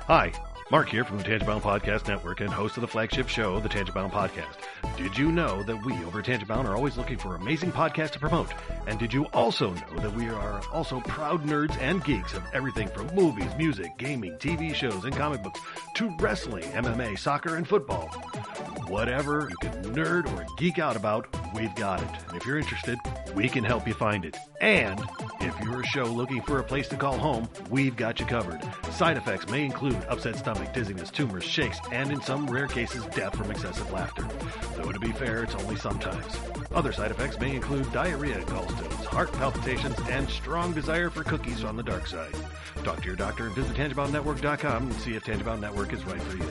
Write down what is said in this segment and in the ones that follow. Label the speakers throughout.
Speaker 1: Hi, Mark here from the Tangent-Bound Podcast Network and host of the flagship show, the Tangent-Bound Podcast. Did you know that we over at Tangent-Bound are always looking for amazing podcasts to promote? And did you also know that we are also proud nerds and geeks of everything from movies, music, gaming, TV shows, and comic books to wrestling, MMA, soccer, and football? Whatever you can nerd or geek out about, we've got it. And if you're interested, we can help you find it. And if you're a show looking for a place to call home, we've got you covered. Side effects may include upset stomach, dizziness, tumors, shakes, and in some rare cases, death from excessive laughter. Though to be fair, it's only sometimes. Other side effects may include diarrhea, gallstones, heart palpitations, and strong desire for cookies on the dark side. Talk to your doctor and visit TangentBoundNetwork.com and see if Tangent-Bound Network is right for you.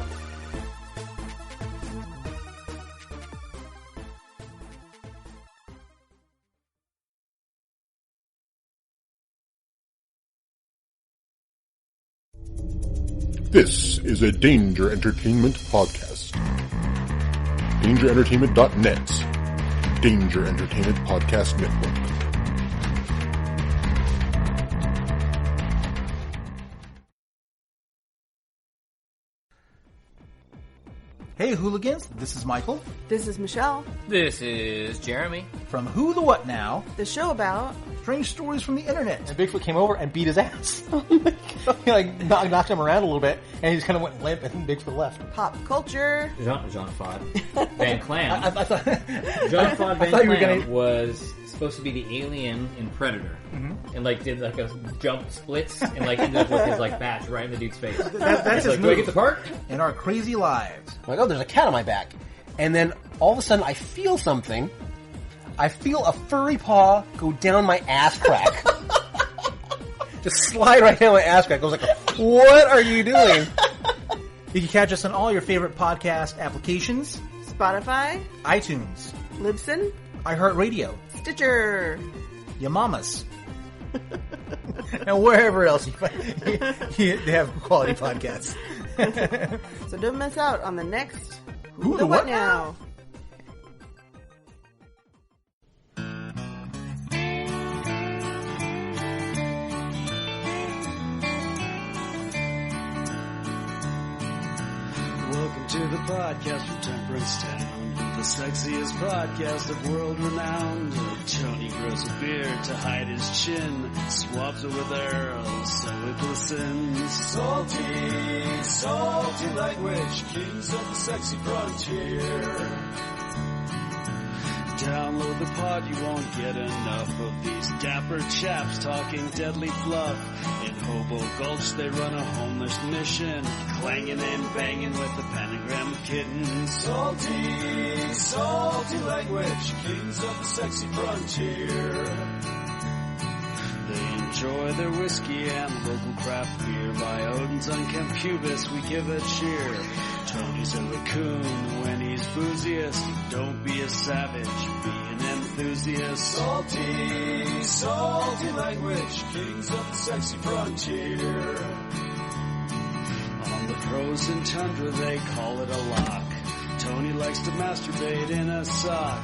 Speaker 2: This is a Danger Entertainment podcast. DangerEntertainment.net. Danger Entertainment Podcast Network.
Speaker 3: Hey hooligans, this is Michael.
Speaker 4: This is Michelle.
Speaker 5: This is Jeremy.
Speaker 3: From Who the What Now?
Speaker 4: The show about
Speaker 3: Strange stories from the internet.
Speaker 6: And Bigfoot came over and beat his ass. Oh my God. He knocked him around a little bit, and he just kind of went limp, and Bigfoot left.
Speaker 4: pop culture.
Speaker 5: Jean-Claude Van Clam.
Speaker 6: I thought
Speaker 5: Jean-Claude Van
Speaker 6: thought you were
Speaker 5: Clam was supposed to be the alien in Predator. Mm-hmm. And did a jump splits and ended up with his batch right in the dude's face.
Speaker 3: That's his
Speaker 5: do I get the part?
Speaker 3: In our crazy lives.
Speaker 6: I'm like, oh, there's a cat on my back. And then all of a sudden I feel something. I feel a furry paw go down my ass crack. Just slide right down my ass crack. I was like, what are you doing?
Speaker 3: You can catch us on all your favorite podcast applications.
Speaker 4: Spotify.
Speaker 3: iTunes.
Speaker 4: Libsyn.
Speaker 3: iHeartRadio.
Speaker 4: Stitcher.
Speaker 3: Your mamas. And wherever else they have quality podcasts.
Speaker 4: So don't miss out on the next
Speaker 3: Who the What Now?
Speaker 7: Welcome to the podcast from Temperance Town, the sexiest podcast of world renowned. Tony grows a beard to hide his chin, swaps it with Earl so it glistens. Salty, salty language, kings of the sexy frontier. Download the pod, you won't get enough of these dapper chaps talking deadly fluff. In Hobo Gulch they run a homeless mission, clanging and banging with the pentagram of kittens. Salty, salty language, kings of the sexy frontier. They enjoy their whiskey and local craft beer. By Odin's unkempt pubis we give a cheer. Tony's a raccoon when he's booziest. Don't be a savage, be an enthusiast. Salty, salty language, kings of the sexy frontier. On the frozen tundra they call it a lock. Tony likes to masturbate in a sock.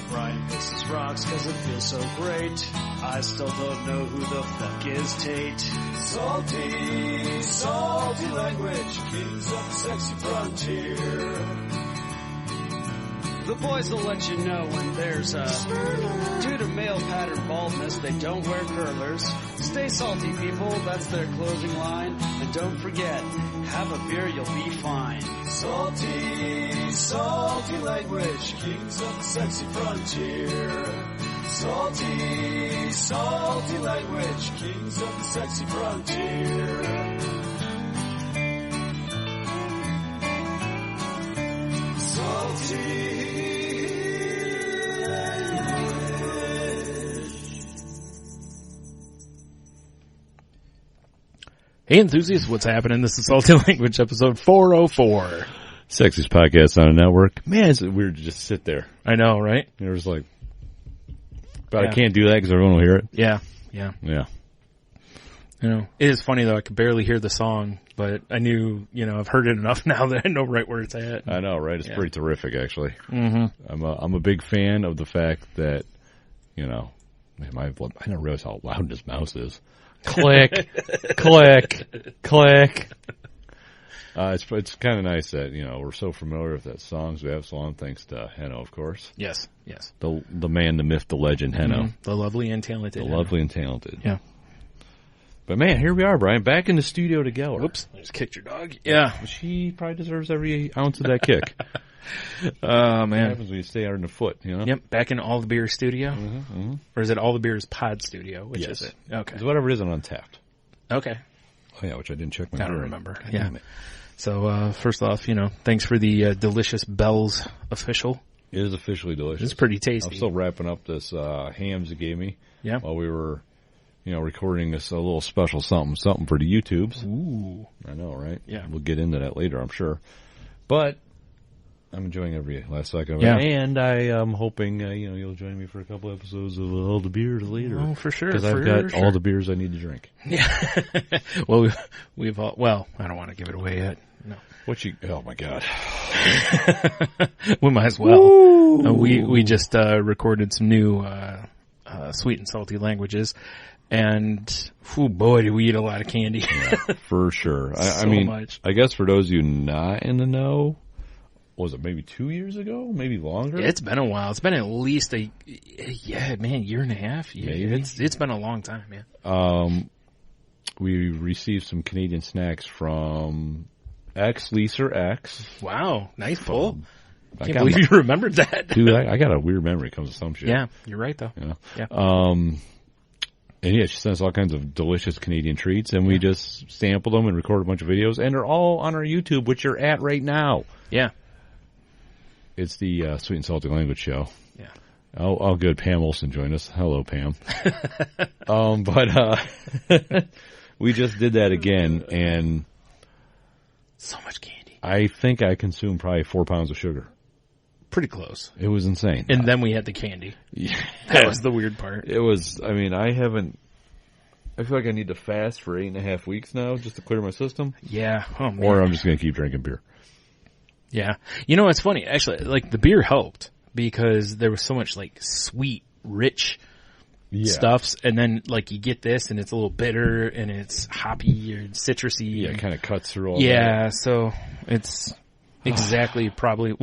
Speaker 7: Brian pisses rocks cause it feels so great. I still don't know who the fuck is Tate. Salty, salty language, kings of the sexy frontier. The boys will let you know when there's a due to male pattern baldness, they don't wear curlers. Stay salty, people, that's their closing line. And don't forget, have a beer, you'll be fine. Salty, salty language, kings of the sexy frontier. Salty, salty language, kings of the sexy frontier. Salty.
Speaker 8: Hey enthusiasts, what's happening? This is Salty Language, episode 404.
Speaker 9: Sexiest podcast on a network. Man, it's weird to just sit there.
Speaker 8: I know, right?
Speaker 9: It was but I can't do that because everyone will hear it.
Speaker 8: Yeah.
Speaker 9: Yeah.
Speaker 8: It is funny though, I could barely hear the song, but I knew, I've heard it enough now that I know right where it's at.
Speaker 9: I know, right? It's pretty terrific, actually.
Speaker 8: Mm-hmm.
Speaker 9: I'm a big fan of the fact that, I didn't realize how loud this mouse is. Click, click, click. It's kind of nice that, we're so familiar with that songs we have so long, thanks to Henno, of course.
Speaker 8: Yes, yes.
Speaker 9: The man, the myth, the legend, Henno.
Speaker 8: The lovely and talented.
Speaker 9: The lovely and talented.
Speaker 8: Yeah.
Speaker 9: But man, here we are, Brian, back in the studio together.
Speaker 8: Whoops, I just kicked your dog. Yeah.
Speaker 9: She probably deserves every ounce of that kick.
Speaker 8: Oh, man.
Speaker 9: What happens when you stay under the foot,
Speaker 8: Yep, back in All the Beer studio. Or is it All the Beer's pod studio? Which is it? Okay.
Speaker 9: It's whatever it is on Untapped.
Speaker 8: Okay.
Speaker 9: Oh, yeah, which I didn't check my
Speaker 8: I don't
Speaker 9: beer.
Speaker 8: remember.
Speaker 9: God
Speaker 8: Yeah.
Speaker 9: damn it.
Speaker 8: So, first off, thanks for the delicious Bell's official.
Speaker 9: It is officially delicious.
Speaker 8: It's pretty tasty.
Speaker 9: I'm still wrapping up this hams you gave me.
Speaker 8: Yeah.
Speaker 9: While we were, recording this a little special something for the YouTubes.
Speaker 8: Ooh.
Speaker 9: I know, right?
Speaker 8: Yeah.
Speaker 9: We'll get into that later, I'm sure. But I'm enjoying every last second of
Speaker 8: Yeah.
Speaker 9: it. And I am hoping, you'll join me for a couple episodes of All the Beers later.
Speaker 8: Oh, for sure.
Speaker 9: Because I've got all the beers I need to drink.
Speaker 8: Yeah. Well, we've all, well, I don't want to give it away yet. No.
Speaker 9: Oh my God.
Speaker 8: We might as well. We just recorded some new sweet and salty languages, and oh boy, do we eat a lot of candy.
Speaker 9: Yeah, for sure.
Speaker 8: So much.
Speaker 9: I guess for those of you not in the know, was it maybe 2 years ago? Maybe longer?
Speaker 8: It's been a while. It's been at least year and a half. Yeah,
Speaker 9: Maybe.
Speaker 8: It's been a long time, man.
Speaker 9: We received some Canadian snacks from Leaser X.
Speaker 8: Wow, nice pull.
Speaker 9: I
Speaker 8: Can't believe you remembered that.
Speaker 9: Dude, I got a weird memory when it comes to some shit.
Speaker 8: Yeah, you're right though.
Speaker 9: Yeah.
Speaker 8: Yeah.
Speaker 9: And yeah, she sent us all kinds of delicious Canadian treats, and we just sampled them and recorded a bunch of videos, and they're all on our YouTube, which you're at right now.
Speaker 8: Yeah.
Speaker 9: It's the Sweet and Salty Language Show.
Speaker 8: Yeah.
Speaker 9: Oh, good. Pam Olson joined us. Hello, Pam. But we just did that again, and
Speaker 8: so much candy.
Speaker 9: I think I consumed probably 4 pounds of sugar.
Speaker 8: Pretty close.
Speaker 9: It was insane.
Speaker 8: And then we had the candy.
Speaker 9: Yeah.
Speaker 8: That was the weird part.
Speaker 9: It was, I feel like I need to fast for 8.5 weeks now just to clear my system.
Speaker 8: Yeah. Oh, man.
Speaker 9: Or I'm just going to keep drinking beer.
Speaker 8: Yeah. It's funny. Actually, like, the beer helped because there was so much, like, sweet, rich stuffs. And then, like, you get this and it's a little bitter and it's hoppy or citrusy.
Speaker 9: Yeah, it kind of cuts through all
Speaker 8: that. So it's exactly probably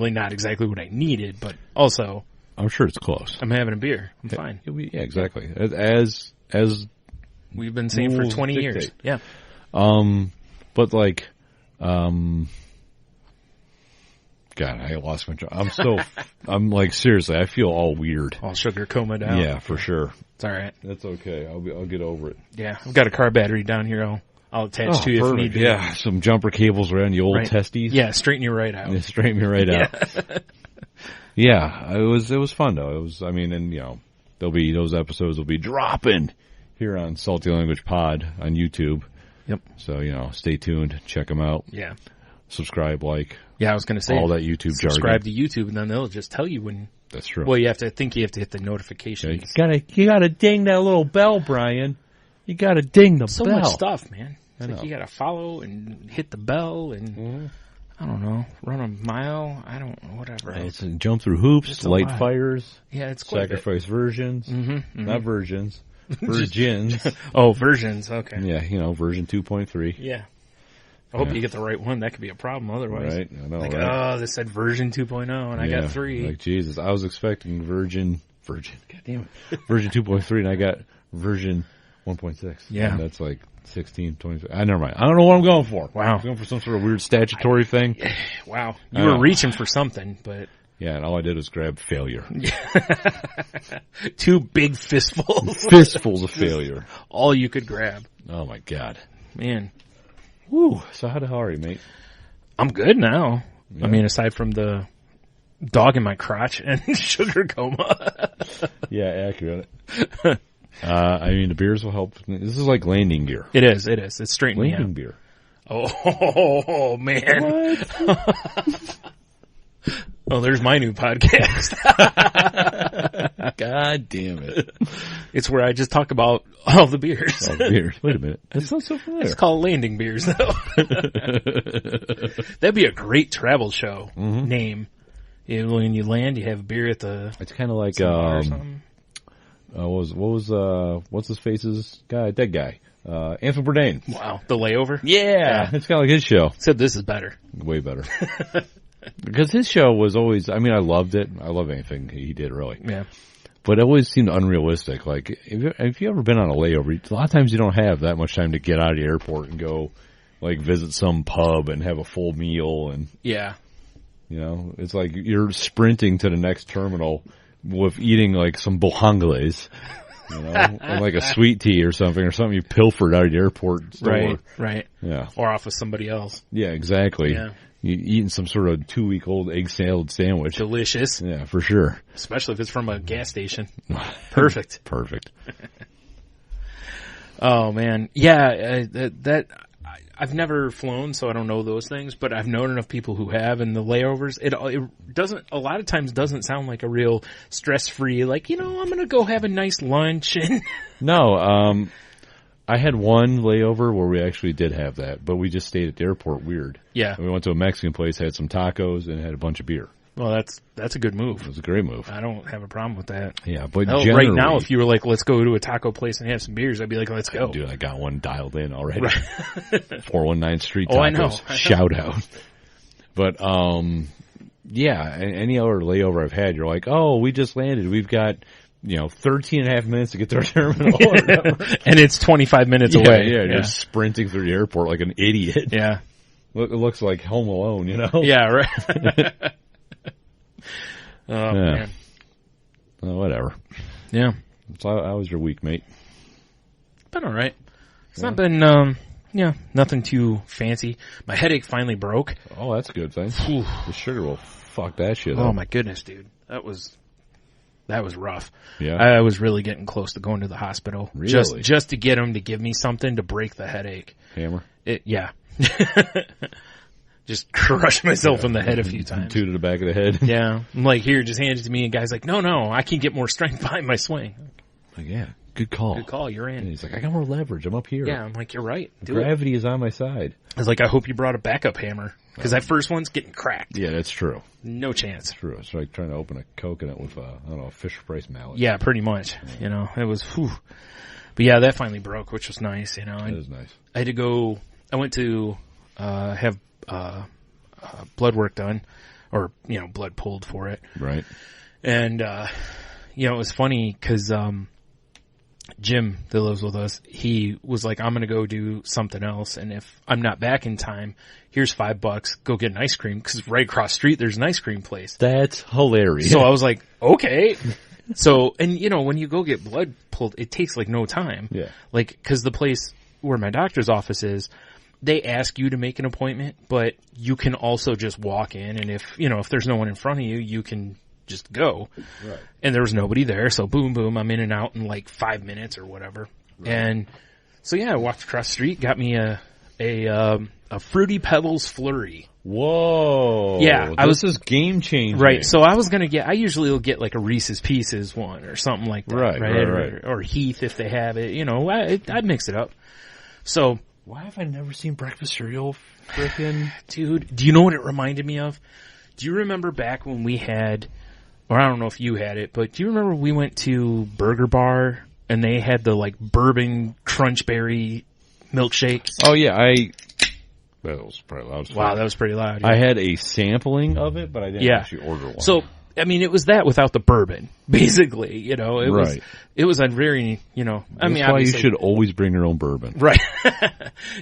Speaker 8: not exactly what I needed, but also.
Speaker 9: I'm sure it's close.
Speaker 8: I'm having a beer. I'm fine.
Speaker 9: Yeah, exactly. As
Speaker 8: we've been saying for 20 years. Yeah.
Speaker 9: But like, God, I lost my job. I'm like, seriously, I feel all weird.
Speaker 8: All sugar coma down.
Speaker 9: Yeah, for sure.
Speaker 8: It's all right.
Speaker 9: That's okay. I'll get over it.
Speaker 8: Yeah. I've got a car battery down here. I'll attach to you if need be.
Speaker 9: Yeah. Some jumper cables around the old testes.
Speaker 8: Yeah. Straighten you right out.
Speaker 9: Yeah, straighten me right out. Yeah. It was fun though. Those episodes will be dropping here on Salty Language Pod on YouTube.
Speaker 8: Yep.
Speaker 9: So, stay tuned. Check them out.
Speaker 8: Yeah.
Speaker 9: Subscribe, like.
Speaker 8: Yeah, I was going to say.
Speaker 9: All that YouTube jargon.
Speaker 8: Subscribe to YouTube, and then they'll just tell you when.
Speaker 9: That's true.
Speaker 8: Well, you have to hit the notifications.
Speaker 9: Yeah, you gotta ding that little bell, Brian. You gotta ding the bell.
Speaker 8: So much stuff, man. It's like you gotta follow and hit the bell and, I don't know, run a mile. Whatever.
Speaker 9: It's jump through hoops, light fires.
Speaker 8: Yeah, it's quite
Speaker 9: sacrifice virgins. Not virgins. Virgins.
Speaker 8: Oh, versions. Okay.
Speaker 9: Yeah, version 2.3.
Speaker 8: Yeah. I hope you get the right one. That could be a problem otherwise.
Speaker 9: Right, I know,
Speaker 8: like,
Speaker 9: right?
Speaker 8: Oh, this said version 2.0 and I got 3.
Speaker 9: Like, Jesus, I was expecting version, God damn it, version 2.3 and I got version 1.6.
Speaker 8: Yeah.
Speaker 9: And that's like 16, 26. Never mind. I don't know what I'm going for.
Speaker 8: Wow.
Speaker 9: I'm going for some sort of weird statutory thing.
Speaker 8: Wow. You were reaching for something, but.
Speaker 9: Yeah, and all I did was grab failure.
Speaker 8: 2 big fistfuls.
Speaker 9: Fistfuls of failure.
Speaker 8: All you could grab.
Speaker 9: Oh my God.
Speaker 8: Man.
Speaker 9: Woo. So how are you, mate?
Speaker 8: I'm good now. Yeah. I mean, aside from the dog in my crotch and sugar coma.
Speaker 9: Yeah, accurate. The beers will help. This is like landing gear.
Speaker 8: It is. It's straightening
Speaker 9: landing
Speaker 8: out.
Speaker 9: Beer.
Speaker 8: Oh, man.
Speaker 9: What?
Speaker 8: Oh, there's my new podcast.
Speaker 9: God damn it.
Speaker 8: It's where I just talk about all the beers.
Speaker 9: All the beers. Wait a minute. That sounds so familiar.
Speaker 8: It's called Landing Beers, though. That'd be a great travel show name. When you land, you have a beer at the...
Speaker 9: It's kind of like,
Speaker 8: bar or something.
Speaker 9: what's his face's guy? That guy. Anthony Bourdain.
Speaker 8: Wow, the layover.
Speaker 9: Yeah, it's kind of like his show.
Speaker 8: Except this is better.
Speaker 9: Way better. Because his show was always, I mean, I loved it. I love anything he did, really.
Speaker 8: Yeah.
Speaker 9: But it always seemed unrealistic. Like, if you ever been on a layover, a lot of times you don't have that much time to get out of the airport and go, like, visit some pub and have a full meal. And
Speaker 8: Yeah.
Speaker 9: you know, it's like you're sprinting to the next terminal with eating, like, some bojangles, you know, and like a sweet tea or something you pilfered out of the airport store.
Speaker 8: Right.
Speaker 9: Yeah.
Speaker 8: Or off of somebody else.
Speaker 9: Yeah, exactly.
Speaker 8: Yeah.
Speaker 9: You eating some sort of 2-week-old egg salad sandwich.
Speaker 8: Delicious.
Speaker 9: Yeah, for sure.
Speaker 8: Especially if it's from a gas station. Perfect.
Speaker 9: Perfect.
Speaker 8: Oh man. Yeah, I've never flown, so I don't know those things, but I've known enough people who have, and the layovers, it doesn't, a lot of times doesn't sound like a real stress-free, like, you know, I'm gonna go have a nice lunch and.
Speaker 9: No, I had one layover where we actually did have that, but we just stayed at the airport weird.
Speaker 8: Yeah.
Speaker 9: We went to a Mexican place, had some tacos, and had a bunch of beer.
Speaker 8: Well, that's a good move.
Speaker 9: It was a great move.
Speaker 8: I don't have a problem with that.
Speaker 9: Yeah, but
Speaker 8: Hell,
Speaker 9: generally,
Speaker 8: right now, if you were like, let's go to a taco place and have some beers, I'd be like, let's go.
Speaker 9: Dude, I got one dialed in already.
Speaker 8: Right.
Speaker 9: 419 Street Tacos.
Speaker 8: Oh, I know.
Speaker 9: Shout out. But, yeah, any other layover I've had, you're like, oh, we just landed. We've got, 13 and a half minutes to get to our terminal.
Speaker 8: And it's 25 minutes away.
Speaker 9: Yeah, you're sprinting through the airport like an idiot.
Speaker 8: Yeah.
Speaker 9: It looks like Home Alone,
Speaker 8: Yeah, right. Oh, man.
Speaker 9: Well, whatever.
Speaker 8: Yeah.
Speaker 9: So how was your week, mate?
Speaker 8: Been all right. It's not been, nothing too fancy. My headache finally broke.
Speaker 9: Oh, that's a good thing. The sugar will fuck that shit up.
Speaker 8: Oh, my goodness, dude. That was rough.
Speaker 9: Yeah.
Speaker 8: I was really getting close to going to the hospital.
Speaker 9: Really?
Speaker 8: Just to get them to give me something to break the headache.
Speaker 9: Hammer?
Speaker 8: Yeah. Just crushed myself in the head a few times.
Speaker 9: Two to the back of the head.
Speaker 8: Yeah. I'm like, here, just hand it to me. And guy's like, no, I can get more strength behind my swing.
Speaker 9: Like, yeah, good call.
Speaker 8: Good call, you're in.
Speaker 9: And he's like, I got more leverage. I'm up here.
Speaker 8: Yeah, I'm like, you're right.
Speaker 9: Gravity is on my side.
Speaker 8: I was like, I hope you brought a backup hammer. Because that first one's getting cracked.
Speaker 9: Yeah, that's true.
Speaker 8: No chance.
Speaker 9: That's true. It's like trying to open a coconut with a Fisher-Price mallet.
Speaker 8: Yeah, pretty much. It was, whew. But yeah, that finally broke, which was nice,
Speaker 9: It is nice.
Speaker 8: I had to go, I went to have blood work done, or, blood pulled for it.
Speaker 9: Right.
Speaker 8: And, it was funny because Jim that lives with us, he was like, I'm going to go do something else, and if I'm not back in time, here's $5, go get an ice cream, because right across the street there's an ice cream place.
Speaker 9: That's hilarious.
Speaker 8: So I was like, okay. So, and when you go get blood pulled, it takes like no time.
Speaker 9: Yeah.
Speaker 8: Like, because the place where my doctor's office is, they ask you to make an appointment, but you can also just walk in, and if there's no one in front of you, you can just go.
Speaker 9: Right.
Speaker 8: And there was nobody there, so boom, I'm in and out in like 5 minutes or whatever. Right. And so yeah, I walked across the street, got me a Fruity Pebbles flurry.
Speaker 9: Whoa.
Speaker 8: Yeah.
Speaker 9: This is game changing.
Speaker 8: Right. So I was going to I usually will get like a Reese's Pieces one or something like that.
Speaker 9: Right.
Speaker 8: Or Heath if they have it. I'd mix it up. So.
Speaker 9: Why have I never seen breakfast cereal frickin'?
Speaker 8: Dude, do you know what it reminded me of? Do you remember back when we had, or I don't know if you had it, but do you remember we went to Burger Bar and they had the like bourbon crunch berry milkshake?
Speaker 9: Oh yeah, that was pretty loud.
Speaker 8: Wow, that was pretty loud. Yeah.
Speaker 9: I had a sampling of it, but I didn't actually order one.
Speaker 8: So, I mean, it was that without the bourbon, basically, it was a very,
Speaker 9: That's why you should always bring your own bourbon.
Speaker 8: Right.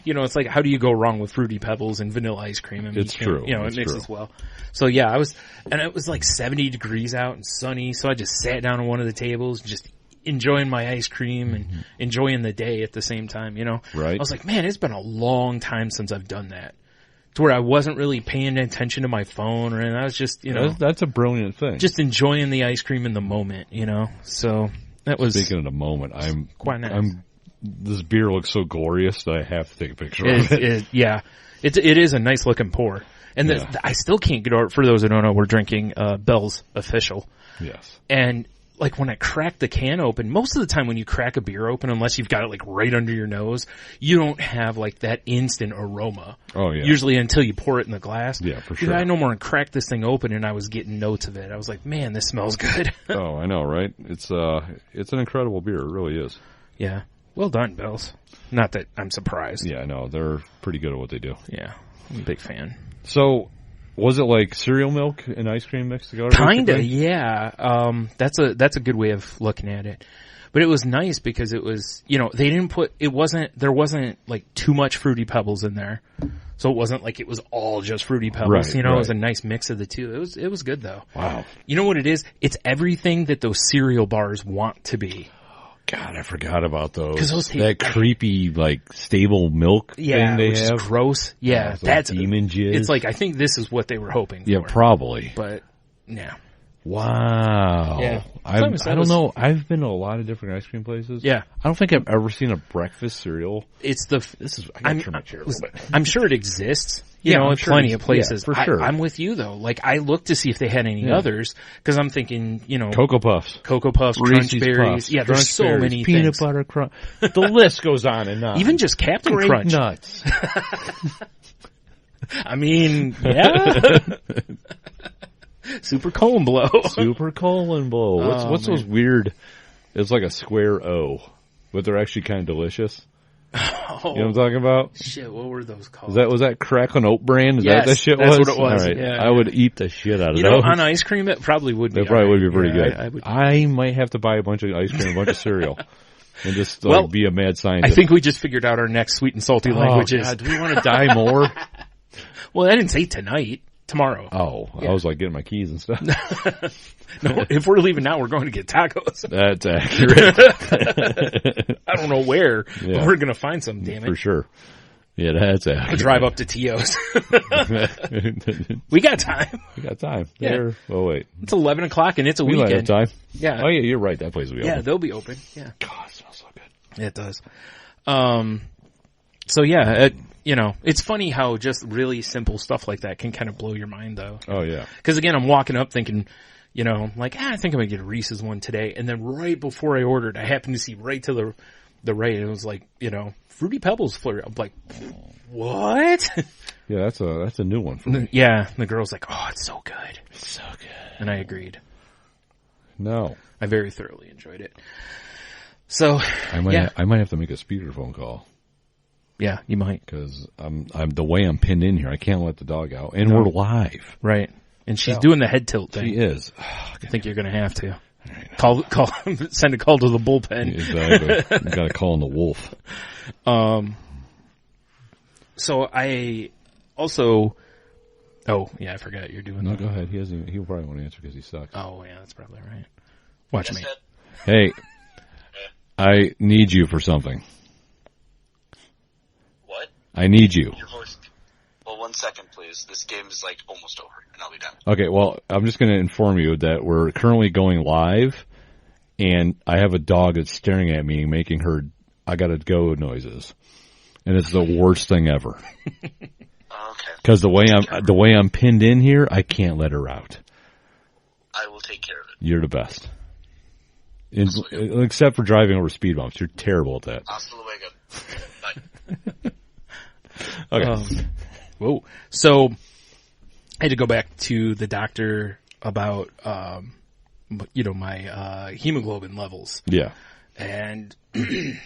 Speaker 8: It's like, how do you go wrong with Fruity Pebbles and vanilla ice cream? I mean,
Speaker 9: it's true.
Speaker 8: It mixes well. So yeah, it was like 70 degrees out and sunny, so I just sat down on one of the tables, just enjoying my ice cream and enjoying the day at the same time,
Speaker 9: Right.
Speaker 8: I was like, man, it's been a long time since I've done that. To where I wasn't really paying attention to my phone, and I was just,
Speaker 9: that's a brilliant thing.
Speaker 8: Just enjoying the ice cream in the moment, So that was.
Speaker 9: Speaking of the moment, I'm
Speaker 8: quite nice.
Speaker 9: This beer looks so glorious that I have to take a picture of it.
Speaker 8: It is a nice looking pour, and I still can't get over. For those who don't know, we're drinking Bell's Official.
Speaker 9: Yes.
Speaker 8: And like when I crack the can open, most of the time when you crack a beer open, unless you've got it like right under your nose, you don't have like that instant aroma.
Speaker 9: Oh yeah.
Speaker 8: Usually until you pour it in the glass.
Speaker 9: Yeah, for sure.
Speaker 8: I no more and cracked this thing open and I was getting notes of it. I was like, man, this smells good.
Speaker 9: Oh, I know, right? It's an incredible beer. It really is.
Speaker 8: Yeah. Well done, Bills. Not that I'm surprised.
Speaker 9: Yeah, no, they're pretty good at what they do.
Speaker 8: Yeah, I'm a big fan.
Speaker 9: So, was it like cereal milk and ice cream mixed together?
Speaker 8: Kinda,
Speaker 9: basically?
Speaker 8: yeah. That's a good way of looking at it. But it was nice because it was, there wasn't like too much Fruity Pebbles in there. So it wasn't like it was all just Fruity Pebbles.
Speaker 9: Right,
Speaker 8: It was a nice mix of the two. It was good though.
Speaker 9: Wow.
Speaker 8: You know what it is? It's everything that those cereal bars want to be.
Speaker 9: God, I forgot about those.
Speaker 8: 'Cause those
Speaker 9: that creepy, like, stable milk thing they
Speaker 8: which
Speaker 9: have.
Speaker 8: is gross. Yeah,
Speaker 9: it's like
Speaker 8: that's
Speaker 9: demon jizz.
Speaker 8: It's like, I think this is what they were hoping for.
Speaker 9: Yeah, probably.
Speaker 8: But, yeah.
Speaker 9: Wow.
Speaker 8: Yeah.
Speaker 9: I don't know. I've been to a lot of different ice cream places.
Speaker 8: Yeah.
Speaker 9: I don't think I've ever seen a breakfast cereal.
Speaker 8: It's the,
Speaker 9: I gotta turn my chair a little bit.
Speaker 8: I'm sure it exists.
Speaker 9: Yeah, I'm
Speaker 8: in
Speaker 9: sure
Speaker 8: plenty
Speaker 9: it-
Speaker 8: of places.
Speaker 9: yeah, for sure.
Speaker 8: I'm with you though. Like, I looked to see if they had any others, because I'm thinking,
Speaker 9: Cocoa Puffs.
Speaker 8: Cocoa Puffs,
Speaker 9: Reese's
Speaker 8: Crunch Berries.
Speaker 9: Puffs,
Speaker 8: Yeah, there's
Speaker 9: Crunch
Speaker 8: so
Speaker 9: Berries,
Speaker 8: many
Speaker 9: peanut
Speaker 8: things.
Speaker 9: butter crunch. The list goes on and on.
Speaker 8: Even just Captain
Speaker 9: Grape
Speaker 8: Crunch.
Speaker 9: nuts.
Speaker 8: I mean, yeah. Super Cone Blow.
Speaker 9: Super colon blow. What's those weird? It's like a square O, but they're actually kind of delicious.
Speaker 8: Oh,
Speaker 9: You know what I'm talking about?
Speaker 8: shit, what were those called?
Speaker 9: Was that Cracklin' Oat Bran? Is
Speaker 8: Yes,
Speaker 9: that shit
Speaker 8: that's
Speaker 9: was?
Speaker 8: what it was.
Speaker 9: All right.
Speaker 8: Yeah,
Speaker 9: I would eat the shit out of
Speaker 8: You
Speaker 9: those.
Speaker 8: know, on ice cream, it probably would be.
Speaker 9: That probably would be pretty
Speaker 8: Yeah,
Speaker 9: good.
Speaker 8: I would.
Speaker 9: I might have to buy a bunch of ice cream, a bunch of cereal, and just
Speaker 8: Well,
Speaker 9: be a mad
Speaker 8: I
Speaker 9: scientist.
Speaker 8: think we just figured out our next sweet and salty languages.
Speaker 9: God, do we want to die more?
Speaker 8: Well, I didn't say tonight. Tomorrow.
Speaker 9: Oh,
Speaker 8: Yeah.
Speaker 9: I was like getting my keys and stuff.
Speaker 8: No, if we're leaving now, we're going to get tacos.
Speaker 9: That's accurate.
Speaker 8: I don't know where,
Speaker 9: Yeah.
Speaker 8: but we're going to find some, damn
Speaker 9: For
Speaker 8: it.
Speaker 9: sure. Yeah, that's
Speaker 8: We'll
Speaker 9: accurate.
Speaker 8: drive up to Tio's. We got time.
Speaker 9: We got time.
Speaker 8: Yeah.
Speaker 9: There. Oh, wait.
Speaker 8: It's 11 o'clock and it's a
Speaker 9: We might have
Speaker 8: weekend.
Speaker 9: time.
Speaker 8: Yeah.
Speaker 9: Oh, yeah, you're right. That place will be
Speaker 8: Yeah,
Speaker 9: open.
Speaker 8: they'll be open. Yeah.
Speaker 9: God, it smells so good.
Speaker 8: It does. So yeah, it's funny how just really simple stuff like that can kind of blow your mind though.
Speaker 9: Oh, yeah.
Speaker 8: Cause again, I'm walking up thinking, like, I think I'm gonna get a Reese's one today. And then right before I ordered, I happened to see right to the right, and it was like, Fruity Pebbles flavor. I'm like, what?
Speaker 9: Yeah, that's a new one for me.
Speaker 8: Yeah. The girl's like, oh, it's so good. It's so good. And I agreed.
Speaker 9: No.
Speaker 8: I very thoroughly enjoyed it. So,
Speaker 9: I might have to make a speakerphone call.
Speaker 8: Yeah, you might.
Speaker 9: Because I'm the way I'm pinned in here, I can't let the dog out. And we're live.
Speaker 8: Right. And she's doing the head tilt thing.
Speaker 9: She is.
Speaker 8: I think you're going to have to. Call, send a call to the bullpen.
Speaker 9: Exactly. You got to call in the wolf.
Speaker 8: So I also, I forgot you're doing
Speaker 9: No,
Speaker 8: that.
Speaker 9: go ahead. He'll probably won't answer because he sucks.
Speaker 8: Oh, yeah, that's probably right. Watch me.
Speaker 9: Hey, I need you for something.
Speaker 10: What?
Speaker 9: I need you.
Speaker 10: Your voice. Well, 1 second, please. This game is like almost over, and I'll be done.
Speaker 9: Okay, well, I'm just going to inform you that we're currently going live, and I have a dog that's staring at me, making her "I gotta go" noises, and it's the worst thing ever.
Speaker 10: Okay.
Speaker 9: Because the way I'm pinned in here, I can't let her out.
Speaker 10: I will take care of it.
Speaker 9: You're the best. Except for driving over speed bumps. You're terrible at that.
Speaker 10: Hasta luego. Bye.
Speaker 9: Okay.
Speaker 8: Whoa. So I had to go back to the doctor about, my hemoglobin levels.
Speaker 9: Yeah.
Speaker 8: And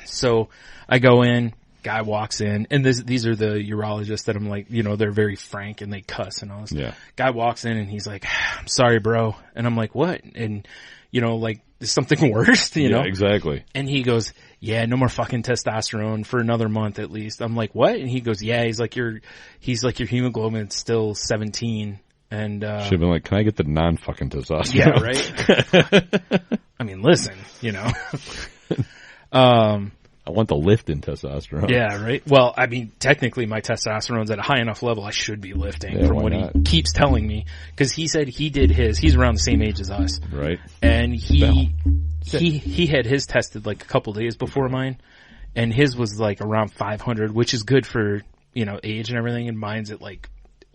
Speaker 8: so I go in, guy walks in, and these are the urologists that I'm like, they're very frank and they cuss and all this.
Speaker 9: Yeah.
Speaker 8: Guy walks in and he's like, I'm sorry, bro. And I'm like, what? And, is something worse,
Speaker 9: Yeah, exactly.
Speaker 8: And he goes, yeah, no more fucking testosterone for another month at least. I'm like, what? And he goes, yeah, he's like, your hemoglobin's still 17. And,
Speaker 9: Should have been like, can I get the non-fucking testosterone?
Speaker 8: yeah, right? I mean, listen,
Speaker 9: I want the lift in testosterone.
Speaker 8: Yeah, right. Well, I mean, technically my testosterone's at a high enough level I should be lifting
Speaker 9: Yeah,
Speaker 8: from
Speaker 9: why
Speaker 8: what
Speaker 9: not?
Speaker 8: he keeps telling me. Cause he said he did his, he's around the same age as us.
Speaker 9: Right.
Speaker 8: And he had his tested like a couple days before mine, and his was like around 500, which is good for, age and everything, and mine's at like,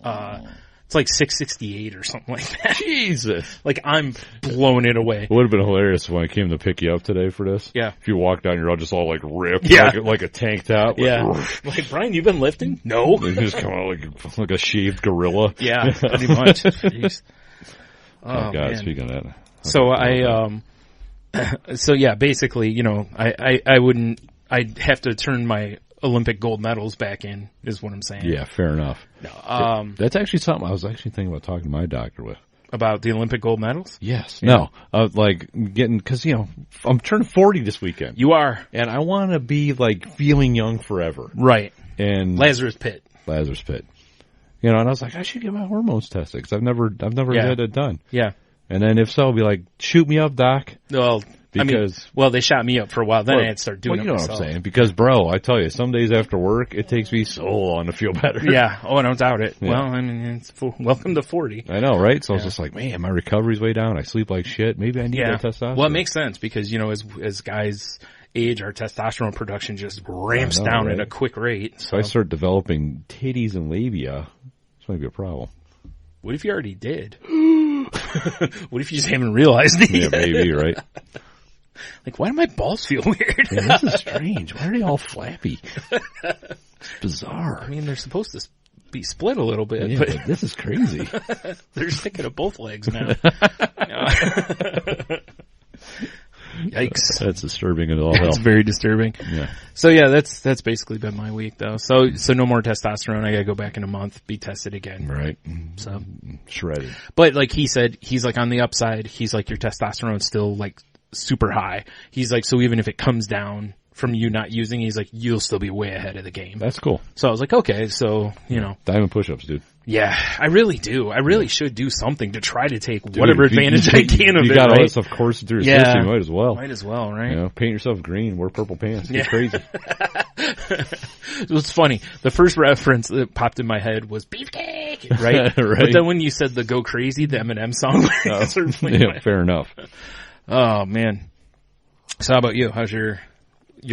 Speaker 8: it's like 668 or something like that.
Speaker 9: Jesus.
Speaker 8: Like I'm blowing it away.
Speaker 9: It would have been hilarious when I came to pick you up today for this.
Speaker 8: Yeah.
Speaker 9: If you walked down, you're all just all like ripped.
Speaker 8: Yeah.
Speaker 9: Like a tank top.
Speaker 8: Yeah. Like, Brian, you been lifting? No.
Speaker 9: You just come out like a shaved gorilla.
Speaker 8: Yeah, pretty much. Jeez.
Speaker 9: Oh, God,
Speaker 8: man.
Speaker 9: speaking of that.
Speaker 8: So basically, I I'd have to turn my Olympic gold medals back in, is what I'm saying.
Speaker 9: Yeah, fair enough.
Speaker 8: No,
Speaker 9: That's actually something I was actually thinking about talking to my doctor with.
Speaker 8: about the Olympic gold medals?
Speaker 9: Yes.
Speaker 8: Yeah.
Speaker 9: No. Like getting, cause I'm turning 40 this weekend.
Speaker 8: You are.
Speaker 9: And I want to be like feeling young forever.
Speaker 8: Right.
Speaker 9: And
Speaker 8: Lazarus Pit.
Speaker 9: And I was like, I should get my hormones tested because I've never
Speaker 8: Yeah.
Speaker 9: had it done.
Speaker 8: Yeah.
Speaker 9: And then if so, I'll be like, shoot me up, doc.
Speaker 8: Well,
Speaker 9: Because
Speaker 8: they shot me up for a while. Then I had to start doing
Speaker 9: you
Speaker 8: it
Speaker 9: know
Speaker 8: myself.
Speaker 9: what I'm saying? Because, bro, I tell you, some days after work, it takes me so long to feel better.
Speaker 8: Yeah. Oh, I don't doubt it.
Speaker 9: Yeah.
Speaker 8: Well, I mean, it's welcome to 40.
Speaker 9: I know, right? So I was
Speaker 8: Yeah.
Speaker 9: just like, man, my recovery's way down. I sleep like shit. Maybe I need that testosterone.
Speaker 8: Well, it makes sense because, as guys age, our testosterone production just ramps
Speaker 9: I know,
Speaker 8: down
Speaker 9: right?
Speaker 8: at a quick rate.
Speaker 9: So I start developing titties and labia. This might be a problem.
Speaker 8: What if you already did? What if you just haven't realized it
Speaker 9: Yeah,
Speaker 8: yet?
Speaker 9: maybe, right?
Speaker 8: Like, why do my balls feel weird?
Speaker 9: Yeah, this is strange. Why are they all flappy? It's bizarre.
Speaker 8: I mean, they're supposed to be split a little bit,
Speaker 9: Yeah,
Speaker 8: but
Speaker 9: but this is crazy.
Speaker 8: they're sticking to both legs now. Yikes.
Speaker 9: That's disturbing as all hell.
Speaker 8: It's very disturbing.
Speaker 9: Yeah.
Speaker 8: So yeah, that's basically been my week though. So no more testosterone. I gotta go back in a month, be tested again.
Speaker 9: Right.
Speaker 8: So
Speaker 9: Shredded.
Speaker 8: but like he said, he's like on the upside. He's like, your testosterone's still like super high. He's like, so even if it comes down from you not using, he's like, you'll still be way ahead of the game.
Speaker 9: That's cool.
Speaker 8: So I was like, okay, so,
Speaker 9: Diamond push-ups, dude.
Speaker 8: Yeah, I really do. I really should do something to try to take whatever advantage I can of it.
Speaker 9: You got all
Speaker 8: right?
Speaker 9: this stuff coursing through your system. You might as well.
Speaker 8: Might as well, right?
Speaker 9: Paint yourself green, wear purple pants. Get crazy.
Speaker 8: It was funny. The first reference that popped in my head was beefcake, right?
Speaker 9: Right.
Speaker 8: But then when you said the Go Crazy, the Eminem song,
Speaker 9: Fair enough.
Speaker 8: Oh man. So how about you? How's your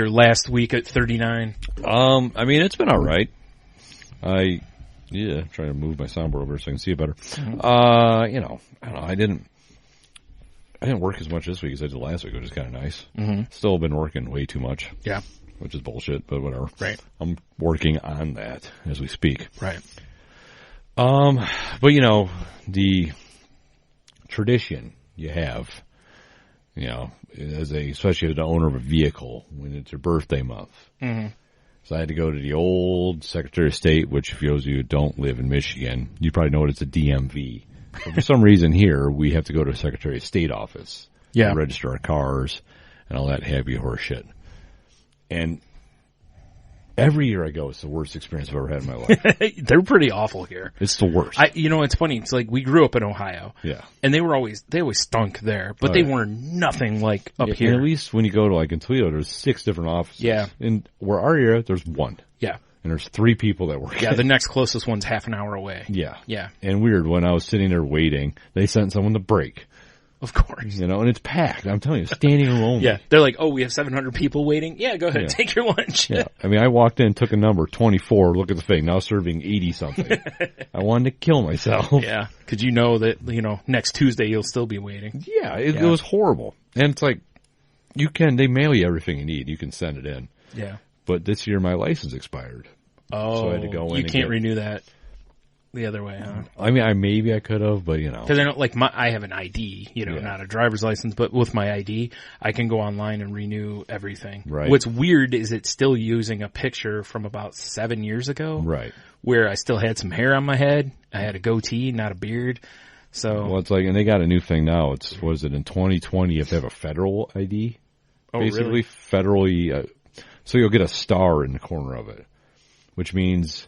Speaker 8: last week at 39?
Speaker 9: I mean, it's been all right. I'm trying to move my soundboard over so I can see it better. I don't know. I didn't work as much this week as I did last week, which is kind of nice.
Speaker 8: Mm-hmm.
Speaker 9: Still been working way too much.
Speaker 8: Yeah.
Speaker 9: Which is bullshit, but whatever.
Speaker 8: Right.
Speaker 9: I'm working on that as we speak.
Speaker 8: Right.
Speaker 9: But the tradition you have, especially as the owner of a vehicle when it's your birthday month.
Speaker 8: Mm-hmm.
Speaker 9: So I had to go to the old Secretary of State, which for those of you who don't live in Michigan, you probably know it's a DMV. But for some reason here, we have to go to a Secretary of State office
Speaker 8: Yeah.
Speaker 9: to register our cars and all that heavy horse shit. And every year I go, it's the worst experience I've ever had in my life.
Speaker 8: They're pretty awful here.
Speaker 9: It's the worst.
Speaker 8: It's funny. It's like we grew up in Ohio.
Speaker 9: Yeah.
Speaker 8: And they always stunk there, but
Speaker 9: Oh,
Speaker 8: they
Speaker 9: yeah.
Speaker 8: were nothing like up
Speaker 9: And
Speaker 8: here.
Speaker 9: at least when you go to in Toledo, there's 6 different offices.
Speaker 8: Yeah.
Speaker 9: And where our area, there's 1.
Speaker 8: Yeah.
Speaker 9: And there's 3 people that work.
Speaker 8: Yeah, the next closest one's half an hour away.
Speaker 9: Yeah.
Speaker 8: Yeah.
Speaker 9: And weird, when I was sitting there waiting, they sent someone to break.
Speaker 8: Of course.
Speaker 9: And it's packed. I'm telling you, standing room only.
Speaker 8: Yeah. They're like, oh, we have 700 people waiting. Yeah, go ahead.
Speaker 9: Yeah.
Speaker 8: Take your lunch.
Speaker 9: Yeah. I mean, I walked in, took a number, 24, look at the thing, now serving 80-something. I wanted to kill myself.
Speaker 8: Yeah. Because you know that, next Tuesday you'll still be waiting.
Speaker 9: Yeah, it was horrible. And it's like, they mail you everything you need. You can send it in.
Speaker 8: Yeah.
Speaker 9: But this year my license expired.
Speaker 8: Oh,
Speaker 9: So I had to go in
Speaker 8: you
Speaker 9: and
Speaker 8: can't
Speaker 9: get-
Speaker 8: renew that the other way, huh?
Speaker 9: I mean, maybe I could have, but
Speaker 8: Because I know, I have an ID, not a driver's license, but with my ID, I can go online and renew everything.
Speaker 9: Right.
Speaker 8: What's weird is it's still using a picture from about 7 years ago.
Speaker 9: Right.
Speaker 8: Where I still had some hair on my head. I had a goatee, not a beard. So.
Speaker 9: Well, it's like, and they got a new thing now. In 2020, you have to have a federal ID.
Speaker 8: Oh,
Speaker 9: basically,
Speaker 8: really?
Speaker 9: federally, so you'll get a star in the corner of it, which means,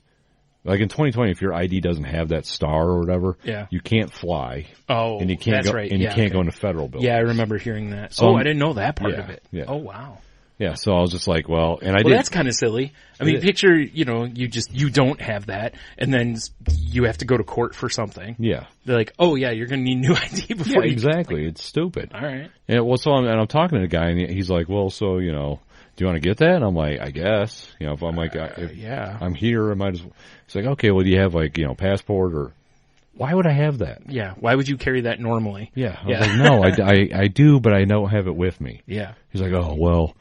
Speaker 9: like in 2020, if your ID doesn't have that star or whatever,
Speaker 8: Yeah.
Speaker 9: you can't fly.
Speaker 8: Oh,
Speaker 9: and you can't
Speaker 8: that's
Speaker 9: go,
Speaker 8: right.
Speaker 9: and you
Speaker 8: Yeah,
Speaker 9: can't
Speaker 8: okay.
Speaker 9: go into federal buildings.
Speaker 8: Yeah, I remember hearing that.
Speaker 9: So
Speaker 8: I didn't know that part
Speaker 9: yeah,
Speaker 8: of it.
Speaker 9: yeah.
Speaker 8: Oh, wow.
Speaker 9: Yeah, so I was just like, well, and I
Speaker 8: Well,
Speaker 9: did.
Speaker 8: that's kind of silly. I mean,
Speaker 9: It-
Speaker 8: picture, you don't have that, and then you have to go to court for something.
Speaker 9: Yeah.
Speaker 8: They're like, oh yeah, you're going to need new ID before
Speaker 9: Yeah,
Speaker 8: you...
Speaker 9: exactly. It's stupid.
Speaker 8: All right.
Speaker 9: Yeah, well, so I'm talking to the guy, and he's like, well, so, do you want to get that? And I'm like, I guess. If I'm like, if
Speaker 8: yeah.
Speaker 9: I'm here, I might as well. He's like, okay, well, do you have, passport or... Why would I have that?
Speaker 8: Yeah. Why would you carry that normally?
Speaker 9: Yeah. I was like, no, I do, but I don't have it with me.
Speaker 8: Yeah.
Speaker 9: He's like, oh, well,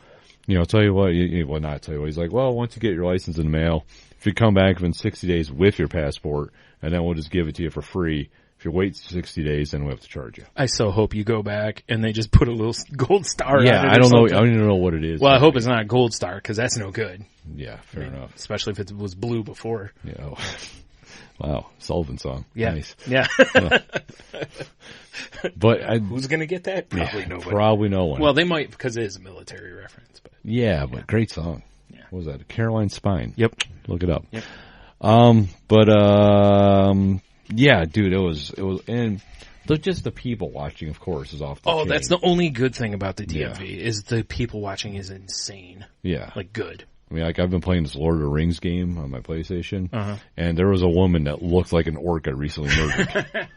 Speaker 9: I'll tell you what, well, not tell you what. He's like, well, once you get your license in the mail, if you come back within 60 days with your passport, and then we'll just give it to you for free if you wait 60 days, then we have to charge you.
Speaker 8: I so hope you go back and they just put a little gold star on it.
Speaker 9: I don't know. I don't even know what it is.
Speaker 8: Well, I hope it's not a gold star because that's no good.
Speaker 9: Yeah, fair enough.
Speaker 8: Especially if it was blue before.
Speaker 9: Yeah. Wow, Sullivan song.
Speaker 8: Yeah.
Speaker 9: Nice.
Speaker 8: Yeah.
Speaker 9: But
Speaker 8: who's going to get that? Probably nobody.
Speaker 9: Probably no one.
Speaker 8: Well, they might because it is a military reference. But
Speaker 9: but great song.
Speaker 8: Yeah.
Speaker 9: What was that? Caroline Spine.
Speaker 8: Yep.
Speaker 9: Look it up.
Speaker 8: Yep.
Speaker 9: Yeah, dude, it was, and just the people watching, of course, is off the chain.
Speaker 8: That's the only good thing about the DMV is the people watching is insane.
Speaker 9: Yeah.
Speaker 8: Like, good.
Speaker 9: I mean, like, I've been playing this Lord of the Rings game on my PlayStation, and there was a woman that looked like an orc I recently murdered.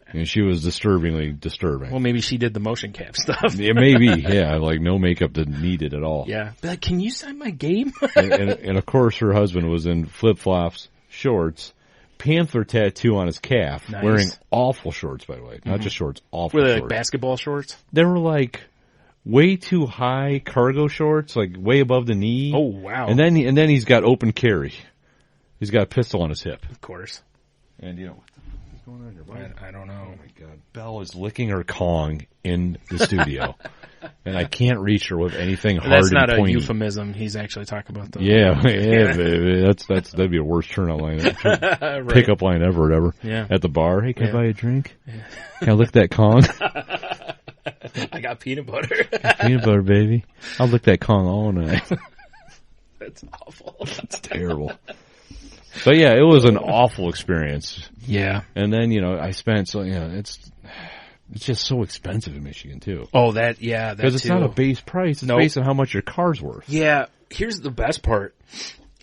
Speaker 9: And she was disturbingly disturbing.
Speaker 8: Well, maybe she did the motion cap stuff.
Speaker 9: Yeah, maybe, yeah, like no makeup didn't need it at all.
Speaker 8: Yeah. Be like, can you sign my game?
Speaker 9: and of course her husband was in flip-flops, shorts, panther tattoo on his calf,
Speaker 8: Nice.
Speaker 9: wearing awful shorts, by the way. Not just shorts, awful
Speaker 8: Were they
Speaker 9: shorts.
Speaker 8: like basketball shorts?
Speaker 9: They were like way too high cargo shorts, like way above the knee.
Speaker 8: Oh, wow.
Speaker 9: And then he's got open carry. He's got a pistol on his hip.
Speaker 8: Of course.
Speaker 9: And what the fuck is going on here, buddy?
Speaker 8: I don't know.
Speaker 9: Oh my god. Belle is licking her Kong in the studio. And I can't reach her with anything hard
Speaker 8: That's
Speaker 9: and
Speaker 8: not a
Speaker 9: pointy.
Speaker 8: euphemism. He's actually talking about the...
Speaker 9: Yeah, baby. That'd be a worst turnout line.
Speaker 8: Right.
Speaker 9: Pickup line ever, whatever.
Speaker 8: Yeah.
Speaker 9: At the bar. Hey, can I buy you a drink? Yeah. Can I lick that Kong?
Speaker 8: I got peanut butter.
Speaker 9: Peanut butter, baby. I'll lick that Kong all night.
Speaker 8: That's awful.
Speaker 9: That's terrible. So yeah, it was an awful experience.
Speaker 8: Yeah.
Speaker 9: And then, I spent, it's just so expensive in Michigan too.
Speaker 8: Oh, that
Speaker 9: Because it's
Speaker 8: too.
Speaker 9: not a base price. It's based on how much your car's worth.
Speaker 8: Yeah. Here's the best part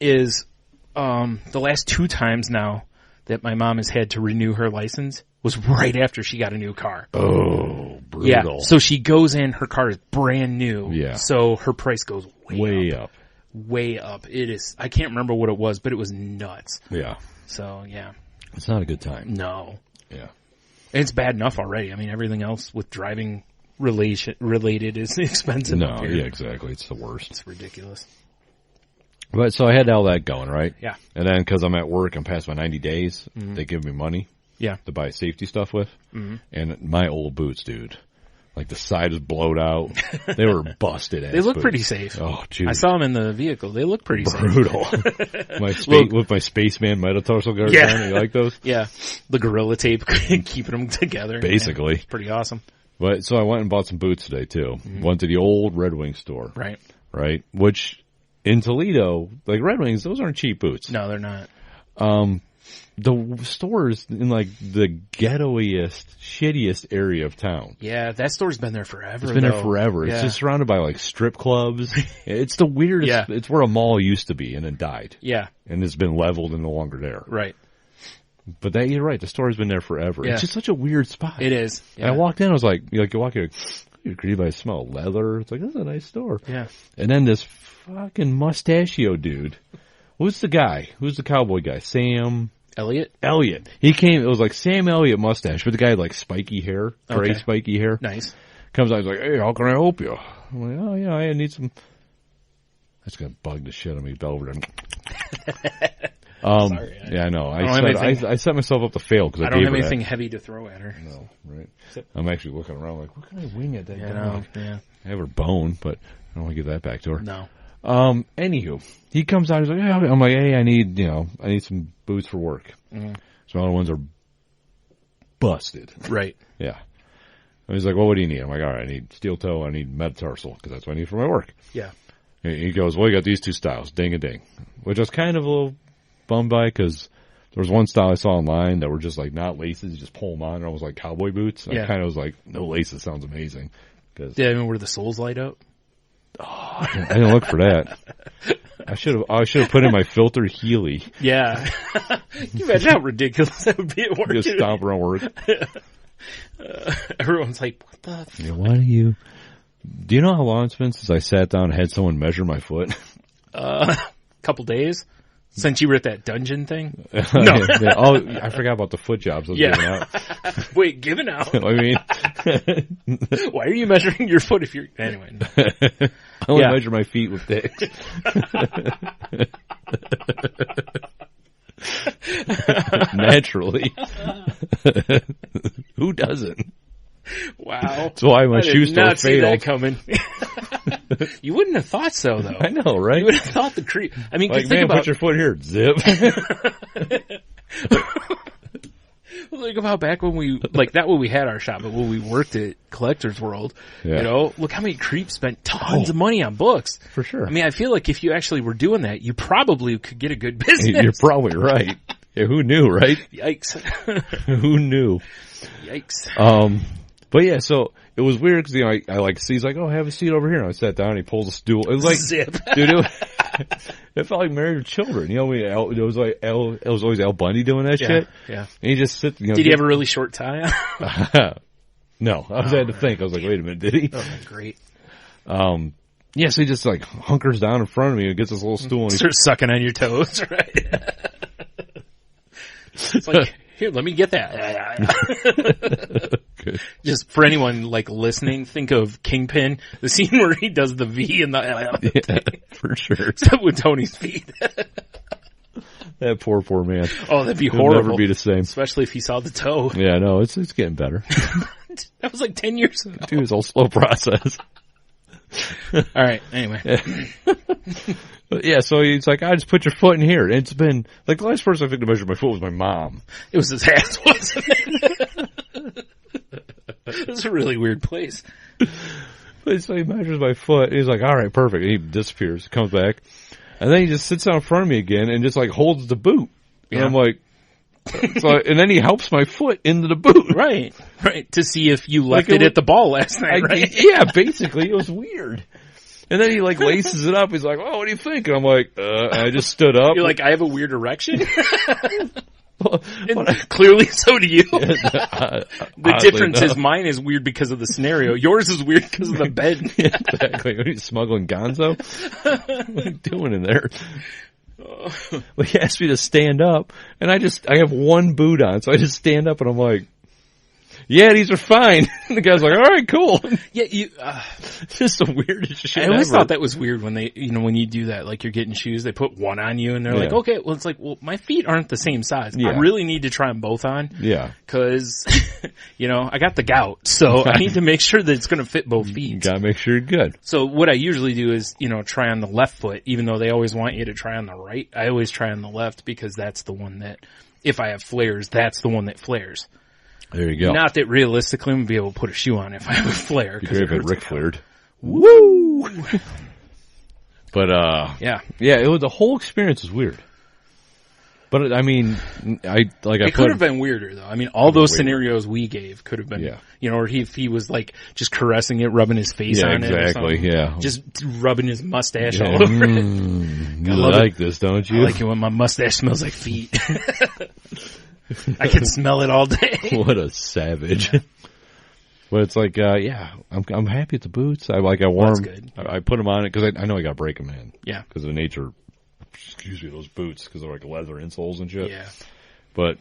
Speaker 8: is, the last 2 times now that my mom has had to renew her license was right after she got a new car.
Speaker 9: Oh, brutal.
Speaker 8: Yeah. So she goes in, her car is brand new.
Speaker 9: Yeah.
Speaker 8: So her price goes
Speaker 9: way up.
Speaker 8: Way up. It is, I can't remember what it was, but it was nuts.
Speaker 9: Yeah.
Speaker 8: So, yeah.
Speaker 9: It's not a good time.
Speaker 8: No.
Speaker 9: Yeah.
Speaker 8: It's bad enough already. I mean, everything else with driving related is expensive.
Speaker 9: No,
Speaker 8: up here.
Speaker 9: yeah, exactly. It's the worst.
Speaker 8: It's ridiculous.
Speaker 9: But so I had all that going, right?
Speaker 8: Yeah.
Speaker 9: And then because I'm at work, I'm past my 90 days, they give me money.
Speaker 8: Yeah.
Speaker 9: To buy safety stuff with. Mm-hmm. And my old boots, dude. Like the side is blowed out. They were busted ass
Speaker 8: They look
Speaker 9: boots.
Speaker 8: pretty safe.
Speaker 9: Oh, dude.
Speaker 8: I saw them in the vehicle. They look pretty
Speaker 9: brutal.
Speaker 8: safe.
Speaker 9: With my spaceman metatarsal guards on. You like those?
Speaker 8: Yeah. The Gorilla Tape keeping them together.
Speaker 9: Basically.
Speaker 8: Yeah, pretty awesome.
Speaker 9: But so I went and bought some boots today too.
Speaker 8: Mm-hmm.
Speaker 9: Went to the old Red Wing store.
Speaker 8: Right.
Speaker 9: Right. Which in Toledo, like Red Wings, those aren't cheap boots.
Speaker 8: No, they're not.
Speaker 9: The stores in like the ghettoiest, shittiest area of town.
Speaker 8: Yeah, that store's been there forever.
Speaker 9: It's been there forever.
Speaker 8: Yeah.
Speaker 9: It's just surrounded by like strip clubs. It's the weirdest.
Speaker 8: Yeah.
Speaker 9: It's where a mall used to be and then died.
Speaker 8: Yeah.
Speaker 9: And it's been leveled and no longer there.
Speaker 8: Right.
Speaker 9: But you're right. The store's been there forever.
Speaker 8: Yeah.
Speaker 9: It's just such a weird spot.
Speaker 8: It is. Yeah.
Speaker 9: And I walked in. I was like, you walk in, you're greeted by the smell of leather. It's like, this is a nice store.
Speaker 8: Yeah.
Speaker 9: And then this fucking mustachio dude. Who's the guy? Who's the cowboy guy? Sam
Speaker 8: Elliot.
Speaker 9: He came. It was like Sam Elliott mustache, but the guy had like spiky hair, gray spiky hair.
Speaker 8: Nice.
Speaker 9: Comes out, he's like, "Hey, how can I help you?" I'm like, "Oh yeah, I need some." That's gonna bug the shit out of me, Belvedere.
Speaker 8: Sorry,
Speaker 9: yeah, I know.
Speaker 8: I
Speaker 9: I set myself up to fail because I
Speaker 8: don't
Speaker 9: gave
Speaker 8: have
Speaker 9: her
Speaker 8: anything
Speaker 9: that.
Speaker 8: heavy to throw at her.
Speaker 9: No, right. I'm actually looking around like, what can I wing at that dog?
Speaker 8: Yeah.
Speaker 9: I have her bone, but I don't want to give that back to her.
Speaker 8: No.
Speaker 9: Anywho, he comes out. He's like, yeah. I'm like, hey, I need some boots for work.
Speaker 8: Mm.
Speaker 9: Some other ones are busted.
Speaker 8: Right.
Speaker 9: Yeah. And he's like, well, what do you need? I'm like, all right, I need steel toe. I need metatarsal because that's what I need for my work.
Speaker 8: Yeah.
Speaker 9: And he goes, well, you got these 2 styles, ding a ding, which I was kind of a little bummed by because there was one style I saw online that were just like not laces, you just pull them on, and almost like cowboy boots. And I kind of was like, no laces sounds amazing. Cause
Speaker 8: where the soles light up.
Speaker 9: Oh, I didn't look for that. I should have put in my filter Healy.
Speaker 8: Yeah. Can you imagine how ridiculous that would be at work?
Speaker 9: Just stomp around work.
Speaker 8: Everyone's like, what the fuck?
Speaker 9: Yeah, why do you know how long it's been since I sat down and had someone measure my foot?
Speaker 8: Couple days? Since you were at that dungeon thing?
Speaker 9: No. Yeah. Oh, I forgot about the foot jobs I was giving out.
Speaker 8: Wait, giving out?
Speaker 9: I mean.
Speaker 8: Why are you measuring your foot if you're... Anyway.
Speaker 9: I only measure my feet with dicks. Naturally. Who doesn't?
Speaker 8: Wow.
Speaker 9: That's why my
Speaker 8: I
Speaker 9: shoe
Speaker 8: did
Speaker 9: store
Speaker 8: not see that
Speaker 9: failed.
Speaker 8: coming. You wouldn't have thought so, though.
Speaker 9: I know, right?
Speaker 8: You would have thought the creep. I mean,
Speaker 9: Like,
Speaker 8: think
Speaker 9: man,
Speaker 8: about
Speaker 9: put your foot here. Zip.
Speaker 8: think about back when we like not when we had our shop, but when we worked at Collector's World.
Speaker 9: Yeah.
Speaker 8: You know, look how many creeps spent tons of money on books.
Speaker 9: For sure.
Speaker 8: I mean, I feel like if you actually were doing that, you probably could get a good business.
Speaker 9: You're probably right. Yeah, who knew, right?
Speaker 8: Yikes!
Speaker 9: Who knew?
Speaker 8: Yikes!
Speaker 9: But yeah, so it was weird because, you know, I like, he's like, oh, have a seat over here. And I sat down and he pulls a stool. It was like,
Speaker 8: Zip.
Speaker 9: dude, it felt like Married with Children. You know, it was like it was always Al Bundy doing that shit.
Speaker 8: Yeah.
Speaker 9: And he just sits, you know.
Speaker 8: Did he have a really short tie on?
Speaker 9: No, I had to think. I was like, wait a minute, did he?
Speaker 8: Oh, great.
Speaker 9: Yeah, so he just like hunkers down in front of me and gets this little stool and he
Speaker 8: Starts sucking on your toes, right? It's like, here, let me get that. Just for anyone like listening, think of Kingpin, the scene where he does the V and the
Speaker 9: yeah, for sure.
Speaker 8: with Tony's feet.
Speaker 9: That poor man.
Speaker 8: Oh, that'd be
Speaker 9: It'll
Speaker 8: horrible.
Speaker 9: never be the same.
Speaker 8: Especially if he saw the toe.
Speaker 9: Yeah, no, it's getting better.
Speaker 8: That was like 10 years ago.
Speaker 9: Dude, it's all slow process.
Speaker 8: All right. Anyway.
Speaker 9: But yeah, so he's like, I just put your foot in here. And it's been like the last person I think to measure my foot was my mom.
Speaker 8: It was his ass, wasn't it? It's a really weird place.
Speaker 9: But so he measures my foot. He's like, all right, perfect. And he disappears, comes back. And then he just sits down in front of me again and just like holds the boot. And
Speaker 8: Yeah.
Speaker 9: I'm like, and then he helps my foot into the boot.
Speaker 8: Right. To see if you left
Speaker 9: Like
Speaker 8: it at the ball last night, right?
Speaker 9: Yeah, basically. It was weird. And then he like laces it up. He's like, oh, what do you think? And I'm like, and I just stood up.
Speaker 8: You're like, I have a weird erection?
Speaker 9: But
Speaker 8: Clearly so do you.
Speaker 9: the
Speaker 8: The difference is mine is weird because of the scenario. Yours is weird because of the bed.
Speaker 9: Yeah, exactly. What are you smuggling gonzo? What are you doing in there? Well, he asked me to stand up, and I have one boot on, so I just stand up, and I'm like, yeah, these are fine. And the guy's like, all right, cool.
Speaker 8: Yeah,
Speaker 9: It's just the weirdest shit
Speaker 8: I always
Speaker 9: ever.
Speaker 8: thought that was weird when they, when you do that, like you're getting shoes, they put one on you and they're like,
Speaker 9: Yeah.
Speaker 8: okay, well, it's like, well, my feet aren't the same size.
Speaker 9: Yeah.
Speaker 8: I really need to try them both on.
Speaker 9: Yeah.
Speaker 8: Cause, I got the gout, so I need to make sure that it's going to fit both
Speaker 9: You
Speaker 8: feet.
Speaker 9: gotta make sure you're good.
Speaker 8: So what I usually do is, try on the left foot, even though they always want you to try on the right. I always try on the left because that's the one that, if I have flares, that's the one that flares.
Speaker 9: There you go.
Speaker 8: Not that realistically I'm going to be able to put a shoe on if I have a flare.
Speaker 9: Be
Speaker 8: 'cause
Speaker 9: great
Speaker 8: it
Speaker 9: if it
Speaker 8: hurts.
Speaker 9: Ric Flaired.
Speaker 8: Woo!
Speaker 9: But,
Speaker 8: Yeah.
Speaker 9: the whole experience was weird. But, I mean,
Speaker 8: It could have been weirder though. I mean, all those scenarios we gave could have been, or if he was like just caressing it, rubbing his face
Speaker 9: Yeah,
Speaker 8: on it. Or
Speaker 9: exactly,
Speaker 8: something.
Speaker 9: yeah.
Speaker 8: Just rubbing his mustache
Speaker 9: Yeah.
Speaker 8: all over it.
Speaker 9: You
Speaker 8: love
Speaker 9: like this, don't you?
Speaker 8: I like it when my mustache smells like feet. I can smell it all day.
Speaker 9: What a savage. But it's like, I'm happy with the boots. I wore
Speaker 8: That's
Speaker 9: them.
Speaker 8: good.
Speaker 9: I put them on it because I know I got to break them in.
Speaker 8: Yeah.
Speaker 9: Because of the nature, those boots, because they're like leather insoles and shit.
Speaker 8: Yeah.
Speaker 9: But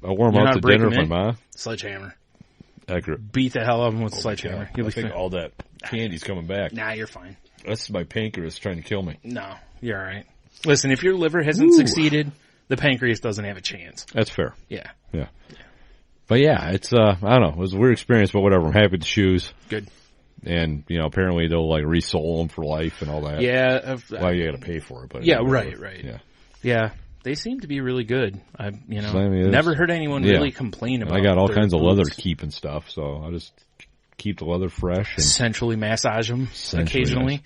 Speaker 9: I wore them
Speaker 8: You're
Speaker 9: out
Speaker 8: not
Speaker 9: to dinner with
Speaker 8: breaking
Speaker 9: my
Speaker 8: in?
Speaker 9: mom.
Speaker 8: Sledgehammer.
Speaker 9: Accurate.
Speaker 8: Beat the hell out of him with a sledgehammer. You'll
Speaker 9: I
Speaker 8: be
Speaker 9: think
Speaker 8: fine.
Speaker 9: all that candy's coming back.
Speaker 8: Nah, you're fine.
Speaker 9: That's my pancreas trying to kill me.
Speaker 8: No, you're alright. Listen, if your liver hasn't succeeded, the pancreas doesn't have a chance.
Speaker 9: That's fair.
Speaker 8: Yeah.
Speaker 9: Yeah. But yeah, it's, I don't know. It was a weird experience, but whatever. I'm happy with the shoes.
Speaker 8: Good.
Speaker 9: And, apparently they'll like resole them for life and all that.
Speaker 8: Yeah.
Speaker 9: Well, you gotta pay for it, but.
Speaker 8: Yeah,
Speaker 9: whatever.
Speaker 8: right.
Speaker 9: Yeah.
Speaker 8: Yeah. They seem to be really good. I've,
Speaker 9: it's-
Speaker 8: never heard anyone really complain about
Speaker 9: I got all
Speaker 8: their
Speaker 9: kinds of leather
Speaker 8: boots.
Speaker 9: to keep and stuff, so I'll just keep the leather fresh. And
Speaker 8: Essentially massage them
Speaker 9: Essentially,
Speaker 8: occasionally.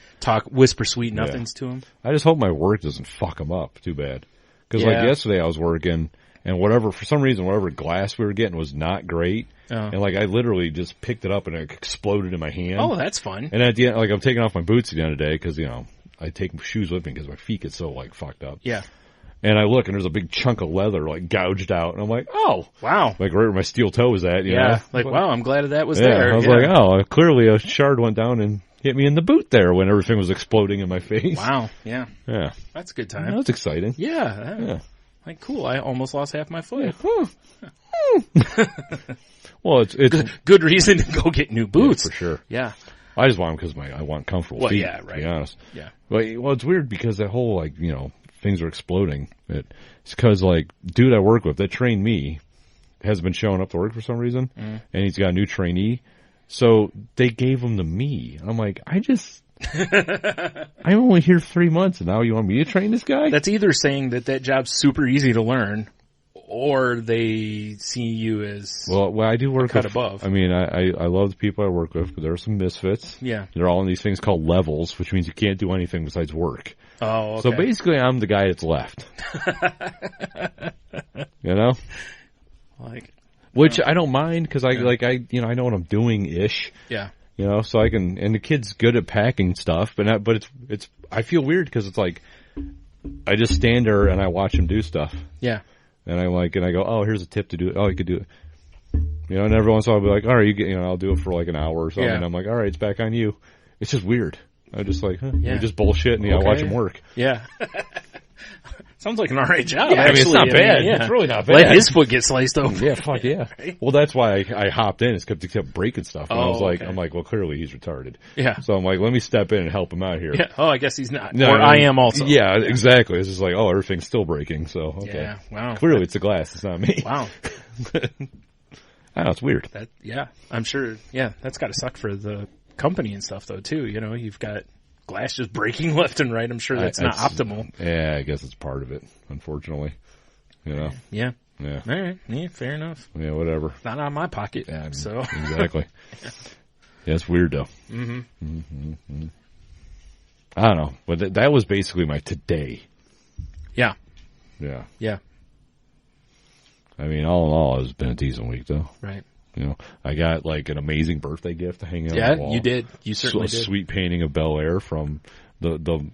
Speaker 8: Whisper sweet nothings to them.
Speaker 9: I just hope my work doesn't fuck them up too bad. Because
Speaker 8: Yeah.
Speaker 9: like yesterday I was working and for some reason, whatever glass we were getting was not great.
Speaker 8: Oh.
Speaker 9: And like I literally just picked it up and it exploded in my hand.
Speaker 8: Oh, that's fun.
Speaker 9: And at the end, like I'm taking off my boots at the end of the day because, I take shoes with me because my feet get so like fucked up.
Speaker 8: Yeah.
Speaker 9: And I look and there's a big chunk of leather like gouged out and I'm like, oh.
Speaker 8: Wow.
Speaker 9: Like right where my steel toe was at, you know?
Speaker 8: Yeah. Like, wow, I'm glad that was
Speaker 9: Yeah,
Speaker 8: there.
Speaker 9: I was like, oh, clearly a shard went down and hit me in the boot there when everything was exploding in my face.
Speaker 8: Wow. Yeah.
Speaker 9: Yeah.
Speaker 8: That's a good time.
Speaker 9: That's exciting.
Speaker 8: Yeah.
Speaker 9: Yeah.
Speaker 8: Like, cool. I almost lost half my foot.
Speaker 9: Well, it's
Speaker 8: Good reason to go get new boots.
Speaker 9: for sure.
Speaker 8: Yeah.
Speaker 9: I just want them because I want comfortable
Speaker 8: Well,
Speaker 9: feet.
Speaker 8: yeah,
Speaker 9: To
Speaker 8: right.
Speaker 9: be honest.
Speaker 8: Yeah.
Speaker 9: Well, it's weird because that whole things are exploding. It's because dude I work with that trained me hasn't been showing up to work for some reason, and he's got a new trainee. So they gave him to me. I'm like, I'm only here 3 months, and now you want me to train this guy?
Speaker 8: That's either saying that job's super easy to learn, or they see you as
Speaker 9: well, I do work
Speaker 8: cut
Speaker 9: with,
Speaker 8: above.
Speaker 9: I mean, I love the people I work with, but there are some misfits.
Speaker 8: Yeah.
Speaker 9: They're all in these things called levels, which means you can't do anything besides work.
Speaker 8: Oh, okay.
Speaker 9: So basically, I'm the guy that's left. You know? Which I don't mind, because I know what I'm doing ish.
Speaker 8: Yeah.
Speaker 9: You know, so I can, and the kid's good at packing stuff, but it's I feel weird because it's like I just stand there and I watch him do stuff.
Speaker 8: Yeah.
Speaker 9: And I go, oh, here's a tip to do it. Oh, you could do it. You know, and every once in a while I'll be like, all right, I'll do it for like an hour or something.
Speaker 8: Yeah.
Speaker 9: And I'm like, all right, it's back on you. It's just weird. I'm just like,
Speaker 8: Yeah.
Speaker 9: we just bullshit and I watch him work.
Speaker 8: Yeah. Sounds like an alright job.
Speaker 9: Yeah,
Speaker 8: actually.
Speaker 9: it's not bad.
Speaker 8: Yeah.
Speaker 9: It's really not bad.
Speaker 8: Let his foot get sliced open.
Speaker 9: Yeah, fuck yeah.
Speaker 8: Right?
Speaker 9: Well, that's why I hopped in. It's because he kept breaking stuff. And I was like,
Speaker 8: okay.
Speaker 9: I'm like, well, clearly he's retarded.
Speaker 8: Yeah.
Speaker 9: So I'm like, let me step in and help him out here.
Speaker 8: Yeah. Oh, I guess he's not.
Speaker 9: No,
Speaker 8: or I am also.
Speaker 9: Yeah, exactly. It's just like, oh, everything's still breaking. So okay.
Speaker 8: Yeah. Wow.
Speaker 9: Clearly it's the glass. It's not me.
Speaker 8: Wow.
Speaker 9: I know, it's weird.
Speaker 8: Yeah. I'm sure. Yeah. That's got to suck for the company and stuff, though, too. You know, you've got glass just breaking left and right. I'm sure that's not optimal.
Speaker 9: Yeah, I guess it's part of it, unfortunately. You know?
Speaker 8: Yeah.
Speaker 9: Yeah.
Speaker 8: All right. Yeah, fair enough.
Speaker 9: Yeah, whatever.
Speaker 8: Not on my pocket.
Speaker 9: Yeah,
Speaker 8: so
Speaker 9: exactly. Yeah, it's weird, though.
Speaker 8: Mm-hmm.
Speaker 9: I don't know. But that was basically my today.
Speaker 8: Yeah.
Speaker 9: Yeah.
Speaker 8: Yeah.
Speaker 9: I mean, all in all, it's been a decent week, though.
Speaker 8: Right.
Speaker 9: You know, I got like an amazing birthday gift to hang on
Speaker 8: Yeah,
Speaker 9: the wall.
Speaker 8: you did. You certainly did.
Speaker 9: A sweet painting of Bel Air from the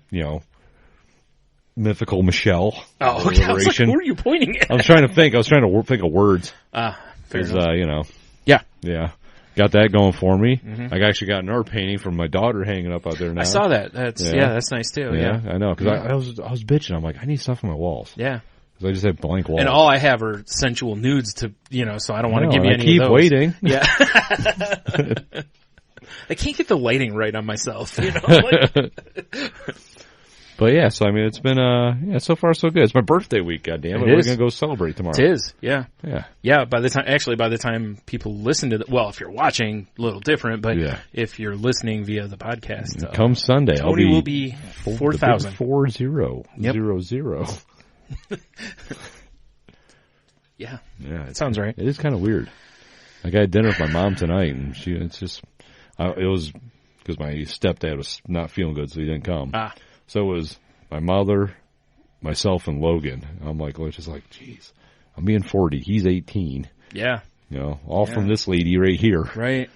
Speaker 9: mythical Michelle.
Speaker 8: Oh, okay. I was like, who are you pointing at?
Speaker 9: I was trying to think. I was trying to think of words.
Speaker 8: Fair enough.
Speaker 9: Yeah.
Speaker 8: Yeah.
Speaker 9: Got that going for me.
Speaker 8: Mm-hmm.
Speaker 9: I actually got another painting from my daughter hanging up out there now.
Speaker 8: I saw that. That's nice too. Yeah,
Speaker 9: I know. Because I was bitching. I'm like, I need stuff on my walls.
Speaker 8: Yeah.
Speaker 9: Because I just have blank walls.
Speaker 8: And all I have are sensual nudes to, so I don't want to give you any
Speaker 9: keep
Speaker 8: of those.
Speaker 9: waiting.
Speaker 8: Yeah. I can't get the lighting right on myself,
Speaker 9: But yeah, so I mean, it's been so far so good. It's my birthday week, goddammit. We're gonna go celebrate tomorrow.
Speaker 8: It is, yeah.
Speaker 9: Yeah.
Speaker 8: Yeah, by the time people listen to if you're watching, a little different, but if you're listening via the podcast,
Speaker 9: come Sunday,
Speaker 8: Tony will be 4,000.
Speaker 9: 40.
Speaker 8: Yep.
Speaker 9: 00.
Speaker 8: Yeah.
Speaker 9: Yeah.
Speaker 8: It sounds right.
Speaker 9: It is kind of weird. I got dinner with my mom tonight, and it was because my stepdad was not feeling good, so he didn't come. So it was my mother, myself, and Logan. I'm like, geez, I'm being 40. He's 18.
Speaker 8: Yeah.
Speaker 9: All from this lady right here.
Speaker 8: Right.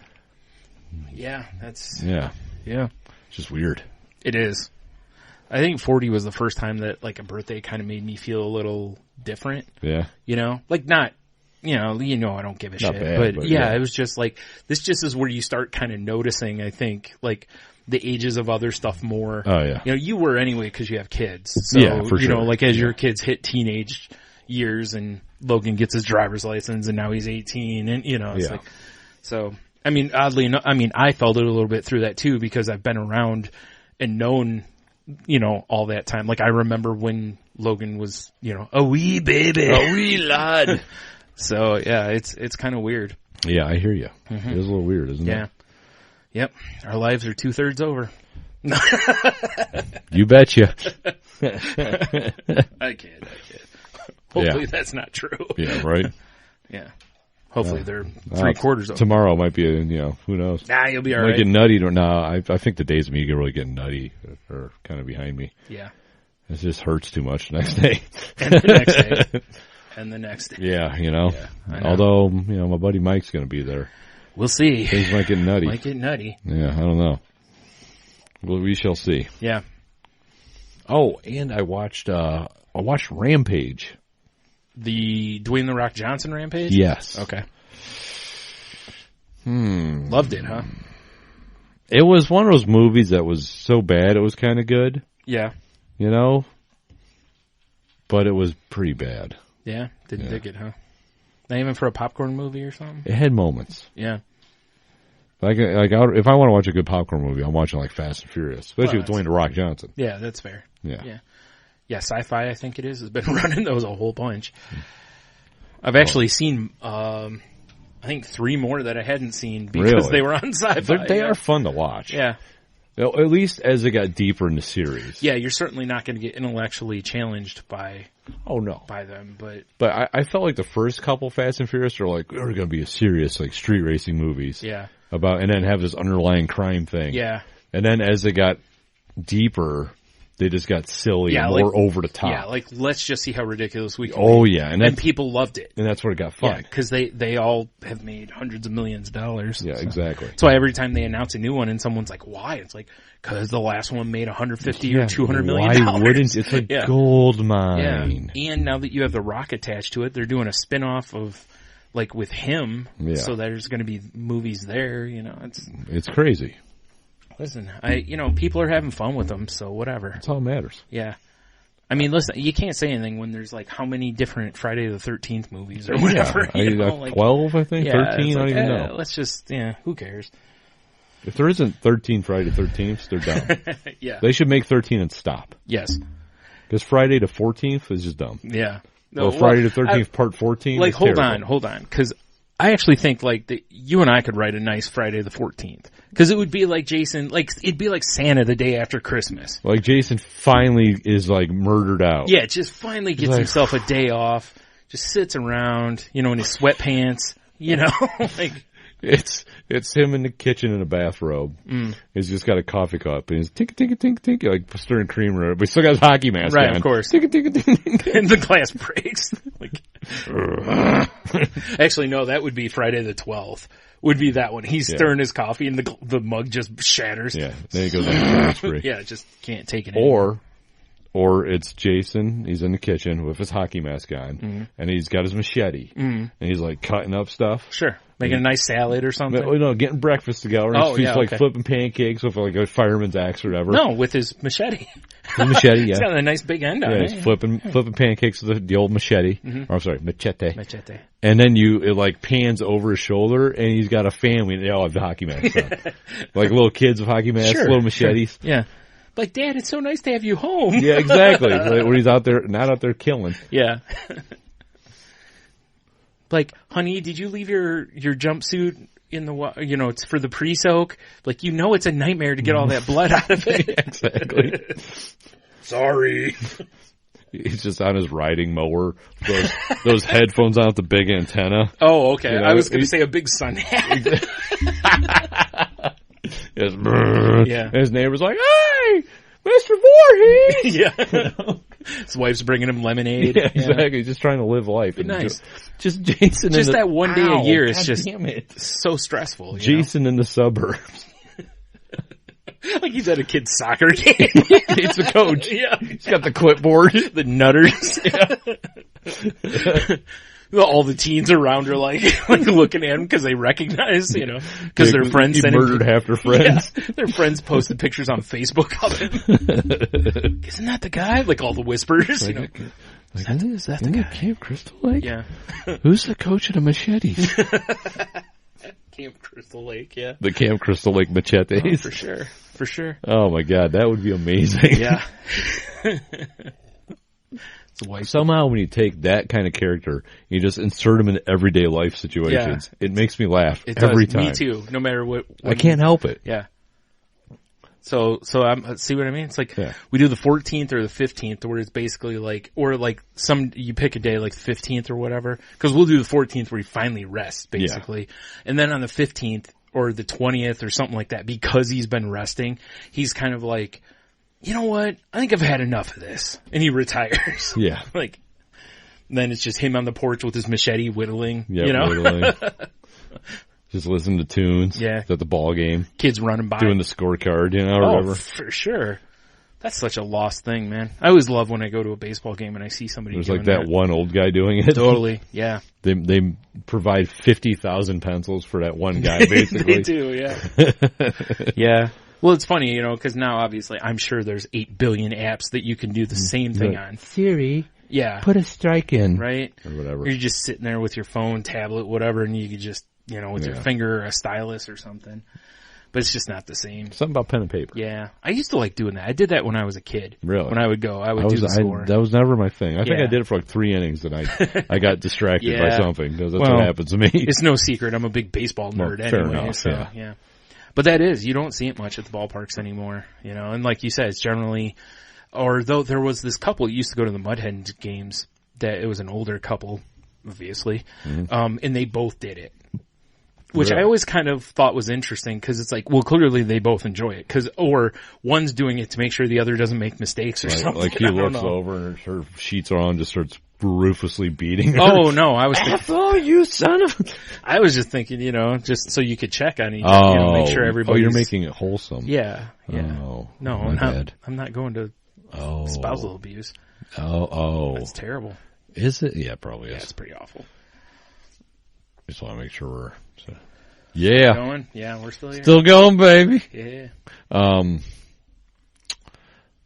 Speaker 8: Yeah, that's...
Speaker 9: Yeah.
Speaker 8: Yeah.
Speaker 9: It's just weird.
Speaker 8: It is. I think 40 was the first time that, a birthday kind of made me feel a little different.
Speaker 9: Yeah.
Speaker 8: Not... I don't give a shit.
Speaker 9: Bad,
Speaker 8: but it was just this just is where you start kind of noticing, I think, the ages of other stuff more.
Speaker 9: Oh, yeah.
Speaker 8: You were anyway because you have kids. So,
Speaker 9: yeah, for sure.
Speaker 8: As your kids hit teenage years and Logan gets his driver's license and now he's 18 and, it's so, I mean, oddly enough, I felt it a little bit through that too because I've been around and known, all that time. I remember when Logan was, a wee baby.
Speaker 9: A wee lad.
Speaker 8: So, yeah, it's kind of weird.
Speaker 9: Yeah, I hear you.
Speaker 8: Mm-hmm.
Speaker 9: It is a little weird, isn't it?
Speaker 8: Yeah. Yep. Our lives are 2/3 over.
Speaker 9: You betcha.
Speaker 8: I kid. Hopefully that's not true.
Speaker 9: Yeah, right?
Speaker 8: Yeah. Hopefully they're 3/4 over.
Speaker 9: Tomorrow might be, who knows?
Speaker 8: Nah, you'll be all
Speaker 9: right.
Speaker 8: right.
Speaker 9: Get nutty. I think the days of me really getting nutty are kind of behind me.
Speaker 8: Yeah.
Speaker 9: It just hurts too much the next day.
Speaker 8: And the next day. And the next day.
Speaker 9: Yeah,
Speaker 8: Yeah,
Speaker 9: although, my buddy Mike's going to be there.
Speaker 8: We'll see.
Speaker 9: Things might get nutty. Yeah, I don't know. Well, we shall see.
Speaker 8: Yeah.
Speaker 9: Oh, and I watched Rampage.
Speaker 8: The Dwayne The Rock Johnson Rampage?
Speaker 9: Yes.
Speaker 8: Okay. Loved it, huh?
Speaker 9: It was one of those movies that was so bad it was kind of good.
Speaker 8: Yeah.
Speaker 9: But it was pretty bad.
Speaker 8: Yeah? Didn't dig it, huh? Not even for a popcorn movie or something?
Speaker 9: It had moments.
Speaker 8: Yeah.
Speaker 9: If I want to watch a good popcorn movie, I'm watching Fast and Furious, especially with Dwayne The Rock Johnson.
Speaker 8: Yeah, that's fair.
Speaker 9: Yeah.
Speaker 8: Yeah, Sci-Fi, I think it is, has been running those a whole bunch. I've actually seen, I think 3 more that I hadn't seen because
Speaker 9: Really?
Speaker 8: they were on Sci-Fi.
Speaker 9: They
Speaker 8: yeah.
Speaker 9: are fun to watch.
Speaker 8: Yeah.
Speaker 9: You know, at least as it got deeper in the series.
Speaker 8: Yeah, you're certainly not going to get intellectually challenged by them, but
Speaker 9: I felt like the first couple Fast and Furious are like, we're going to be a serious, like, street racing movies.
Speaker 8: Yeah.
Speaker 9: And then have this underlying crime thing.
Speaker 8: Yeah.
Speaker 9: And then as it got deeper, they just got silly and more over the top.
Speaker 8: Yeah, like, let's just see how ridiculous we can
Speaker 9: Oh,
Speaker 8: be.
Speaker 9: yeah.
Speaker 8: And people loved it.
Speaker 9: And that's where it got fun.
Speaker 8: Yeah, because they all have made hundreds of millions of dollars.
Speaker 9: Yeah, exactly.
Speaker 8: That's why every time they announce a new one and someone's like, why? It's like, because the last one made 150 or 200 million.
Speaker 9: Why wouldn't it's a gold mine?
Speaker 8: Yeah. And now that you have The Rock attached to it, they're doing a spin-off of, like, with him.
Speaker 9: Yeah.
Speaker 8: So there's going to be movies there, you know.
Speaker 9: It's crazy.
Speaker 8: Listen, people are having fun with them, so whatever.
Speaker 9: That's all that matters.
Speaker 8: Yeah. I mean, listen, you can't say anything when there's, like, how many different Friday the 13th movies or whatever.
Speaker 9: Yeah. 12, I think? 13? I don't even know.
Speaker 8: Let's just, who cares?
Speaker 9: If there isn't 13 Friday the 13th, they're dumb.
Speaker 8: Yeah.
Speaker 9: They should make 13 and stop.
Speaker 8: Yes.
Speaker 9: Because Friday the 14th is just dumb.
Speaker 8: Yeah.
Speaker 9: Or Friday the 13th, part 14.
Speaker 8: Like, hold
Speaker 9: terrible.
Speaker 8: on. Because I actually think, like, you and I could write a nice Friday the 14th. Because it would be like Jason, like, it'd be like Santa the day after Christmas.
Speaker 9: Like Jason finally is, like, murdered out.
Speaker 8: Yeah, just finally gets himself a day off. Just sits around, in his sweatpants, like.
Speaker 9: It's him in the kitchen in a bathrobe. He's just got a coffee cup and he's tink tink tink tink like stirring creamer, but he still got his hockey mask on.
Speaker 8: Right, of course.
Speaker 9: Tink tink tink.
Speaker 8: And the glass breaks. Actually, no, that would be Friday the 12th. Would be that one. He's stirring his coffee and the mug just shatters.
Speaker 9: Yeah, then he goes on a killing spree.
Speaker 8: Yeah, just can't take it anymore.
Speaker 9: Or it's Jason, he's in the kitchen with his hockey mask on, and he's got his machete, and he's like cutting up stuff.
Speaker 8: Sure. Making a nice salad or something.
Speaker 9: Getting breakfast together. He's like flipping pancakes with like a fireman's axe or whatever.
Speaker 8: No, with his machete.
Speaker 9: His machete, yeah.
Speaker 8: He's got a nice big end on it.
Speaker 9: He's flipping pancakes with the old machete. Or I'm sorry, machete.
Speaker 8: Machete.
Speaker 9: And then it like pans over his shoulder, and he's got a family, and they all have the hockey masks on. Like little kids with hockey masks, little machetes.
Speaker 8: Sure. Yeah. Like, Dad, it's so nice to have you home.
Speaker 9: Yeah, exactly. When he's out there, not out there killing.
Speaker 8: Yeah. Like, honey, did you leave your jumpsuit in the it's for the pre-soak? Like, it's a nightmare to get all that blood out of it.
Speaker 9: Exactly.
Speaker 8: Sorry.
Speaker 9: He's just on his riding mower, those headphones on with the big antenna.
Speaker 8: Oh, okay. I was going to say a big sun hat.
Speaker 9: Yes.
Speaker 8: Yeah.
Speaker 9: And his neighbor's like, "Hey, Mr. Voorhees!"
Speaker 8: Yeah. His wife's bringing him lemonade.
Speaker 9: Yeah, exactly. He's just trying to live life.
Speaker 8: Nice.
Speaker 9: Just Jason.
Speaker 8: Just that one day a year is
Speaker 9: God
Speaker 8: just
Speaker 9: damn it.
Speaker 8: so stressful.
Speaker 9: Jason in the suburbs.
Speaker 8: Like he's at a kid's soccer game.
Speaker 9: He's the coach.
Speaker 8: Yeah.
Speaker 9: He's got the clipboard.
Speaker 8: The nutters. All the teens around are like looking at him because they recognize, because their friends
Speaker 9: he murdered half their friends.
Speaker 8: Yeah, their friends posted pictures on Facebook of him. Isn't that the guy? Like all the whispers, Is that the guy?
Speaker 9: Camp Crystal Lake?
Speaker 8: Yeah.
Speaker 9: Who's the coach of the Machetes?
Speaker 8: Camp Crystal Lake, yeah.
Speaker 9: The Camp Crystal Lake Machetes.
Speaker 8: Oh, for sure.
Speaker 9: Oh my God, that would be amazing.
Speaker 8: Yeah.
Speaker 9: Somehow when you take that kind of character, you just insert him in everyday life situations. Yeah. It makes me laugh every time.
Speaker 8: Me too, no matter what
Speaker 9: I can't help it.
Speaker 8: Yeah. So see what I mean? It's like we do the 14th or the 15th where it's basically like, or like you pick a day like the 15th or whatever, because we'll do the 14th where he finally rests basically. Yeah. And then on the 15th or the 20th or something like that, because he's been resting, he's kind of like, you know what? I think I've had enough of this. And he retires.
Speaker 9: Yeah.
Speaker 8: Like, then it's just him on the porch with his machete whittling,
Speaker 9: whittling. Just listen to tunes.
Speaker 8: Yeah.
Speaker 9: At the ball game.
Speaker 8: Kids running by.
Speaker 9: Doing the scorecard, or whatever.
Speaker 8: For sure. That's such a lost thing, man. I always love when I go to a baseball game and I see somebody
Speaker 9: There's
Speaker 8: doing
Speaker 9: like that one old guy doing it.
Speaker 8: Totally, yeah.
Speaker 9: They provide 50,000 pencils for that one guy, basically.
Speaker 8: They do, yeah. Yeah. Well, it's funny, because now obviously I'm sure there's 8 billion apps that you can do the same thing on.
Speaker 9: Siri.
Speaker 8: Yeah.
Speaker 9: Put a strike in.
Speaker 8: Right?
Speaker 9: Or whatever.
Speaker 8: You're just sitting there with your phone, tablet, whatever, and you could just, with your finger or a stylus or something. but it's just not the same.
Speaker 9: Something about pen and paper.
Speaker 8: Yeah, I used to like doing that. I did that when I was a kid.
Speaker 9: Really?
Speaker 8: When I would go, I would do the score.
Speaker 9: That was never my thing. I think
Speaker 8: Yeah.
Speaker 9: I did it for like 3 innings, and I got distracted
Speaker 8: Yeah.
Speaker 9: by something, because that's
Speaker 8: Well,
Speaker 9: what happens to me.
Speaker 8: It's no secret. I'm a big baseball
Speaker 9: Well,
Speaker 8: nerd
Speaker 9: fair
Speaker 8: anyway.
Speaker 9: enough,
Speaker 8: So
Speaker 9: yeah.
Speaker 8: yeah. But that is, you don't see it much at the ballparks anymore, you know, and like you said, it's generally, or though there was this couple that used to go to the Mudhens games, that it was an older couple, obviously, and they both did it. Which
Speaker 9: Really?
Speaker 8: I always kind of thought was interesting, because it's like, well, clearly they both enjoy it, or one's doing it to make sure the other doesn't make mistakes or something.
Speaker 9: Like he
Speaker 8: I don't
Speaker 9: looks
Speaker 8: know.
Speaker 9: over and her sheets are on, just starts ruthlessly beating her.
Speaker 8: Oh no, I was thinking,
Speaker 9: Oh, you son of!
Speaker 8: I was just thinking, you know, just so you could check on each other, you know, make sure everybody.
Speaker 9: you're making it wholesome.
Speaker 8: Yeah.
Speaker 9: Oh,
Speaker 8: No,
Speaker 9: my bad.
Speaker 8: I'm not going to
Speaker 9: Oh,
Speaker 8: spousal abuse.
Speaker 9: Oh,
Speaker 8: That's terrible.
Speaker 9: is it? Yeah, it probably
Speaker 8: Yeah,
Speaker 9: is.
Speaker 8: it's pretty awful.
Speaker 9: Just want to make sure we're. Yeah,
Speaker 8: Going? Yeah, we're still here.
Speaker 9: still going, baby.
Speaker 8: Yeah.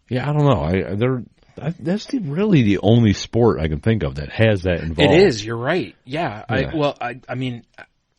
Speaker 9: Yeah, I don't know. That's really the only sport I can think of that has that involved.
Speaker 8: It is. You're right. Yeah.
Speaker 9: Yeah.
Speaker 8: I mean,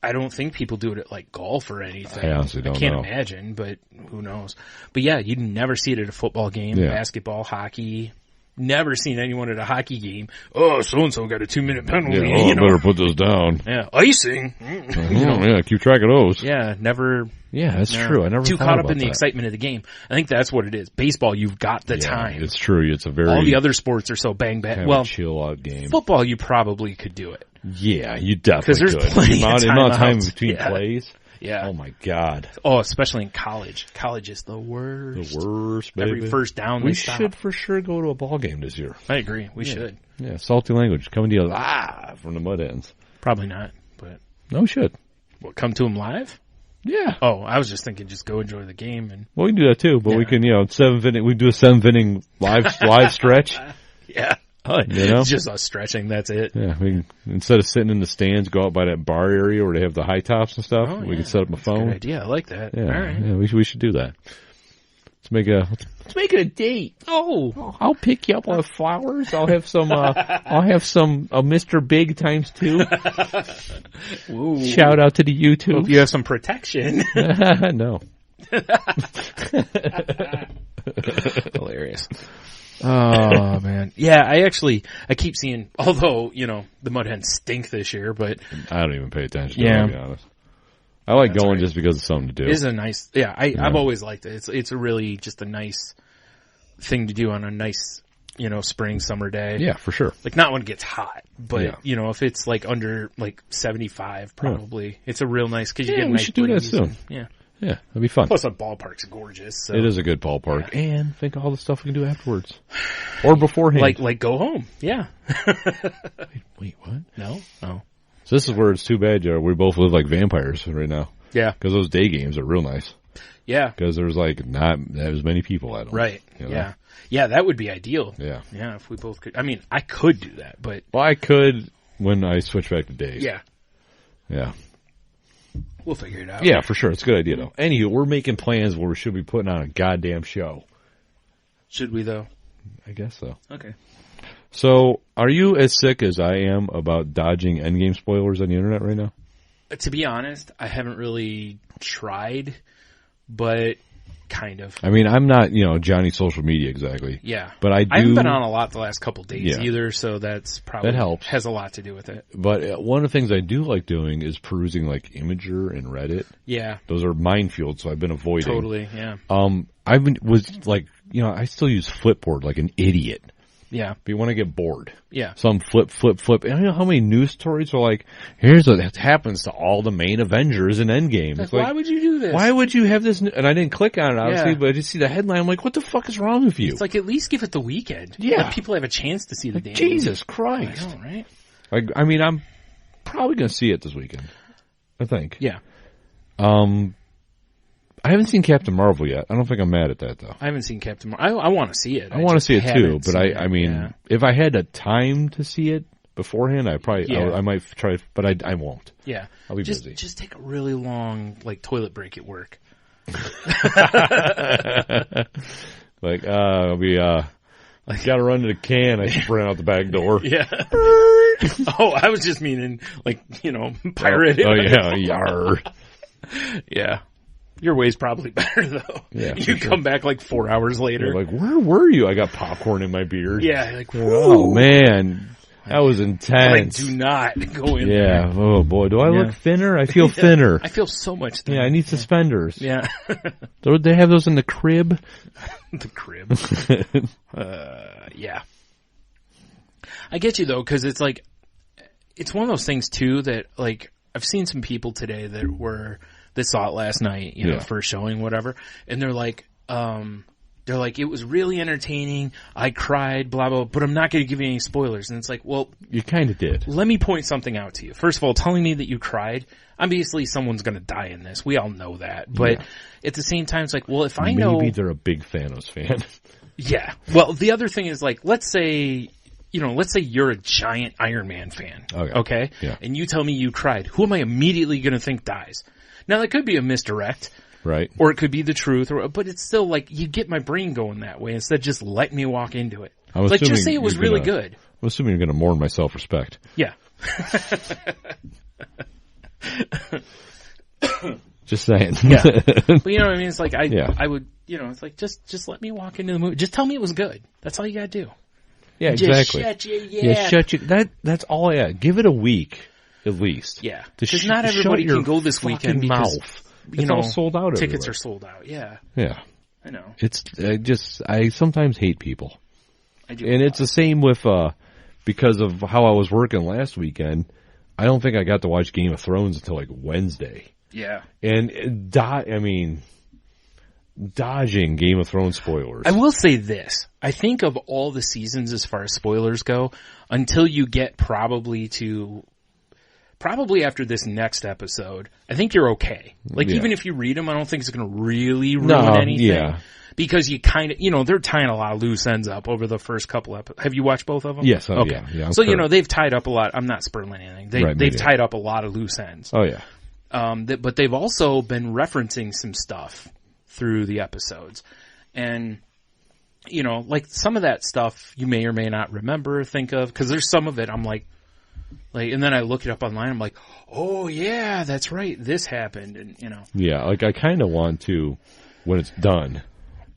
Speaker 8: I don't think people do it at like golf or anything.
Speaker 9: I honestly don't
Speaker 8: can't
Speaker 9: know.
Speaker 8: imagine, but who knows? But yeah, you'd never see it at a football game,
Speaker 9: Yeah.
Speaker 8: basketball, hockey. Never seen anyone at a hockey game. Oh, so and so got a 2-minute penalty.
Speaker 9: Yeah, I
Speaker 8: you know?
Speaker 9: better put those down.
Speaker 8: Yeah, icing.
Speaker 9: Yeah, keep track of those.
Speaker 8: Yeah, never.
Speaker 9: Yeah, that's
Speaker 8: No.
Speaker 9: true. I never
Speaker 8: too
Speaker 9: thought
Speaker 8: caught up
Speaker 9: about
Speaker 8: in the
Speaker 9: that.
Speaker 8: excitement of the game. I think that's what it is. Baseball, you've got the
Speaker 9: Yeah,
Speaker 8: time.
Speaker 9: It's true. It's a very
Speaker 8: All the other sports are so bang bang.
Speaker 9: kind of
Speaker 8: Well,
Speaker 9: chill out game.
Speaker 8: football, you probably could do it.
Speaker 9: Yeah, you definitely
Speaker 8: 'Cause there's
Speaker 9: could.
Speaker 8: plenty
Speaker 9: the amount,
Speaker 8: of
Speaker 9: the amount of time
Speaker 8: timeouts.
Speaker 9: between
Speaker 8: Yeah.
Speaker 9: plays.
Speaker 8: Yeah.
Speaker 9: Oh my god,
Speaker 8: Oh, especially in college. College is the worst.
Speaker 9: the worst. Baby.
Speaker 8: Every first down,
Speaker 9: we
Speaker 8: they stop.
Speaker 9: should for sure go to a ball game this year.
Speaker 8: I agree. We should.
Speaker 9: Yeah, salty language coming to you from the mud ends.
Speaker 8: Probably not, but
Speaker 9: No, we should.
Speaker 8: what, come to them live?
Speaker 9: Yeah.
Speaker 8: Oh, I was just thinking, just go enjoy the game and
Speaker 9: Well, we can do that too, but we
Speaker 8: Yeah.
Speaker 9: can, 7th inning. We do a 7th inning live stretch.
Speaker 8: yeah,
Speaker 9: You know?
Speaker 8: it's just us stretching. That's it.
Speaker 9: Yeah, we can, instead of sitting in the stands, go out by that bar area where they have the high tops and stuff.
Speaker 8: Oh,
Speaker 9: we
Speaker 8: yeah.
Speaker 9: can set up a
Speaker 8: Good
Speaker 9: phone.
Speaker 8: idea. I like that.
Speaker 9: Yeah,
Speaker 8: All right.
Speaker 9: yeah, we should do that. Let's make it a date.
Speaker 8: Oh,
Speaker 9: I'll pick you up with flowers. I'll have some. Mr. Big times 2.
Speaker 8: Ooh.
Speaker 9: Shout out to the
Speaker 8: Hope
Speaker 9: YouTube.
Speaker 8: you have some protection.
Speaker 9: No.
Speaker 8: Hilarious. Oh man. Yeah, I keep seeing, although, the Mud Hens stink this year, but
Speaker 9: I don't even pay attention.
Speaker 8: Yeah.
Speaker 9: To be honest. I like
Speaker 8: That's
Speaker 9: going
Speaker 8: right.
Speaker 9: just because it's something to do.
Speaker 8: it is a nice, I've always liked it. It's a really just a nice thing to do on a nice, spring, summer day.
Speaker 9: Yeah, for sure.
Speaker 8: Like not when it gets hot, but
Speaker 9: Yeah.
Speaker 8: if it's like under like 75, probably it's a real nice, cause you
Speaker 9: Yeah,
Speaker 8: get a
Speaker 9: we
Speaker 8: nice
Speaker 9: should do that
Speaker 8: breeze
Speaker 9: soon.
Speaker 8: and- yeah.
Speaker 9: Yeah, that'd be fun.
Speaker 8: Plus the ballpark's gorgeous. So.
Speaker 9: It is a good ballpark, and think of all the stuff we can do afterwards or beforehand.
Speaker 8: Like go home. Yeah.
Speaker 9: wait, what?
Speaker 8: No? Oh.
Speaker 9: So this is where it's too bad, Joe. We both live like vampires right now
Speaker 8: Yeah.
Speaker 9: because those day games are real nice.
Speaker 8: Yeah.
Speaker 9: Because there's like not as many people at them.
Speaker 8: Right.
Speaker 9: you know?
Speaker 8: Yeah. Yeah, that would be ideal.
Speaker 9: Yeah.
Speaker 8: Yeah, if we both could. I mean, I could do that, but
Speaker 9: Well, I could when I switch back to days.
Speaker 8: yeah,
Speaker 9: Yeah.
Speaker 8: we'll figure it out.
Speaker 9: Yeah, for sure. It's a good idea, though. Anywho, we're making plans where we should be putting on a goddamn show.
Speaker 8: Should we though?
Speaker 9: I guess so.
Speaker 8: Okay.
Speaker 9: So, are you as sick as I am about dodging endgame spoilers on the internet right now?
Speaker 8: To be honest, I haven't really tried, but kind of.
Speaker 9: I mean, I'm not, Johnny social media exactly.
Speaker 8: Yeah.
Speaker 9: But I
Speaker 8: haven't
Speaker 9: do.
Speaker 8: been on a lot the last couple days
Speaker 9: Yeah.
Speaker 8: either, so that's probably
Speaker 9: That helps.
Speaker 8: has a lot to do with it.
Speaker 9: But one of the things I do like doing is perusing like Imager and Reddit.
Speaker 8: Yeah.
Speaker 9: Those are minefields, so I've been avoiding.
Speaker 8: Totally. Yeah.
Speaker 9: I still use Flipboard like an idiot.
Speaker 8: Yeah.
Speaker 9: But you want to get bored.
Speaker 8: Yeah.
Speaker 9: So I'm flip. And I know how many news stories are like, here's what happens to all the main Avengers in Endgame. It's like,
Speaker 8: why would you do this?
Speaker 9: why would you have this? And I didn't click on it, obviously,
Speaker 8: Yeah.
Speaker 9: but I just see the headline. I'm like, what the fuck is wrong with you?
Speaker 8: It's like at least give it the weekend.
Speaker 9: Yeah.
Speaker 8: Let people have a chance to see the damn
Speaker 9: Jesus
Speaker 8: movie.
Speaker 9: Christ.
Speaker 8: I know, right?
Speaker 9: I mean, I'm probably going to see it this weekend. I think.
Speaker 8: Yeah.
Speaker 9: I haven't seen Captain Marvel yet. I don't think I'm mad at that, though.
Speaker 8: I haven't seen Captain Marvel. I want to see it.
Speaker 9: I want to
Speaker 8: just
Speaker 9: see it too,
Speaker 8: haven't
Speaker 9: but
Speaker 8: seen it.
Speaker 9: I mean,
Speaker 8: Yeah.
Speaker 9: if I had a time to see it beforehand,
Speaker 8: Yeah.
Speaker 9: I might try, but I won't.
Speaker 8: Yeah.
Speaker 9: I'll be
Speaker 8: just,
Speaker 9: busy.
Speaker 8: Just take a really long, toilet break at work.
Speaker 9: Like, I'll be, gotta run to the can. I sprint out the back door.
Speaker 8: Yeah. Oh, I was just meaning, pirate.
Speaker 9: Oh, yeah, yar.
Speaker 8: Yeah. Your way's probably better though.
Speaker 9: Yeah,
Speaker 8: you
Speaker 9: for sure.
Speaker 8: come back like 4 hours later.
Speaker 9: You're like, where were you? I got popcorn in my beard.
Speaker 8: Yeah, like,
Speaker 9: oh man, that was
Speaker 8: like,
Speaker 9: intense.
Speaker 8: do not go in
Speaker 9: Yeah.
Speaker 8: there.
Speaker 9: Oh boy, do I
Speaker 8: Yeah.
Speaker 9: look thinner? I feel thinner.
Speaker 8: I feel so much thinner.
Speaker 9: Yeah, I need suspenders.
Speaker 8: Yeah.
Speaker 9: Do they have those in the crib?
Speaker 8: The crib. Yeah. I get you though, because it's like, it's one of those things too that like, I've seen some people today that saw it last night, you know,
Speaker 9: Yeah.
Speaker 8: first showing, whatever, and they're like, it was really entertaining, I cried, blah, blah, but I'm not going to give you any spoilers. And it's like, well,
Speaker 9: You kind of did.
Speaker 8: let me point something out to you. First of all, telling me that you cried, obviously someone's going to die in this. We all know that. But at the same time, it's like, well, if I know...
Speaker 9: Maybe they're a big Thanos fan.
Speaker 8: Yeah. Well, the other thing is like, let's say you're a giant Iron Man fan. Okay?
Speaker 9: Yeah.
Speaker 8: And you tell me you cried. Who am I immediately going to think dies? Now, that could be a misdirect.
Speaker 9: Right.
Speaker 8: Or it could be the truth, but it's still like, you get my brain going that way instead of just let me walk into it.
Speaker 9: I'm
Speaker 8: Like, just
Speaker 9: assuming
Speaker 8: say it was
Speaker 9: you're
Speaker 8: really
Speaker 9: gonna-
Speaker 8: good.
Speaker 9: I'm assuming you're going to mourn my self-respect.
Speaker 8: Yeah.
Speaker 9: Just saying.
Speaker 8: Yeah. But you know what I mean? It's like,
Speaker 9: Yeah.
Speaker 8: I would, you know, it's like, just let me walk into the movie. Just tell me it was good. That's all you gotta do.
Speaker 9: Yeah,
Speaker 8: Just
Speaker 9: exactly.
Speaker 8: shut your
Speaker 9: Yeah, shut your... That's all I add. Give it a week, at least.
Speaker 8: Yeah.
Speaker 9: To
Speaker 8: Because
Speaker 9: sh-
Speaker 8: not
Speaker 9: shut
Speaker 8: everybody
Speaker 9: your
Speaker 8: can go this weekend
Speaker 9: fucking
Speaker 8: because,
Speaker 9: mouth.
Speaker 8: you
Speaker 9: It's
Speaker 8: know,
Speaker 9: all sold out
Speaker 8: tickets
Speaker 9: everywhere.
Speaker 8: are sold out. Yeah.
Speaker 9: Yeah.
Speaker 8: I know.
Speaker 9: It's, I sometimes hate people.
Speaker 8: I do.
Speaker 9: And it's the same with, because of how I was working last weekend, I don't think I got to watch Game of Thrones until like Wednesday.
Speaker 8: Yeah.
Speaker 9: And, dodging Game of Thrones spoilers.
Speaker 8: I will say this. I think of all the seasons as far as spoilers go, until you get probably after this next episode, I think you're okay. Like,
Speaker 9: Yeah.
Speaker 8: even if you read them, I don't think it's going to really ruin anything.
Speaker 9: Yeah.
Speaker 8: Because you kind of, you know, they're tying a lot of loose ends up over the first couple episodes. Have you watched both of them?
Speaker 9: Yes. Oh,
Speaker 8: Okay.
Speaker 9: Yeah. I'm
Speaker 8: So, you
Speaker 9: current.
Speaker 8: know, they've tied up a lot. I'm not spoiling anything. They've
Speaker 9: maybe.
Speaker 8: tied up a lot of loose ends.
Speaker 9: Oh, yeah.
Speaker 8: But they've also been referencing some stuff through the episodes. And, you know, like some of that stuff you may or may not remember or think of, because there's some of it I'm like, and then I look it up online, I'm like, oh yeah, that's right, this happened, and you know.
Speaker 9: Yeah, like I kind of want to, when it's done,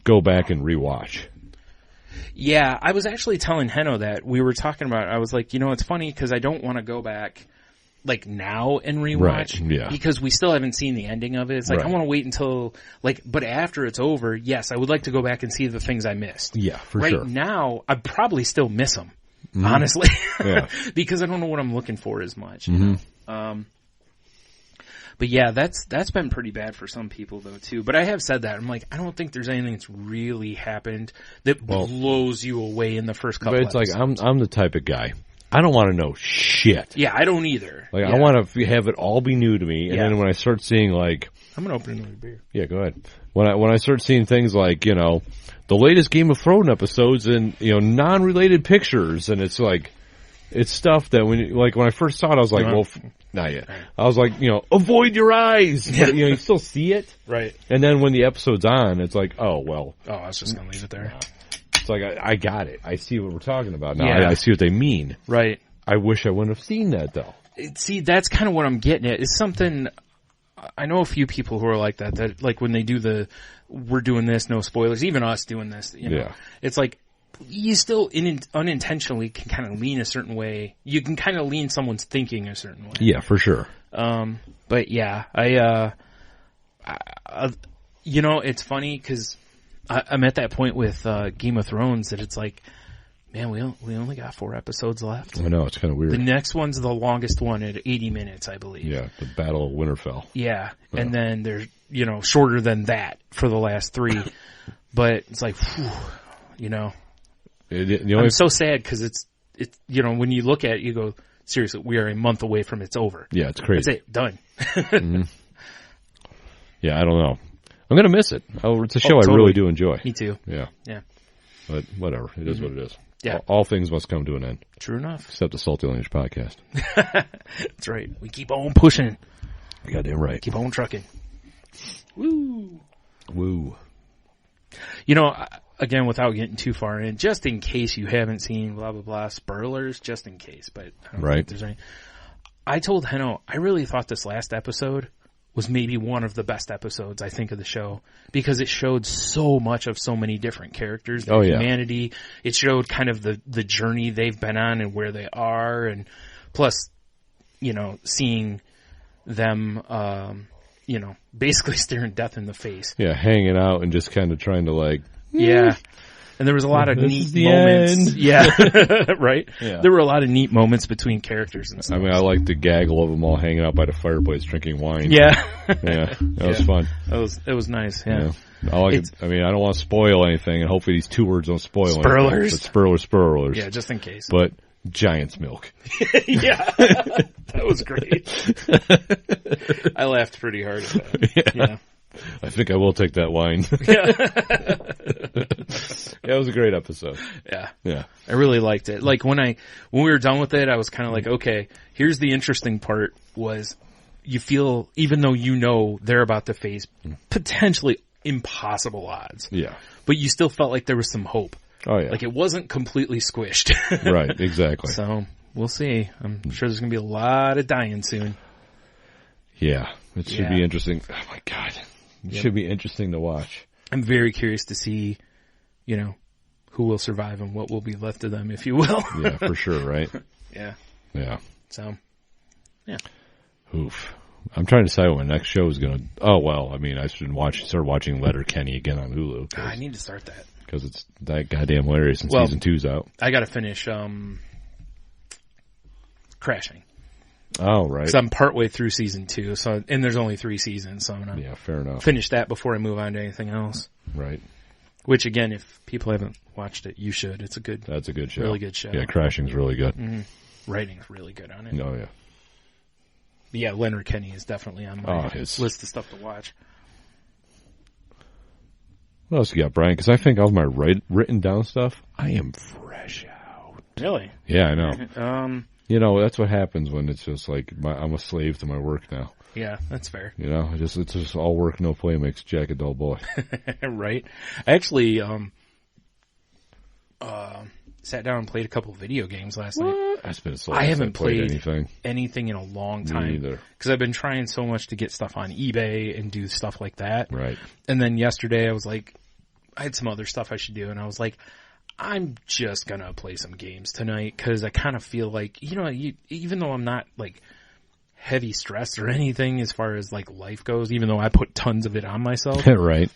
Speaker 9: go back and rewatch.
Speaker 8: Yeah, I was actually telling Heno that we were talking about, I was like, you know, it's funny because I don't want to go back like now and rewatch
Speaker 9: Right, yeah.
Speaker 8: because we still haven't seen the ending of it. It's like,
Speaker 9: Right.
Speaker 8: I want to wait until but after it's over, yes, I would like to go back and see the things I missed.
Speaker 9: Yeah, for
Speaker 8: right
Speaker 9: sure.
Speaker 8: now, I probably still miss them, honestly,
Speaker 9: Yeah.
Speaker 8: because I don't know what I'm looking for as much.
Speaker 9: Mhm.
Speaker 8: But yeah, that's been pretty bad for some people though too. But I have said that. I'm like, I don't think there's anything that's really happened that blows you away in the first couple
Speaker 9: But it's
Speaker 8: episodes.
Speaker 9: like I'm the type of guy. I don't want to know shit.
Speaker 8: Yeah, I don't either.
Speaker 9: Like
Speaker 8: Yeah.
Speaker 9: I want to have it all be new to me, and
Speaker 8: Yeah.
Speaker 9: then when I start seeing like,
Speaker 8: I'm gonna open another beer.
Speaker 9: yeah, go ahead. When I start seeing things like, you know, the latest Game of Thrones episodes and, you know, non-related pictures, and it's like, it's stuff that when I first saw it, I was like,
Speaker 8: Uh-huh.
Speaker 9: well, not yet. I was like, you know, avoid your eyes. But, you know, you still see it.
Speaker 8: Right.
Speaker 9: And then when the episode's on, it's like, oh, well.
Speaker 8: Oh, I was just gonna leave it there.
Speaker 9: It's like, I got it. I see what we're talking about now.
Speaker 8: Yeah.
Speaker 9: I see what they mean.
Speaker 8: Right.
Speaker 9: I wish I wouldn't have seen that, though.
Speaker 8: See, that's kind of what I'm getting at. It's something, I know a few people who are like that like when they do we're doing this, no spoilers, even us doing this, you know,
Speaker 9: Yeah.
Speaker 8: it's like, you still unintentionally can kind of lean a certain way. You can kind of lean someone's thinking a certain way.
Speaker 9: Yeah, for sure.
Speaker 8: But yeah, you know, it's funny because I'm at that point with Game of Thrones that it's like, man, we only got 4 episodes left.
Speaker 9: I know, it's kind of weird.
Speaker 8: The next one's the longest one at 80 minutes, I believe.
Speaker 9: Yeah, the Battle of Winterfell.
Speaker 8: Yeah, and then there's, you know, shorter than that for the last 3. But it's like, whew, you know, I'm so sad because it's, you know, when you look at it, you go, seriously, we are a month away from it's over.
Speaker 9: Yeah, it's crazy.
Speaker 8: That's it, done.
Speaker 9: Mhm. Yeah, I don't know. I'm going to miss it. It's a show I
Speaker 8: totally.
Speaker 9: really do enjoy.
Speaker 8: Me too.
Speaker 9: Yeah.
Speaker 8: Yeah.
Speaker 9: But whatever. It is what it is.
Speaker 8: Yeah.
Speaker 9: All things must come to an end.
Speaker 8: True enough.
Speaker 9: Except the Salty Language Podcast.
Speaker 8: That's right. We keep on pushing.
Speaker 9: Goddamn right.
Speaker 8: Keep on trucking. Woo.
Speaker 9: Woo.
Speaker 8: You know, again, without getting too far in, just in case you haven't seen blah, blah, blah, spoilers, just in case, but I don't
Speaker 9: Right.
Speaker 8: think there's any. I told Heno, I really thought this last episode was maybe one of the best episodes, I think, of the show, because it showed so much of so many different characters, their humanity. It showed kind of the journey they've been on and where they are, and plus, you know, seeing them, you know, basically staring death in the face.
Speaker 9: Yeah, hanging out and just kind of trying to like...
Speaker 8: Yeah. And there was a lot of
Speaker 9: This
Speaker 8: neat
Speaker 9: is the
Speaker 8: moments.
Speaker 9: end.
Speaker 8: Yeah. Right?
Speaker 9: Yeah.
Speaker 8: There were a lot of neat moments between characters and stuff.
Speaker 9: I mean, I like the gaggle of them all hanging out by the fireplace drinking wine.
Speaker 8: Yeah.
Speaker 9: Yeah. That was fun.
Speaker 8: It was nice. Yeah.
Speaker 9: I like it. I mean, I don't want to spoil anything, and hopefully these 2 words don't spoil
Speaker 8: Spoilers.
Speaker 9: anything. Spoilers.
Speaker 8: Yeah, just in case.
Speaker 9: But Giant's milk.
Speaker 8: Yeah. That was great. I laughed pretty hard at that. Yeah.
Speaker 9: I think I will take that wine. Yeah, it was a great episode.
Speaker 8: Yeah.
Speaker 9: Yeah.
Speaker 8: I really liked it. Like when we were done with it, I was kind of like, okay, here's the interesting part was you feel, even though you know they're about to face potentially impossible odds.
Speaker 9: Yeah.
Speaker 8: But you still felt like there was some hope.
Speaker 9: Oh yeah.
Speaker 8: Like it wasn't completely squished.
Speaker 9: Right, exactly.
Speaker 8: So we'll see. I'm sure there's going to be a lot of dying soon.
Speaker 9: Yeah. It should be interesting. Oh my God. It should be interesting to watch.
Speaker 8: I'm very curious to see, you know, who will survive and what will be left of them, if you will.
Speaker 9: Yeah, for sure, right?
Speaker 8: Yeah.
Speaker 9: Yeah.
Speaker 8: So, yeah.
Speaker 9: Oof. I'm trying to decide what my next show is going to... Oh, well, I mean, I should start watching Letterkenny again on Hulu.
Speaker 8: I need to start that.
Speaker 9: Because it's that goddamn hilarious and season 2's out.
Speaker 8: I got to finish Crashing.
Speaker 9: Oh, right.
Speaker 8: Because I'm partway through season 2, and there's only 3 seasons, so I'm going to
Speaker 9: fair enough.
Speaker 8: finish that before I move on to anything else.
Speaker 9: Right.
Speaker 8: Which, again, if people haven't watched it, you should. That's a good show. Really good show.
Speaker 9: Yeah, Crashing's really good.
Speaker 8: Mm-hmm. Writing's really good on it.
Speaker 9: Oh, yeah.
Speaker 8: But yeah, Leonard Kenny is definitely on my list of stuff to watch.
Speaker 9: What else you got, Brian? Because I think of my written down stuff, I am fresh out.
Speaker 8: Really?
Speaker 9: Yeah, I know. You know, that's what happens when it's just like I'm a slave to my work now.
Speaker 8: Yeah, that's fair.
Speaker 9: You know, it's just all work, no play makes Jack a dull boy.
Speaker 8: Right. I actually sat down and played a couple video games last night.
Speaker 9: It's been so
Speaker 8: I haven't played
Speaker 9: anything
Speaker 8: in a long time.
Speaker 9: Me neither.
Speaker 8: Because I've been trying so much to get stuff on eBay and do stuff like that.
Speaker 9: Right.
Speaker 8: And then yesterday I was like, I had some other stuff I should do, and I was like, I'm just gonna play some games tonight because I kind of feel like, you know, even though I'm not like heavy stressed or anything as far as like life goes, even though I put tons of it on myself.
Speaker 9: Right.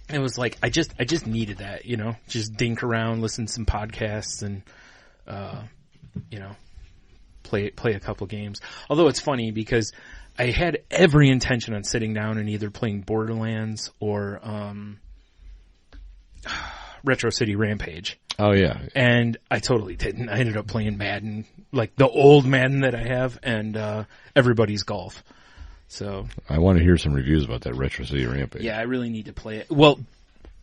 Speaker 8: It was like, I just needed that, you know, just dink around, listen to some podcasts and, you know, play a couple games. Although it's funny because I had every intention on sitting down and either playing Borderlands or, Retro City Rampage.
Speaker 9: Oh yeah.
Speaker 8: And I totally didn't. I ended up playing Madden, like the old Madden that I have, and Everybody's Golf. So
Speaker 9: I want to hear some reviews about that Retro City Rampage.
Speaker 8: Yeah, I really need to play it. Well,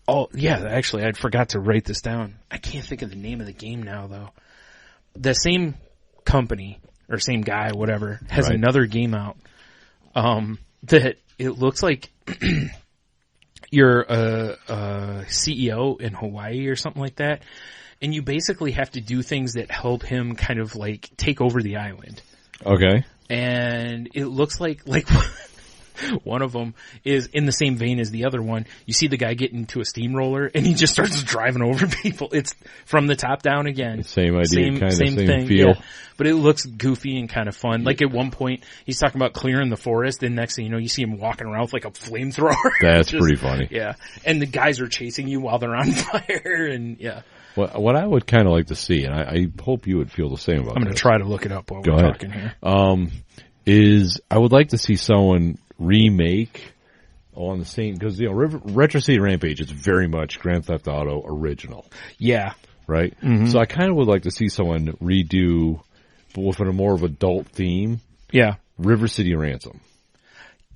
Speaker 8: actually I forgot to write this down. I can't think of the name of the game now though. The same company or same guy, whatever, has another game out that it looks like you're a CEO in Hawaii or something like that, and you basically have to do things that help him kind of like take over the island.
Speaker 9: Okay.
Speaker 8: And it looks like one of them is in the same vein as the other one. You see the guy get into a steamroller and he just starts driving over people. It's from the top down again.
Speaker 9: Same idea, same
Speaker 8: thing,
Speaker 9: feel.
Speaker 8: Yeah. But it looks goofy and kind of fun. Like at one point he's talking about clearing the forest, and next thing you know, you see him walking around with like a flamethrower.
Speaker 9: That's pretty funny.
Speaker 8: Yeah. And the guys are chasing you while they're on fire, and yeah.
Speaker 9: What I would kind of like to see, and I hope you would feel the same about
Speaker 8: I'm going to try to look it up while we're talking here.
Speaker 9: Is I would like to see someone remake on the same, because, you know, Retro City Rampage is very much Grand Theft Auto original.
Speaker 8: Yeah.
Speaker 9: Right?
Speaker 8: Mm-hmm.
Speaker 9: So I kind of would like to see someone redo, but with a more of adult theme.
Speaker 8: Yeah.
Speaker 9: River City Ransom.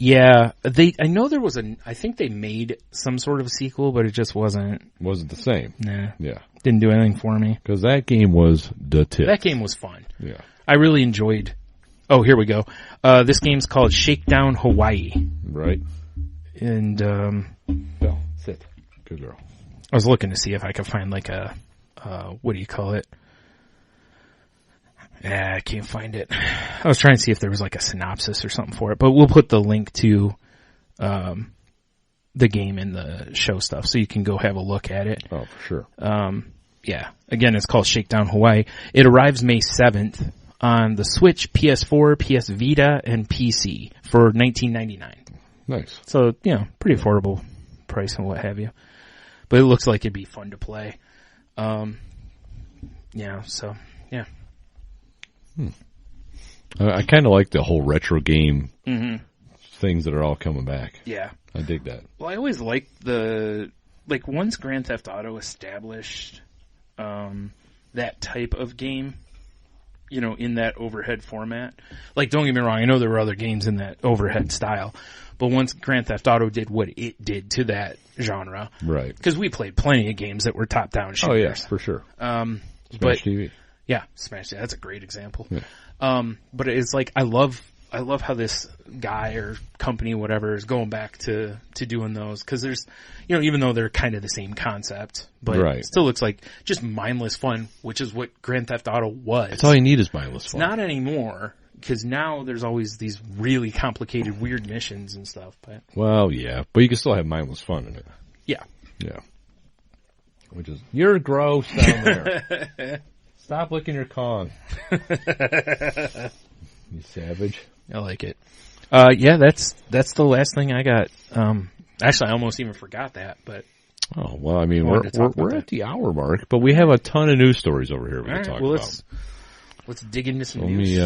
Speaker 8: Yeah, I know there was I think they made some sort of sequel, but it just wasn't
Speaker 9: the same.
Speaker 8: Nah.
Speaker 9: Yeah.
Speaker 8: Didn't do anything for me.
Speaker 9: Because that game was the tip.
Speaker 8: That game was fun.
Speaker 9: Yeah.
Speaker 8: I really enjoyed. Oh, here we go. This game's called Shakedown Hawaii.
Speaker 9: Right.
Speaker 8: And,
Speaker 9: Belle, sit. Good girl.
Speaker 8: I was looking to see if I could find like what do you call it? Yeah, I can't find it. I was trying to see if there was like a synopsis or something for it, but we'll put the link to the game in the show stuff so you can go have a look at it.
Speaker 9: Oh, for sure.
Speaker 8: Yeah. Again, it's called Shakedown Hawaii. It arrives May 7th on the Switch, PS4, PS Vita, and PC for $19.99.
Speaker 9: Nice.
Speaker 8: So, pretty affordable price and what have you. But it looks like it'd be fun to play. So.
Speaker 9: I kind of like the whole retro game
Speaker 8: Mm-hmm.
Speaker 9: things that are all coming back.
Speaker 8: Yeah.
Speaker 9: I dig that.
Speaker 8: Well, I always liked once Grand Theft Auto established that type of game, in that overhead format. Like, don't get me wrong, I know there were other games in that overhead style, but once Grand Theft Auto did what it did to that genre,
Speaker 9: right?
Speaker 8: Because we played plenty of games that were top-down shooters.
Speaker 9: Oh yeah, for sure. Smash TV.
Speaker 8: Yeah, Smash TV. That's a great example.
Speaker 9: Yeah.
Speaker 8: But it's like I love how this guy or company, whatever, is going back to doing those, because there's, even though they're kind of the same concept, but it still looks like just mindless fun, which is what Grand Theft Auto was.
Speaker 9: That's all you need is mindless fun.
Speaker 8: Not anymore, because now there's always these really complicated, weird missions and stuff. But
Speaker 9: well, yeah, but you can still have mindless fun in it.
Speaker 8: Yeah.
Speaker 9: Yeah. Which is, you're gross down there. Stop licking your Kong. You savage.
Speaker 8: I like it. That's the last thing I got. Actually, I almost even forgot that, but.
Speaker 9: Oh, well, I mean, we're at the hour mark, but we have a ton of news stories over here we can talk about.
Speaker 8: Let's dig into some news.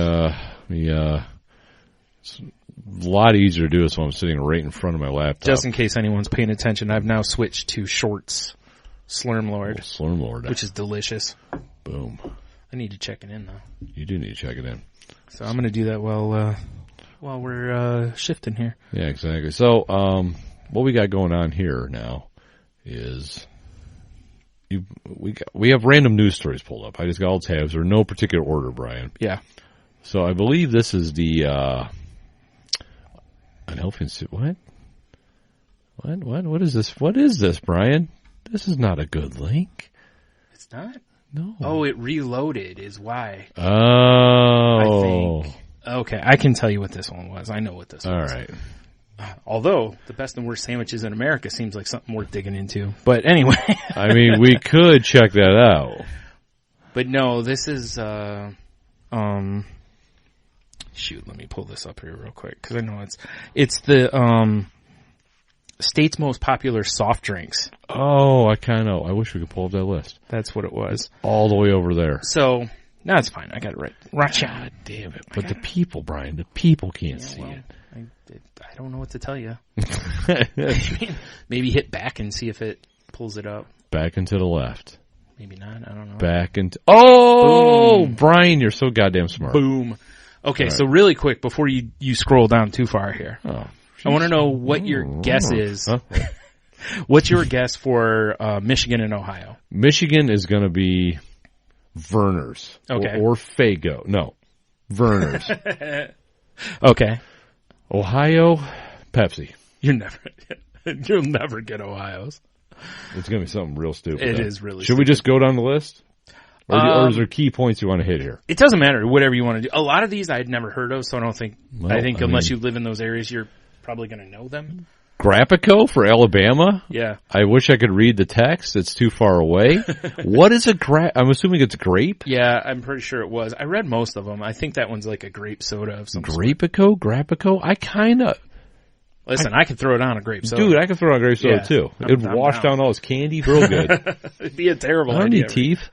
Speaker 9: It's a lot easier to do this when I'm sitting right in front of my laptop.
Speaker 8: Just in case anyone's paying attention, I've now switched to Shorts Slurmlord.
Speaker 9: Slurmlord.
Speaker 8: Which is delicious.
Speaker 9: Boom.
Speaker 8: I need to check it in, though.
Speaker 9: You do need to check it in.
Speaker 8: So I'm going to do that while we're shifting here.
Speaker 9: Yeah, exactly. So, what we got going on here now is we have random news stories pulled up. I just got all tabs. They're in no particular order, Brian.
Speaker 8: Yeah.
Speaker 9: So I believe this is the an elephant suit. What? What is this? What is this, Brian? This is not a good link.
Speaker 8: It's not?
Speaker 9: No.
Speaker 8: Oh, it reloaded is why.
Speaker 9: Oh.
Speaker 8: I think. Okay, I can tell you what this one was. I know what this was.
Speaker 9: All right.
Speaker 8: Although, the best and worst sandwiches in America seems like something worth digging into. But anyway.
Speaker 9: I mean, we could check that out.
Speaker 8: But no, this is, shoot, let me pull this up here real quick, because I know it's the, state's most popular soft drinks.
Speaker 9: Oh, I kind of know. I wish we could pull up that list.
Speaker 8: That's what it was.
Speaker 9: It's all the way over there.
Speaker 8: So, no, it's fine. I got it right.
Speaker 9: God damn it. But the people, Brian, the people can't see it.
Speaker 8: I don't know what to tell you. Maybe hit back and see if it pulls it up.
Speaker 9: Back and to the left.
Speaker 8: Maybe not. I don't know.
Speaker 9: Back and oh,
Speaker 8: Boom.
Speaker 9: Brian, you're so goddamn smart.
Speaker 8: Boom. Okay,
Speaker 9: right.
Speaker 8: So really quick before you scroll down too far here,
Speaker 9: I
Speaker 8: want to know what your guess is.
Speaker 9: Huh?
Speaker 8: What's your guess for Michigan and Ohio?
Speaker 9: Michigan is going to be Verner's.
Speaker 8: Okay.
Speaker 9: Or Faygo. No, Verner's.
Speaker 8: Okay.
Speaker 9: Ohio, Pepsi.
Speaker 8: You'll never get Ohio's.
Speaker 9: It's going to be something real stupid.
Speaker 8: It is really
Speaker 9: Should we just go down the list? Or is there key points you want to hit here?
Speaker 8: It doesn't matter. Whatever you want to do. A lot of these I had never heard of, so I don't think. I think unless you live in those areas, you're probably going to know them.
Speaker 9: Grappico for Alabama?
Speaker 8: Yeah.
Speaker 9: I wish I could read the text. It's too far away. What is a I'm assuming it's grape?
Speaker 8: Yeah, I'm pretty sure it was. I read most of them. I think that one's like a grape soda of some
Speaker 9: Grapico? Grappico? I kind of...
Speaker 8: Listen, I could throw it on a grape soda.
Speaker 9: Dude, I could throw it on grape soda too. It'd wash down all his candy real good.
Speaker 8: It'd be a terrible
Speaker 9: I don't
Speaker 8: idea.
Speaker 9: need teeth.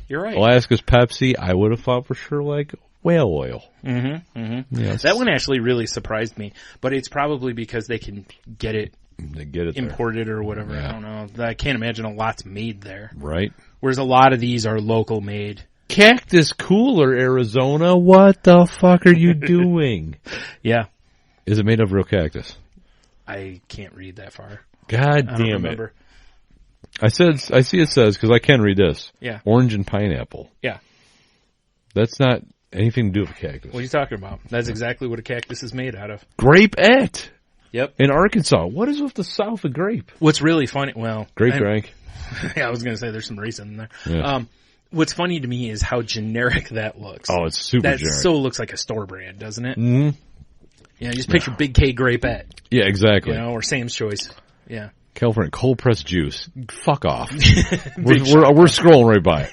Speaker 8: You're right.
Speaker 9: Alaska's Pepsi, I would have thought for sure like whale oil.
Speaker 8: Mm-hmm. Mm-hmm.
Speaker 9: Yes.
Speaker 8: That one actually really surprised me, but it's probably because they can get it imported or whatever.
Speaker 9: Yeah.
Speaker 8: I don't know. I can't imagine a lot's made there.
Speaker 9: Right.
Speaker 8: Whereas a lot of these are local made.
Speaker 9: Cactus Cooler, Arizona. What the fuck are you doing?
Speaker 8: Yeah.
Speaker 9: Is it made of real cactus?
Speaker 8: I can't read that far.
Speaker 9: God
Speaker 8: I don't
Speaker 9: damn
Speaker 8: remember.
Speaker 9: it. I see it says, because I can read this.
Speaker 8: Yeah.
Speaker 9: Orange and pineapple.
Speaker 8: Yeah.
Speaker 9: That's not anything to do with a cactus.
Speaker 8: What are you talking about? That's exactly what a cactus is made out of.
Speaker 9: Grape-ette.
Speaker 8: Yep.
Speaker 9: In Arkansas. What is with the south of grape?
Speaker 8: What's really funny, well...
Speaker 9: Grape drank.
Speaker 8: Yeah, I was going to say there's some racing in there.
Speaker 9: Yeah.
Speaker 8: What's funny to me is how generic that looks.
Speaker 9: Oh, it's super
Speaker 8: that
Speaker 9: generic.
Speaker 8: so looks like a store brand, doesn't it?
Speaker 9: Mm-hmm.
Speaker 8: Yeah, just picture Big K Grapette.
Speaker 9: Yeah, exactly.
Speaker 8: You know, or Sam's Choice. Yeah.
Speaker 9: California cold pressed juice. Fuck off. we're scrolling right by.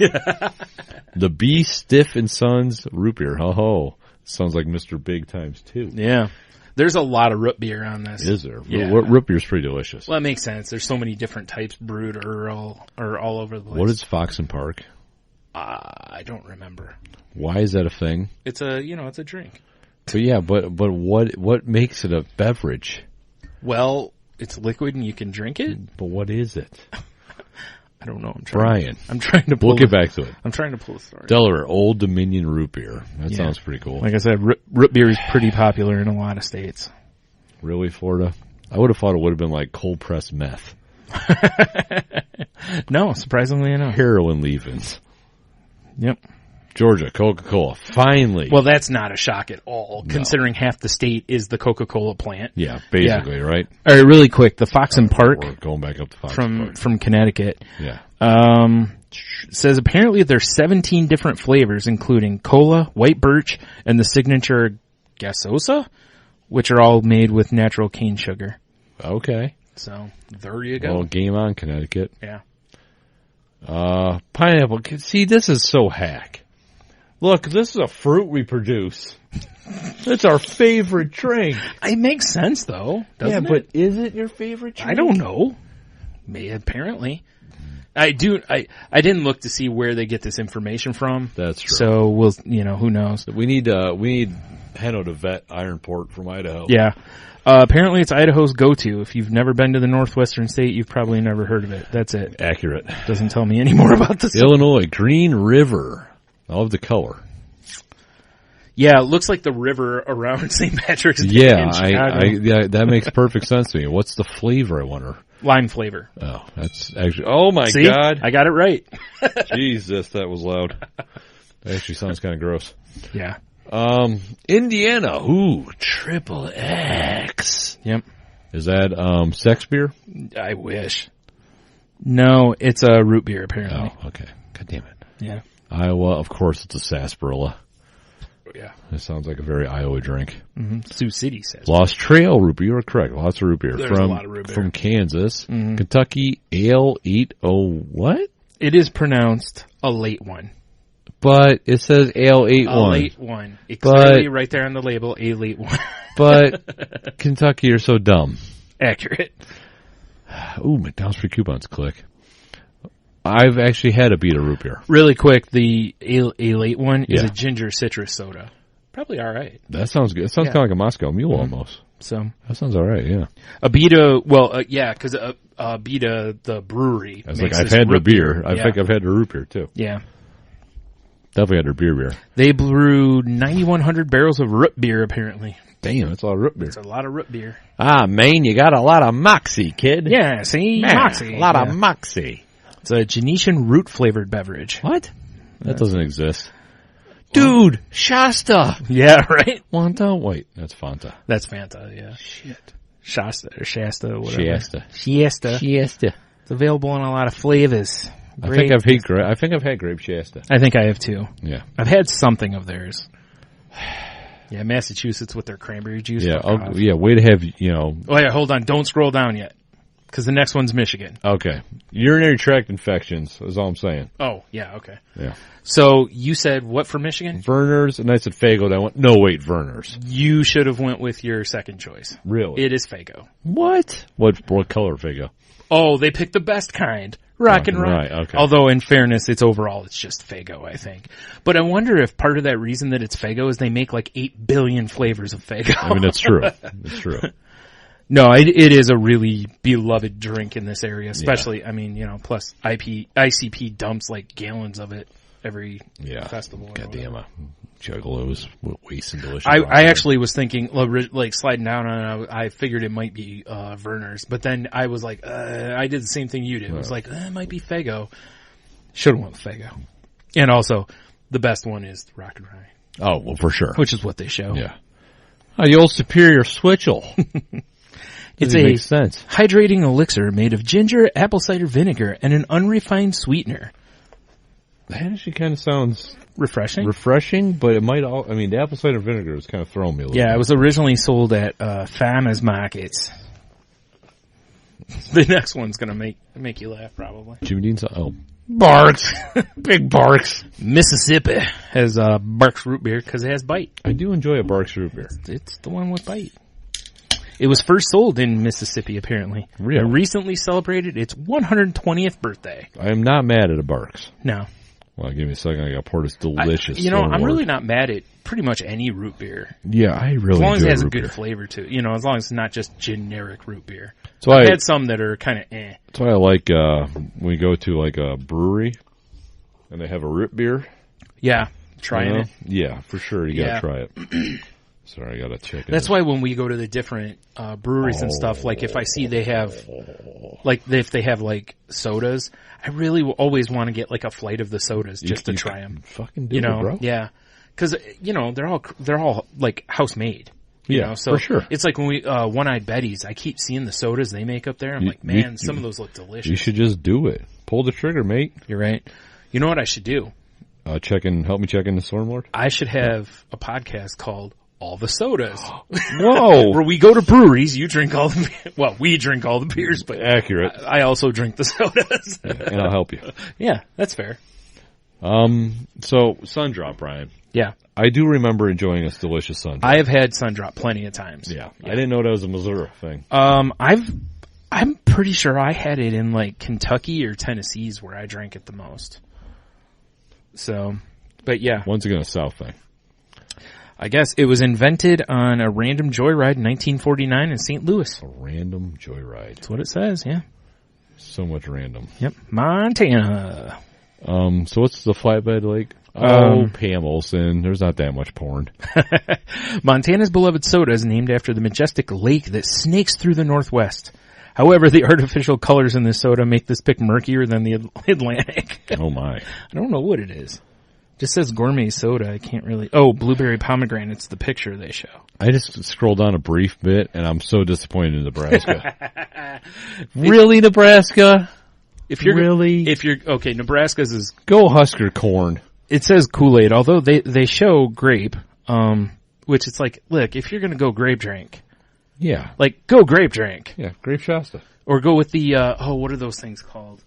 Speaker 9: The B Stiff and Sons root beer. Ho ho. Sounds like Mr. Big times 2.
Speaker 8: Yeah. There's a lot of root beer on this.
Speaker 9: Is there?
Speaker 8: Yeah.
Speaker 9: Root beer's pretty delicious.
Speaker 8: Well, that makes sense. There's so many different types brewed or all over the place.
Speaker 9: What is Fox and Park?
Speaker 8: I don't remember.
Speaker 9: Why is that a thing?
Speaker 8: It's a drink.
Speaker 9: But yeah, but what makes it a beverage?
Speaker 8: Well, it's liquid and you can drink it.
Speaker 9: But what is it?
Speaker 8: I don't know.
Speaker 9: Brian.
Speaker 8: I'm trying to pull
Speaker 9: We'll get back to it.
Speaker 8: I'm trying to pull the story.
Speaker 9: Delaware, Old Dominion root beer. That
Speaker 8: Yeah.
Speaker 9: sounds pretty cool.
Speaker 8: Like I said, root beer is pretty popular in a lot of states.
Speaker 9: Really, Florida? I would have thought it would have been like cold pressed meth.
Speaker 8: No, surprisingly enough.
Speaker 9: Heroin leavings.
Speaker 8: Yep.
Speaker 9: Georgia, Coca-Cola. Finally.
Speaker 8: Well, that's not a shock at all, considering half the state is the Coca-Cola plant.
Speaker 9: Yeah, basically, right?
Speaker 8: All right, really quick, the Fox and Park
Speaker 9: We're going back up to Fox and Park.
Speaker 8: from Connecticut.
Speaker 9: Yeah.
Speaker 8: Says apparently there's 17 different flavors, including cola, white birch, and the signature gasosa, which are all made with natural cane sugar.
Speaker 9: Okay.
Speaker 8: So there you go.
Speaker 9: Well, game on, Connecticut.
Speaker 8: Yeah.
Speaker 9: Pineapple. See, this is so hack. Look, this is a fruit we produce. It's our favorite drink.
Speaker 8: It makes sense, though, doesn't it?
Speaker 9: Is it your favorite drink?
Speaker 8: I don't know. Apparently. I didn't look to see where they get this information from.
Speaker 9: That's true.
Speaker 8: So we'll, who knows?
Speaker 9: We need Henno to vet Ironport from Idaho.
Speaker 8: Yeah. Apparently it's Idaho's go-to. If you've never been to the northwestern state, you've probably never heard of it. That's it.
Speaker 9: Accurate.
Speaker 8: Doesn't tell me any more about this.
Speaker 9: Illinois, Green River. I love the color.
Speaker 8: Yeah, it looks like the river around St. Patrick's Day
Speaker 9: Yeah,
Speaker 8: in Chicago.
Speaker 9: yeah, that makes perfect sense to me. What's the flavor, I wonder?
Speaker 8: Lime flavor.
Speaker 9: Oh, that's actually, oh my
Speaker 8: See?
Speaker 9: God.
Speaker 8: I got it right.
Speaker 9: Jesus, that was loud. That actually sounds kind of gross.
Speaker 8: Yeah.
Speaker 9: Indiana, Triple X.
Speaker 8: Yep.
Speaker 9: Is that, sex beer?
Speaker 8: I wish. No, it's a root beer, apparently.
Speaker 9: Oh, okay. God damn it.
Speaker 8: Yeah.
Speaker 9: Iowa, of course, it's a sarsaparilla.
Speaker 8: Yeah.
Speaker 9: It sounds like a very Iowa drink.
Speaker 8: Mm-hmm. Sioux City says.
Speaker 9: Lost Trail root beer. You are correct. Lots of root beer.
Speaker 8: There's a lot of root beer.
Speaker 9: From Kansas. Mm-hmm. Kentucky Ale 80. What?
Speaker 8: It is pronounced a late one.
Speaker 9: But it says Ale 81.
Speaker 8: A late one. It's clearly right there on the label, a late one.
Speaker 9: But Kentucky, you're so dumb.
Speaker 8: Accurate.
Speaker 9: Ooh, McDonald's free coupons. Click. I've actually had a Beta root beer.
Speaker 8: Really quick, the a late one is a ginger citrus soda. Probably all right.
Speaker 9: That sounds good. It sounds kind of like a Moscow Mule almost.
Speaker 8: So
Speaker 9: that sounds all right. Yeah.
Speaker 8: Abita, because Abita, the brewery.
Speaker 9: I was like, I've had their beer. I think I've had their root beer too.
Speaker 8: Yeah.
Speaker 9: Definitely had their beer.
Speaker 8: They brewed 9,100 barrels of root beer, apparently.
Speaker 9: Damn, that's a lot of root beer.
Speaker 8: It's a lot of root beer.
Speaker 9: Ah, Maine, you got a lot of moxie, kid.
Speaker 8: Yeah, see? Moxie.
Speaker 9: A lot of moxie.
Speaker 8: It's a Genetian root-flavored beverage.
Speaker 9: What? That doesn't exist. Dude, Shasta.
Speaker 8: Yeah, right?
Speaker 9: Wanta? Wait, that's Fanta.
Speaker 8: That's Fanta, yeah. Shit. Shasta, or Shasta, whatever.
Speaker 9: Shasta.
Speaker 8: It's available in a lot of flavors.
Speaker 9: I think I've had grape Shasta.
Speaker 8: I think I have too.
Speaker 9: Yeah.
Speaker 8: I've had something of theirs. Yeah, Massachusetts with their cranberry juice.
Speaker 9: Yeah, way to have,
Speaker 8: Oh yeah, hold on. Don't scroll down yet. Because the next one's Michigan.
Speaker 9: Okay. Urinary tract infections is all I'm saying.
Speaker 8: Oh, yeah, okay.
Speaker 9: Yeah.
Speaker 8: So you said what for Michigan?
Speaker 9: Verner's, and I said Faygo. Verner's.
Speaker 8: You should have went with your second choice.
Speaker 9: Really?
Speaker 8: It is Faygo.
Speaker 9: What? What color Faygo?
Speaker 8: Oh, they picked the best kind. Rock and rye.
Speaker 9: Okay.
Speaker 8: Although, in fairness, it's just Faygo, I think. But I wonder if part of that reason that it's Faygo is they make like 8 billion flavors of Faygo.
Speaker 9: I mean, that's true. It's true.
Speaker 8: No, it is a really beloved drink in this area, especially, plus ICP dumps like gallons of it every festival.
Speaker 9: Goddamn, juggalos wasting delicious.
Speaker 8: I actually was thinking, like sliding down on it, I figured it might be Verner's, but then I was like, I did the same thing you did. It was like, it might be Faygo. Should have went with Faygo. And also, the best one is Rock and Rye.
Speaker 9: Oh, well, for sure.
Speaker 8: Which is what they show.
Speaker 9: Yeah. Oh, the old Superior Switchel.
Speaker 8: It's a hydrating elixir made of ginger, apple cider vinegar, and an unrefined sweetener.
Speaker 9: That actually kind of sounds
Speaker 8: refreshing.
Speaker 9: But it might all. I mean, the apple cider vinegar is kind of throwing me a little.
Speaker 8: Yeah,
Speaker 9: bit.
Speaker 8: it was originally sold at farmers markets. The next one's gonna make you laugh, probably.
Speaker 9: Jimmy Dean's. Oh, Barks, big Barks.
Speaker 8: Mississippi has Barks root beer because it has bite.
Speaker 9: I do enjoy a Barks root beer.
Speaker 8: It's the one with bite. It was first sold in Mississippi, apparently.
Speaker 9: Really?
Speaker 8: It recently celebrated its 120th birthday.
Speaker 9: I am not mad at a Barks.
Speaker 8: No.
Speaker 9: Well, give me a second. I got poured this delicious.
Speaker 8: I'm really not mad at pretty much any root beer.
Speaker 9: Yeah, I really
Speaker 8: as long as it has a
Speaker 9: root
Speaker 8: good
Speaker 9: beer.
Speaker 8: flavor to it. As long as it's not just generic root beer.
Speaker 9: So
Speaker 8: I've had some that are kind of eh.
Speaker 9: That's why I like when we go to like a brewery and they have a root beer.
Speaker 8: Yeah, trying it.
Speaker 9: Yeah, for sure. You gotta try it. Sorry, I gotta check it.
Speaker 8: That's why when we go to the different breweries and stuff, like if I see they have, like if they have like sodas, I really will always want to get like a flight of the sodas just to try them.
Speaker 9: Fucking do it, bro.
Speaker 8: Yeah, because they're all like house made. So
Speaker 9: for sure.
Speaker 8: It's like when we One-Eyed Betty's. I keep seeing the sodas they make up there. I'm like, man, some of those look delicious.
Speaker 9: You should just do it. Pull the trigger, mate.
Speaker 8: You're right. You know what I should do?
Speaker 9: Help me check in the Stormlord.
Speaker 8: I should have a podcast called All the Sodas.
Speaker 9: Whoa!
Speaker 8: Where we go to breweries, you drink all the we drink all the beers, but
Speaker 9: accurate.
Speaker 8: I also drink the sodas.
Speaker 9: And I'll help you.
Speaker 8: Yeah, that's fair.
Speaker 9: So Sundrop, Brian.
Speaker 8: Yeah.
Speaker 9: I do remember enjoying this delicious Sundrop.
Speaker 8: I have had Sundrop plenty of times.
Speaker 9: Yeah. I didn't know that was a Missouri thing.
Speaker 8: I'm pretty sure I had it in like Kentucky or Tennessee's where I drank it the most. So, but yeah.
Speaker 9: Once again, a South thing.
Speaker 8: I guess it was invented on a random joyride in 1949 in St. Louis.
Speaker 9: A random joyride.
Speaker 8: That's what it says, yeah.
Speaker 9: So much random.
Speaker 8: Yep. Montana.
Speaker 9: So what's the flatbed lake? Oh, Pam Olson. There's not that much porn.
Speaker 8: Montana's beloved soda is named after the majestic lake that snakes through the Northwest. However, the artificial colors in this soda make this pick murkier than the Atlantic.
Speaker 9: Oh my.
Speaker 8: I don't know what it is. Just says gourmet soda. I can't really. Oh, blueberry pomegranate's the picture they show.
Speaker 9: I just scrolled down a brief bit and I'm so disappointed in Nebraska. Really, Nebraska?
Speaker 8: If you're okay, Nebraska's is
Speaker 9: go Husker corn.
Speaker 8: It says Kool-Aid, although they show grape, which it's like, look, if you're gonna go grape drink,
Speaker 9: yeah,
Speaker 8: like go grape drink,
Speaker 9: yeah, grape Shasta,
Speaker 8: or go with the what are those things called?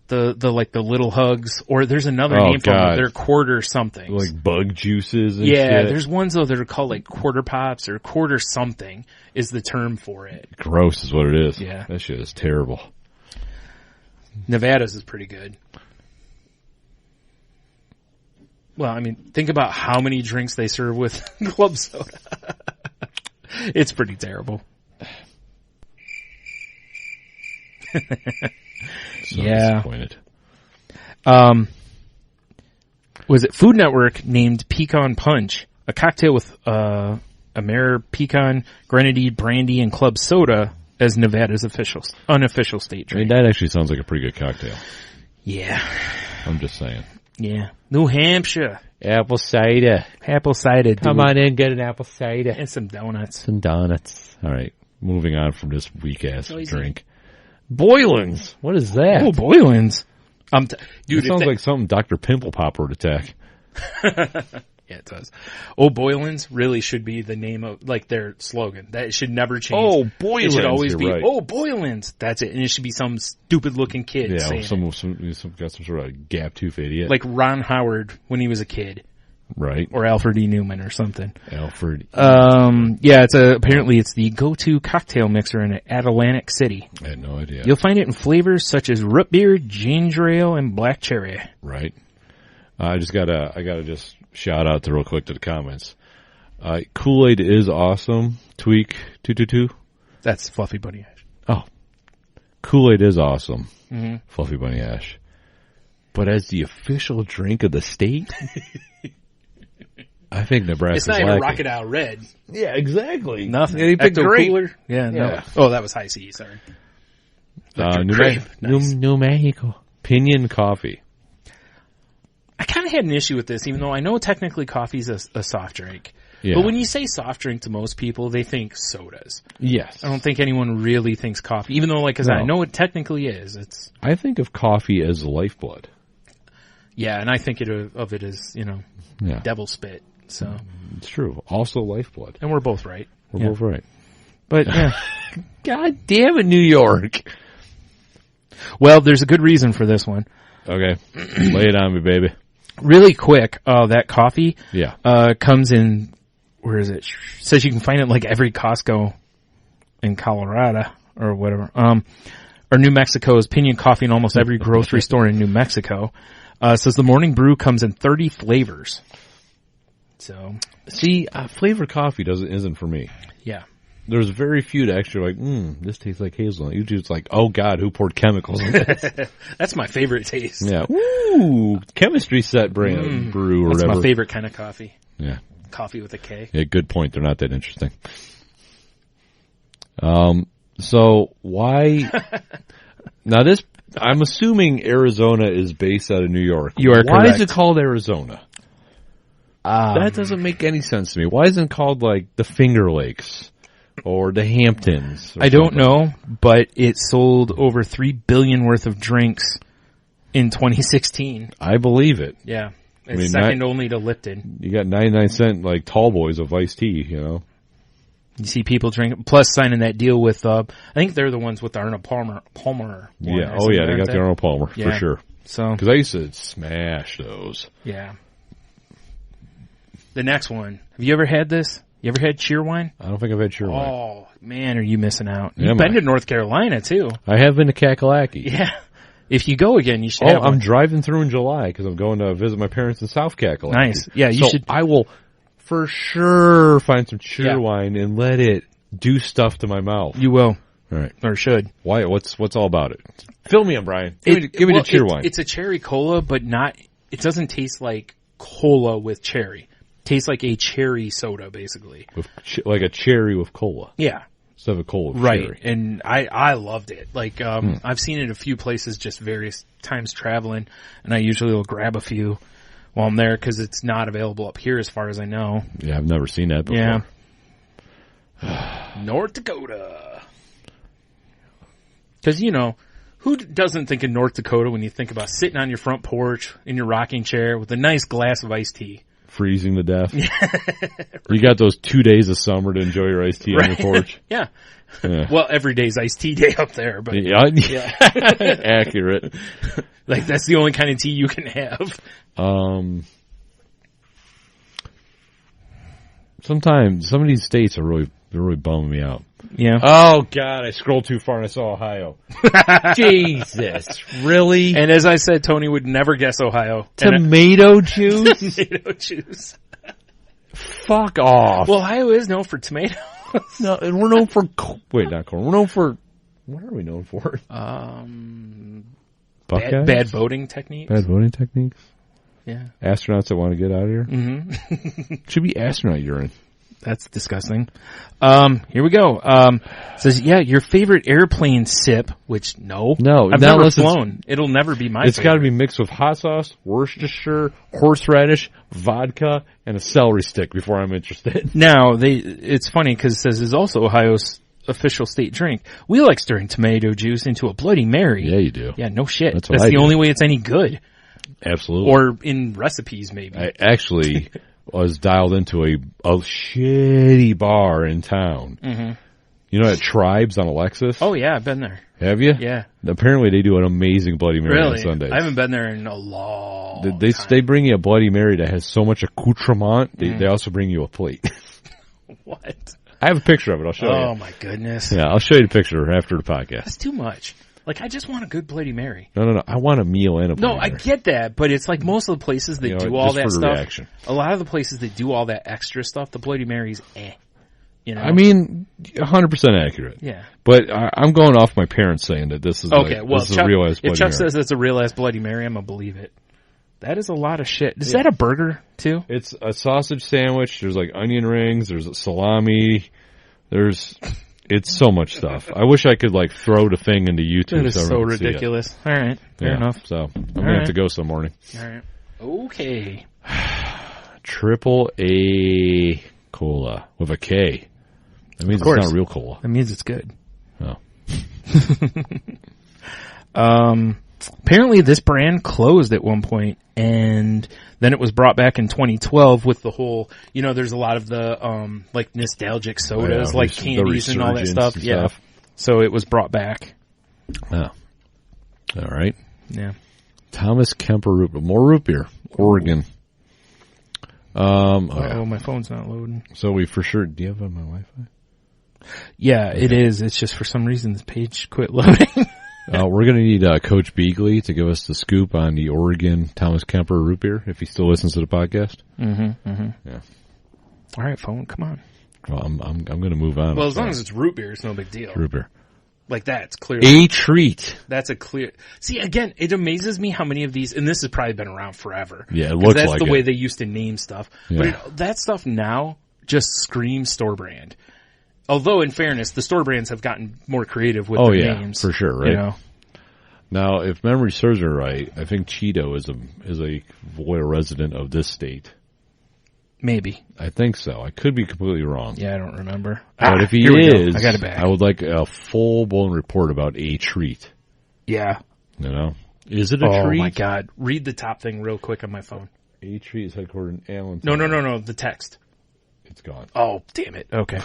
Speaker 8: The like the little hugs, or there's another name for them. They're quarter something,
Speaker 9: like bug juices. And
Speaker 8: yeah,
Speaker 9: shit.
Speaker 8: There's ones though that are called like quarter pops or quarter something is the term for it.
Speaker 9: Gross is what it is.
Speaker 8: Yeah,
Speaker 9: that shit is terrible.
Speaker 8: Nevada's is pretty good. Well, I mean, think about how many drinks they serve with club soda. It's pretty terrible. Yeah.
Speaker 9: Disappointed.
Speaker 8: Was it Food Network named Pecan Punch, a cocktail with Amer pecan, grenadine, brandy, and club soda as Nevada's unofficial state drink.
Speaker 9: I mean, that actually sounds like a pretty good cocktail.
Speaker 8: Yeah.
Speaker 9: I'm just saying.
Speaker 8: Yeah. New Hampshire.
Speaker 9: Apple cider.
Speaker 8: Apple cider.
Speaker 9: Come on in, get an apple cider.
Speaker 8: And some donuts.
Speaker 9: Some donuts. All right. Moving on from this weak-ass drink. Boylan's. What is that?
Speaker 8: Oh, Boylan's. Dude,
Speaker 9: it sounds like something Dr. Pimple Popper would attack.
Speaker 8: Yeah, it does. Oh, Boylan's really should be the name of, like, their slogan. That should never change.
Speaker 9: Oh, Boylan's.
Speaker 8: It should always be,
Speaker 9: right.
Speaker 8: Oh, Boylan's. That's it. And it should be some stupid looking kid saying
Speaker 9: some got some sort of gap tooth idiot.
Speaker 8: Like Ron Howard when he was a kid.
Speaker 9: Right.
Speaker 8: Or Alfred E. Newman or something.
Speaker 9: Alfred.
Speaker 8: Yeah, apparently it's the go-to cocktail mixer in Atlantic City.
Speaker 9: I had no idea.
Speaker 8: You'll find it in flavors such as root beer, ginger ale, and black cherry.
Speaker 9: Right. I gotta just shout out real quick to the comments. Kool-Aid is awesome. Tweak 222.
Speaker 8: That's Fluffy Bunny Ash.
Speaker 9: Oh. Kool-Aid is awesome.
Speaker 8: Mm-hmm.
Speaker 9: Fluffy Bunny Ash. But as the official drink of the state, I think Nebraska's
Speaker 8: It's not even
Speaker 9: lacking.
Speaker 8: Rocket Out Red.
Speaker 9: Yeah, exactly.
Speaker 8: Nothing.
Speaker 9: Yeah, you picked
Speaker 8: Ecto
Speaker 9: grape.
Speaker 8: Cooler? Yeah, no.
Speaker 9: Yeah.
Speaker 8: Oh, that was High C, sorry.
Speaker 9: New Mexico. Pinion coffee.
Speaker 8: I kind of had an issue with this, even though I know technically coffee's a soft drink.
Speaker 9: Yeah.
Speaker 8: But when you say soft drink to most people, they think sodas.
Speaker 9: Yes.
Speaker 8: I don't think anyone really thinks coffee, even though, like, cause I know it technically is.
Speaker 9: I think of coffee as lifeblood.
Speaker 8: Yeah, and I think of it as,
Speaker 9: Yeah.
Speaker 8: devil spit. So,
Speaker 9: It's true. Also lifeblood.
Speaker 8: and we're both right.
Speaker 9: We're
Speaker 8: Yeah.
Speaker 9: both right.
Speaker 8: But yeah.
Speaker 9: God damn it, New York.
Speaker 8: Well, there's a good reason for this one.
Speaker 9: Okay. Lay it on me, baby.
Speaker 8: Really quick, that coffee
Speaker 9: Yeah.
Speaker 8: comes in, where is it? Says you can find it like every Costco in Colorado or whatever. Or New Mexico is Pinion Coffee in almost every grocery store in New Mexico. Says the morning brew comes in 30 flavors. So,
Speaker 9: See, flavored coffee isn't for me.
Speaker 8: yeah.
Speaker 9: There's very few that actually this tastes like hazelnut. Usually it's like, oh God, who poured chemicals in this?
Speaker 8: That's my favorite taste.
Speaker 9: Yeah. Ooh, chemistry set brand brew or
Speaker 8: That's
Speaker 9: whatever.
Speaker 8: my favorite kind of coffee.
Speaker 9: Yeah.
Speaker 8: Coffee with a K.
Speaker 9: Yeah, good point. They're not that interesting. So why now this, I'm assuming Arizona is based out of New York.
Speaker 8: You are
Speaker 9: Why
Speaker 8: correct.
Speaker 9: is it called Arizona? That doesn't make any sense to me. Why isn't it called like the Finger Lakes or the Hamptons? Or
Speaker 8: I don't
Speaker 9: something?
Speaker 8: know, but it sold over 3 billion worth of drinks in 2016.
Speaker 9: I believe it.
Speaker 8: Yeah.
Speaker 9: I
Speaker 8: It's
Speaker 9: mean,
Speaker 8: second only to Lipton.
Speaker 9: You got 99-cent like tall boys of iced tea, you know.
Speaker 8: You see people drink, plus signing that deal with, I think they're the ones with the Arnold Palmer. one,
Speaker 9: Yeah.
Speaker 8: I
Speaker 9: Oh
Speaker 8: think,
Speaker 9: yeah, they
Speaker 8: aren't
Speaker 9: got the Arnold Palmer for
Speaker 8: Yeah.
Speaker 9: sure.
Speaker 8: So,
Speaker 9: Because I used to smash those.
Speaker 8: yeah. The next one. Have you ever had this? You ever had Cheerwine?
Speaker 9: I don't think I've had Cheerwine.
Speaker 8: Oh, man, are you missing out.
Speaker 9: Am
Speaker 8: You've been
Speaker 9: I?
Speaker 8: to North Carolina, too.
Speaker 9: I have been to Kakalaki.
Speaker 8: Yeah. If you go again, you should
Speaker 9: Oh,
Speaker 8: have
Speaker 9: I'm
Speaker 8: one.
Speaker 9: driving through in July because I'm going to visit my parents in South Kakalaki.
Speaker 8: Nice. Yeah, you
Speaker 9: So
Speaker 8: should.
Speaker 9: I will for sure find some
Speaker 8: Yeah.
Speaker 9: Cheerwine and let it do stuff to my mouth.
Speaker 8: You will.
Speaker 9: All right.
Speaker 8: Or should.
Speaker 9: Why? What's all about it? Fill me in, Brian. Give me
Speaker 8: well,
Speaker 9: the Cheerwine.
Speaker 8: It's a cherry cola, but it doesn't taste like cola with cherry. It tastes like a cherry soda, basically.
Speaker 9: With like a cherry with cola.
Speaker 8: Yeah.
Speaker 9: Instead of a cola with
Speaker 8: Right.
Speaker 9: cherry.
Speaker 8: And I loved it. Like, I've seen it a few places just various times traveling, and I usually will grab a few while I'm there because it's not available up here as far as I know.
Speaker 9: Yeah, I've never seen that before.
Speaker 8: Yeah. North Dakota. Because, who doesn't think of North Dakota when you think about sitting on your front porch in your rocking chair with a nice glass of iced tea?
Speaker 9: Freezing to death. You got those 2 days of summer to enjoy your iced tea on your porch.
Speaker 8: Yeah.
Speaker 9: Yeah.
Speaker 8: Well, every day's iced tea day up there, but
Speaker 9: Yeah. Accurate.
Speaker 8: like that's the only kind of tea you can have.
Speaker 9: Sometimes some of these states are really bumming me out.
Speaker 8: Yeah.
Speaker 9: Oh God, I scrolled too far and I saw Ohio. Jesus, really?
Speaker 8: And as I said, Tony would never guess Ohio.
Speaker 9: Tomato juice?
Speaker 8: Tomato juice.
Speaker 9: Fuck off.
Speaker 8: Well, Ohio is known for tomatoes.
Speaker 9: No, and we're known for wait, not corn. We're known for what are we known for? Buckeyes?
Speaker 8: Bad voting techniques.
Speaker 9: Bad voting techniques.
Speaker 8: Yeah.
Speaker 9: Astronauts that want to get out of here.
Speaker 8: Mm-hmm.
Speaker 9: Should be astronaut urine.
Speaker 8: That's disgusting. Here we go. Says, yeah, your favorite airplane sip, which
Speaker 9: No,
Speaker 8: I've
Speaker 9: not
Speaker 8: never
Speaker 9: unless it's-
Speaker 8: flown. It'll never be my
Speaker 9: It's got to
Speaker 8: favorite.
Speaker 9: be mixed with hot sauce, Worcestershire, horseradish, vodka, and a celery stick before I'm interested.
Speaker 8: Now, it's funny because it says it's also Ohio's official state drink. We like stirring tomato juice into a Bloody Mary.
Speaker 9: Yeah, you do.
Speaker 8: Yeah, no shit.
Speaker 9: That's what
Speaker 8: That's
Speaker 9: I
Speaker 8: the
Speaker 9: do.
Speaker 8: only way it's any good.
Speaker 9: Absolutely.
Speaker 8: Or in recipes, maybe.
Speaker 9: I actually was dialed into a shitty bar in town.
Speaker 8: Mm-hmm.
Speaker 9: You know that Tribes on Alexis?
Speaker 8: Oh, yeah, I've been there.
Speaker 9: Have you?
Speaker 8: Yeah.
Speaker 9: Apparently they do an amazing Bloody Mary on
Speaker 8: Really?
Speaker 9: Sundays.
Speaker 8: I haven't been there in a long time.
Speaker 9: They bring you a Bloody Mary that has so much accoutrement. They also bring you a plate.
Speaker 8: What?
Speaker 9: I have a picture of it. I'll show you.
Speaker 8: Oh, my goodness.
Speaker 9: Yeah, I'll show you the picture after the podcast.
Speaker 8: That's too much. Like, I just want a good Bloody Mary.
Speaker 9: No. I want a meal and a Bloody
Speaker 8: No, I
Speaker 9: Mary.
Speaker 8: get that, but it's like most of the places that
Speaker 9: You know,
Speaker 8: do all
Speaker 9: just
Speaker 8: that
Speaker 9: for the
Speaker 8: stuff.
Speaker 9: reaction.
Speaker 8: A lot of the places that do all that extra stuff, the Bloody Mary's You know?
Speaker 9: I mean, 100% accurate.
Speaker 8: Yeah.
Speaker 9: But I'm going off my parents saying that this is
Speaker 8: Okay,
Speaker 9: like,
Speaker 8: well,
Speaker 9: this is
Speaker 8: Chuck,
Speaker 9: a real ass Bloody
Speaker 8: if Chuck
Speaker 9: Mary.
Speaker 8: says it's a real ass Bloody Mary, I'm gonna believe it. That is a lot of shit. Is that a burger too?
Speaker 9: It's a sausage sandwich. There's like onion rings. There's a salami. It's so much stuff. I wish I could like throw the thing into YouTube.
Speaker 8: That is so
Speaker 9: everyone could see it.
Speaker 8: ridiculous. All right, fair
Speaker 9: Yeah,
Speaker 8: enough.
Speaker 9: So I'm gonna have to go some morning.
Speaker 8: All right. Okay.
Speaker 9: Triple A cola with a K. That means
Speaker 8: Of course.
Speaker 9: it's not real cola.
Speaker 8: That means it's good.
Speaker 9: Oh.
Speaker 8: Apparently this brand closed at one point, and then it was brought back in 2012 with the whole, there's a lot of the, like nostalgic sodas, like candies and all that stuff. Yeah. So it was brought back.
Speaker 9: Oh. All right.
Speaker 8: Yeah.
Speaker 9: Thomas Kemper root beer. More root beer. Oregon.
Speaker 8: My phone's not loading.
Speaker 9: So we for sure, do you have my Wi-Fi?
Speaker 8: Yeah, it is. It's just for some reason the page quit loading.
Speaker 9: We're going to need Coach Beagley to give us the scoop on the Oregon Thomas Kemper root beer if he still listens to the podcast. Yeah.
Speaker 8: All right, phone, come on.
Speaker 9: Well, I'm going to move on.
Speaker 8: Well, as long as it's root beer, it's no big deal.
Speaker 9: Root beer.
Speaker 8: Like that, it's clear.
Speaker 9: A treat.
Speaker 8: That's a clear. See, again, it amazes me how many of these, and this has probably been around forever.
Speaker 9: Yeah, it looks
Speaker 8: that's
Speaker 9: like
Speaker 8: the
Speaker 9: it.
Speaker 8: way they used to name stuff.
Speaker 9: Yeah.
Speaker 8: But that stuff now just screams store brand. Although, in fairness, the store brands have gotten more creative with their names.
Speaker 9: For sure, right? Now, if memory serves me right, I think Cheeto is a loyal resident of this state.
Speaker 8: Maybe.
Speaker 9: I think so. I could be completely wrong.
Speaker 8: Yeah, I don't remember.
Speaker 9: But if he is,
Speaker 8: I got it back.
Speaker 9: I would like a full-blown report about A Treat.
Speaker 8: Yeah.
Speaker 9: Is it a treat?
Speaker 8: Oh, my God. Read the top thing real quick on my phone.
Speaker 9: A Treat is headquartered in Allentown.
Speaker 8: No. The text.
Speaker 9: It's gone.
Speaker 8: Oh, damn it. Okay.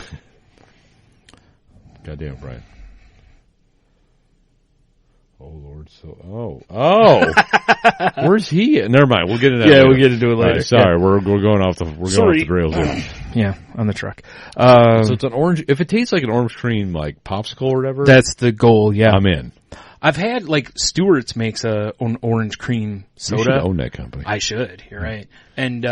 Speaker 9: Goddamn, Brian. Oh, Lord. Where's he at? Never mind. We'll get into that later.
Speaker 8: We'll get into it later.
Speaker 9: Right, sorry, we're going off the rails here.
Speaker 8: Yeah, on the truck.
Speaker 9: So it's an orange. If it tastes like an orange cream, like popsicle or whatever,
Speaker 8: that's the goal. Yeah,
Speaker 9: I'm in.
Speaker 8: I've had Stewart's makes an orange cream soda.
Speaker 9: You should own that company.
Speaker 8: I should. You're right. And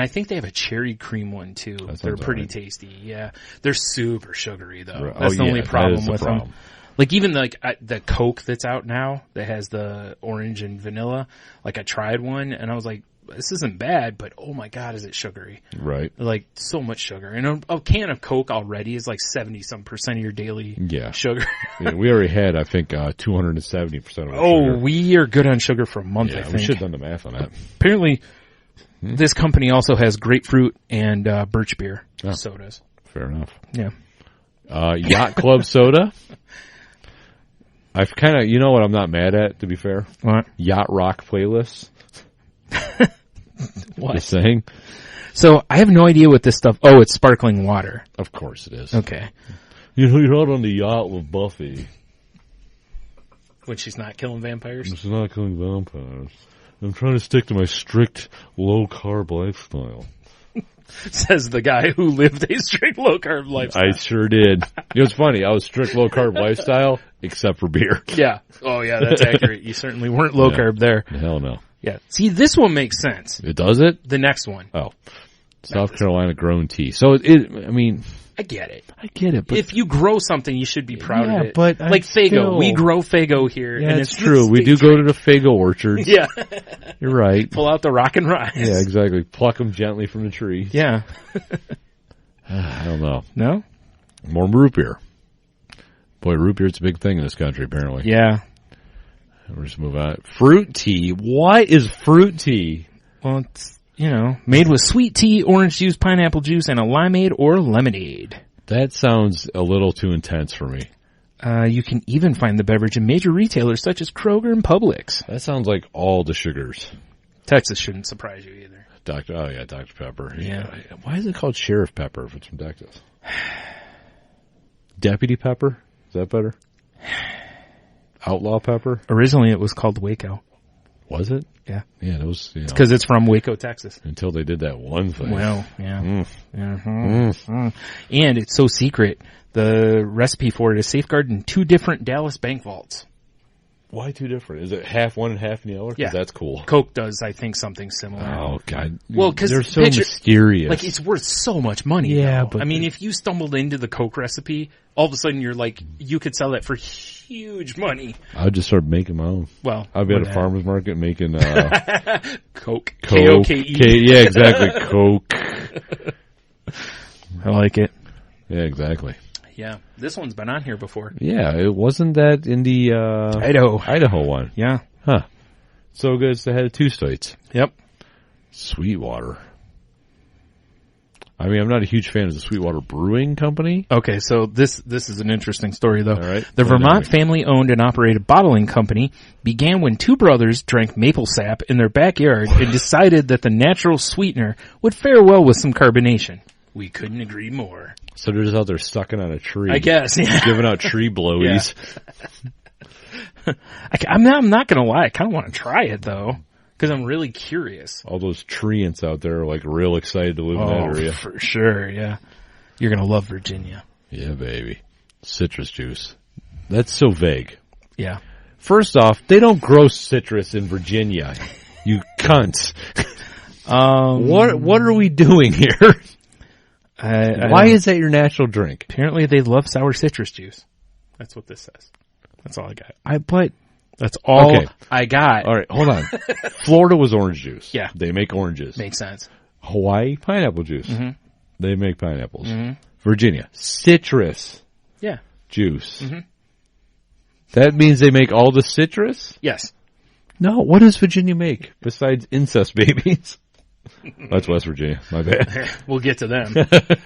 Speaker 8: I think they have a cherry cream one too. They're pretty tasty. Yeah, they're super sugary though.
Speaker 9: Right.
Speaker 8: That's the only problem with
Speaker 9: them.
Speaker 8: them. Like even the Coke that's out now that has the orange and vanilla. Like I tried one and I was like, this isn't bad, but oh my God, is it sugary?
Speaker 9: Right.
Speaker 8: Like so much sugar. And a can of Coke already is like 70% of your daily sugar.
Speaker 9: Yeah, we already had, I think, 270% of our
Speaker 8: sugar. We are good on sugar for a month, I think.
Speaker 9: We should have done the math on that.
Speaker 8: Apparently, this company also has grapefruit and birch beer sodas.
Speaker 9: Fair enough.
Speaker 8: Yeah.
Speaker 9: Yacht Club soda. I've kind of, you know what I'm not mad at, to be fair?
Speaker 8: What?
Speaker 9: Yacht Rock playlists.
Speaker 8: What?
Speaker 9: Just saying.
Speaker 8: So, I have no idea what this stuff... Oh, it's sparkling water.
Speaker 9: Of course it is.
Speaker 8: Okay.
Speaker 9: You're out on the yacht with Buffy.
Speaker 8: When she's not killing vampires?
Speaker 9: She's not killing vampires. I'm trying to stick to my strict low-carb lifestyle.
Speaker 8: Says the guy who lived a strict low-carb lifestyle.
Speaker 9: I sure did. It was funny. I was strict low-carb lifestyle, except for beer.
Speaker 8: Yeah. Oh, yeah, that's accurate. You certainly weren't low-carb there.
Speaker 9: Hell no.
Speaker 8: Yeah. See, this one makes sense.
Speaker 9: It does it?
Speaker 8: The next one.
Speaker 9: Oh. South Carolina grown tea. So, I mean...
Speaker 8: I get it.
Speaker 9: But
Speaker 8: if you grow something, you should be proud of it.
Speaker 9: But
Speaker 8: like Faygo. We grow Faygo here.
Speaker 9: Yeah,
Speaker 8: and
Speaker 9: it's true. We do go to the Faygo orchards.
Speaker 8: Yeah.
Speaker 9: You're right.
Speaker 8: Pull out the rock and rise.
Speaker 9: Yeah, exactly. Pluck them gently from the tree.
Speaker 8: Yeah.
Speaker 9: I don't know.
Speaker 8: No?
Speaker 9: More root beer. Boy, root beer's a big thing in this country, apparently.
Speaker 8: Yeah.
Speaker 9: We'll just move on. Fruit tea. What is fruit tea?
Speaker 8: Well, it's, made with sweet tea, orange juice, pineapple juice, and a limeade or lemonade.
Speaker 9: That sounds a little too intense for me.
Speaker 8: You can even find the beverage in major retailers such as Kroger and Publix.
Speaker 9: That sounds like all the sugars.
Speaker 8: Texas shouldn't surprise you either.
Speaker 9: Dr. Pepper.
Speaker 8: Yeah.
Speaker 9: Why is it called Sheriff Pepper if it's from Texas? Deputy Pepper? Is that better? Outlaw Pepper?
Speaker 8: Originally it was called Waco.
Speaker 9: Was it?
Speaker 8: Yeah.
Speaker 9: Yeah, it was.
Speaker 8: It's because it's from Waco, Texas.
Speaker 9: Until they did that one thing.
Speaker 8: Well, yeah. And it's so secret. The recipe for it is safeguarded in 2 different Dallas bank vaults.
Speaker 9: Why 2 different? Is it half one and half the other?
Speaker 8: Yeah.
Speaker 9: That's cool.
Speaker 8: Coke does, I think, something similar.
Speaker 9: Oh, God.
Speaker 8: Well, because
Speaker 9: they're so mysterious.
Speaker 8: Like, it's worth so much money.
Speaker 9: Yeah,
Speaker 8: though.
Speaker 9: but...
Speaker 8: I mean, if you stumbled into the Coke recipe, all of a sudden you're like, you could sell that for huge money.
Speaker 9: I'd just start making my own.
Speaker 8: Well,
Speaker 9: I'd be at a farmer's market making,
Speaker 8: Coke.
Speaker 9: K-O-K-E. Yeah, exactly. Coke.
Speaker 8: I like it.
Speaker 9: Yeah, exactly.
Speaker 8: Yeah. This one's been on here before.
Speaker 9: Yeah, it wasn't that in the, Idaho one.
Speaker 8: Yeah.
Speaker 9: Huh. So good it's the head of 2 states.
Speaker 8: Yep.
Speaker 9: Sweetwater. I mean, I'm not a huge fan of the Sweetwater Brewing Company.
Speaker 8: Okay, so this is an interesting story, though.
Speaker 9: All right.
Speaker 8: The Vermont
Speaker 9: Dynamic.
Speaker 8: family-owned and operated bottling company began when two brothers drank maple sap in their backyard and decided that the natural sweetener would fare well with some carbonation. We couldn't agree more.
Speaker 9: So they're just out there sucking on a tree.
Speaker 8: I guess, yeah.
Speaker 9: Giving out tree blowies.
Speaker 8: I'm not going to lie. I kind of want to try it, though, because I'm really curious.
Speaker 9: All those treants out there are like real excited to live in that area.
Speaker 8: For sure, yeah. You're going to love Virginia.
Speaker 9: Yeah, baby. Citrus juice. That's so vague.
Speaker 8: Yeah.
Speaker 9: First off, they don't grow citrus in Virginia. You cunts. What are we doing here? Why is that your national drink?
Speaker 8: Apparently they love sour citrus juice. That's what this says. That's all I got.
Speaker 9: But
Speaker 8: that's all
Speaker 9: okay.
Speaker 8: I got.
Speaker 9: All right, hold on. Florida was orange juice.
Speaker 8: Yeah.
Speaker 9: They make oranges.
Speaker 8: Makes sense.
Speaker 9: Hawaii, pineapple juice.
Speaker 8: Mm-hmm.
Speaker 9: They make pineapples.
Speaker 8: Mm-hmm.
Speaker 9: Virginia, citrus
Speaker 8: Yeah.
Speaker 9: juice.
Speaker 8: Mm-hmm.
Speaker 9: That means they make all the citrus?
Speaker 8: Yes.
Speaker 9: No, what does Virginia make besides incest babies? That's West Virginia. My bad.
Speaker 8: We'll get to them.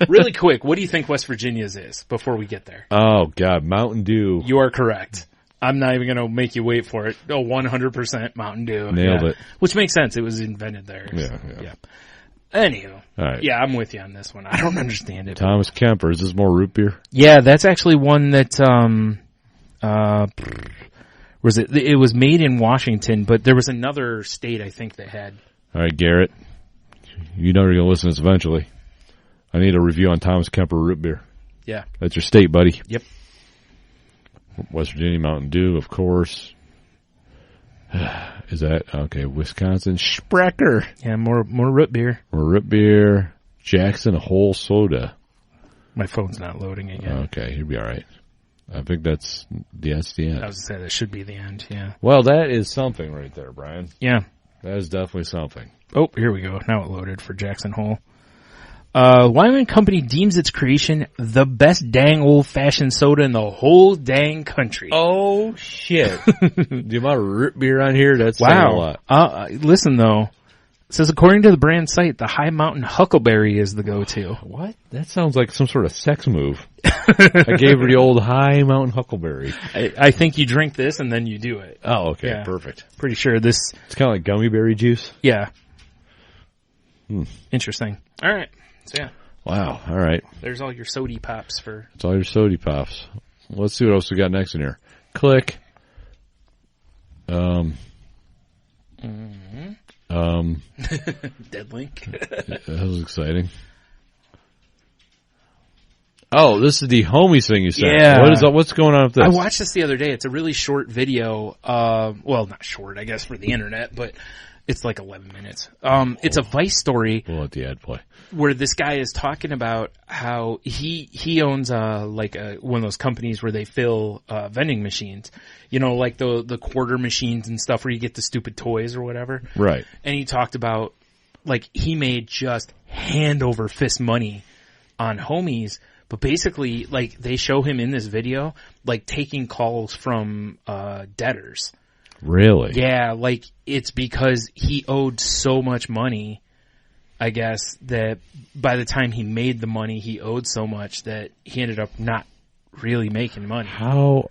Speaker 8: Really quick, what do you think West Virginia's is before we get there?
Speaker 9: Oh, God. Mountain Dew.
Speaker 8: You are correct. I'm not even going to make you wait for it. Oh, 100% Mountain Dew.
Speaker 9: Nailed it.
Speaker 8: Which makes sense. It was invented there.
Speaker 9: Yeah.
Speaker 8: Anywho.
Speaker 9: All right.
Speaker 8: Yeah, I'm with you on this one. I don't understand it.
Speaker 9: Thomas Kemper. Is this more root beer?
Speaker 8: Yeah, that's actually one that, was it? It was made in Washington, but there was another state I think that had.
Speaker 9: All right, Garrett. You know you're going to listen to this eventually. I need a review on Thomas Kemper root beer.
Speaker 8: Yeah.
Speaker 9: That's your state, buddy.
Speaker 8: Yep.
Speaker 9: West Virginia, Mountain Dew, of course. Is that, okay, Wisconsin, Sprecher.
Speaker 8: Yeah, more root beer.
Speaker 9: More root beer. Jackson Whole Soda.
Speaker 8: My phone's not loading again.
Speaker 9: Okay, you'll be all right. I think that's the end.
Speaker 8: I was going to say that should be the end, yeah.
Speaker 9: Well, that is something right there, Brian.
Speaker 8: Yeah.
Speaker 9: That is definitely something.
Speaker 8: Oh, here we go. Now it loaded for Jackson Hole. Wyoming Company deems its creation the best dang old-fashioned soda in the whole dang country.
Speaker 9: Oh, shit. The amount of root beer on here, that's saying a lot.
Speaker 8: Listen, though. It says, according to the brand site, the High Mountain Huckleberry is the go-to.
Speaker 9: What? That sounds like some sort of sex move. I gave her the old High Mountain Huckleberry.
Speaker 8: I think you drink this and then you do it.
Speaker 9: Oh, okay.
Speaker 8: Yeah.
Speaker 9: Perfect.
Speaker 8: Pretty sure this...
Speaker 9: It's kind of like gummy berry juice.
Speaker 8: Yeah. Interesting. All right. So, yeah.
Speaker 9: Wow. All right.
Speaker 8: There's all your sody pops for...
Speaker 9: It's all your sody pops. Let's see what else we got next in here. Click.
Speaker 8: Dead Link.
Speaker 9: That was exciting. Oh, this is the homies thing you said.
Speaker 8: Yeah.
Speaker 9: What's going on with this?
Speaker 8: I watched this the other day. It's a really short video. Well, not short, I guess, for the internet, but it's like 11 minutes. It's a Vice story.
Speaker 9: We'll let the ad play.
Speaker 8: Where this guy is talking about how he owns one of those companies where they fill vending machines, like the quarter machines and stuff where you get the stupid toys or whatever.
Speaker 9: Right.
Speaker 8: And he talked about he made just hand over fist money on homies, but basically they show him in this video taking calls from debtors.
Speaker 9: Really?
Speaker 8: Yeah, it's because he owed so much money, I guess, that by the time he made the money, he owed so much that he ended up not really making money.
Speaker 9: How?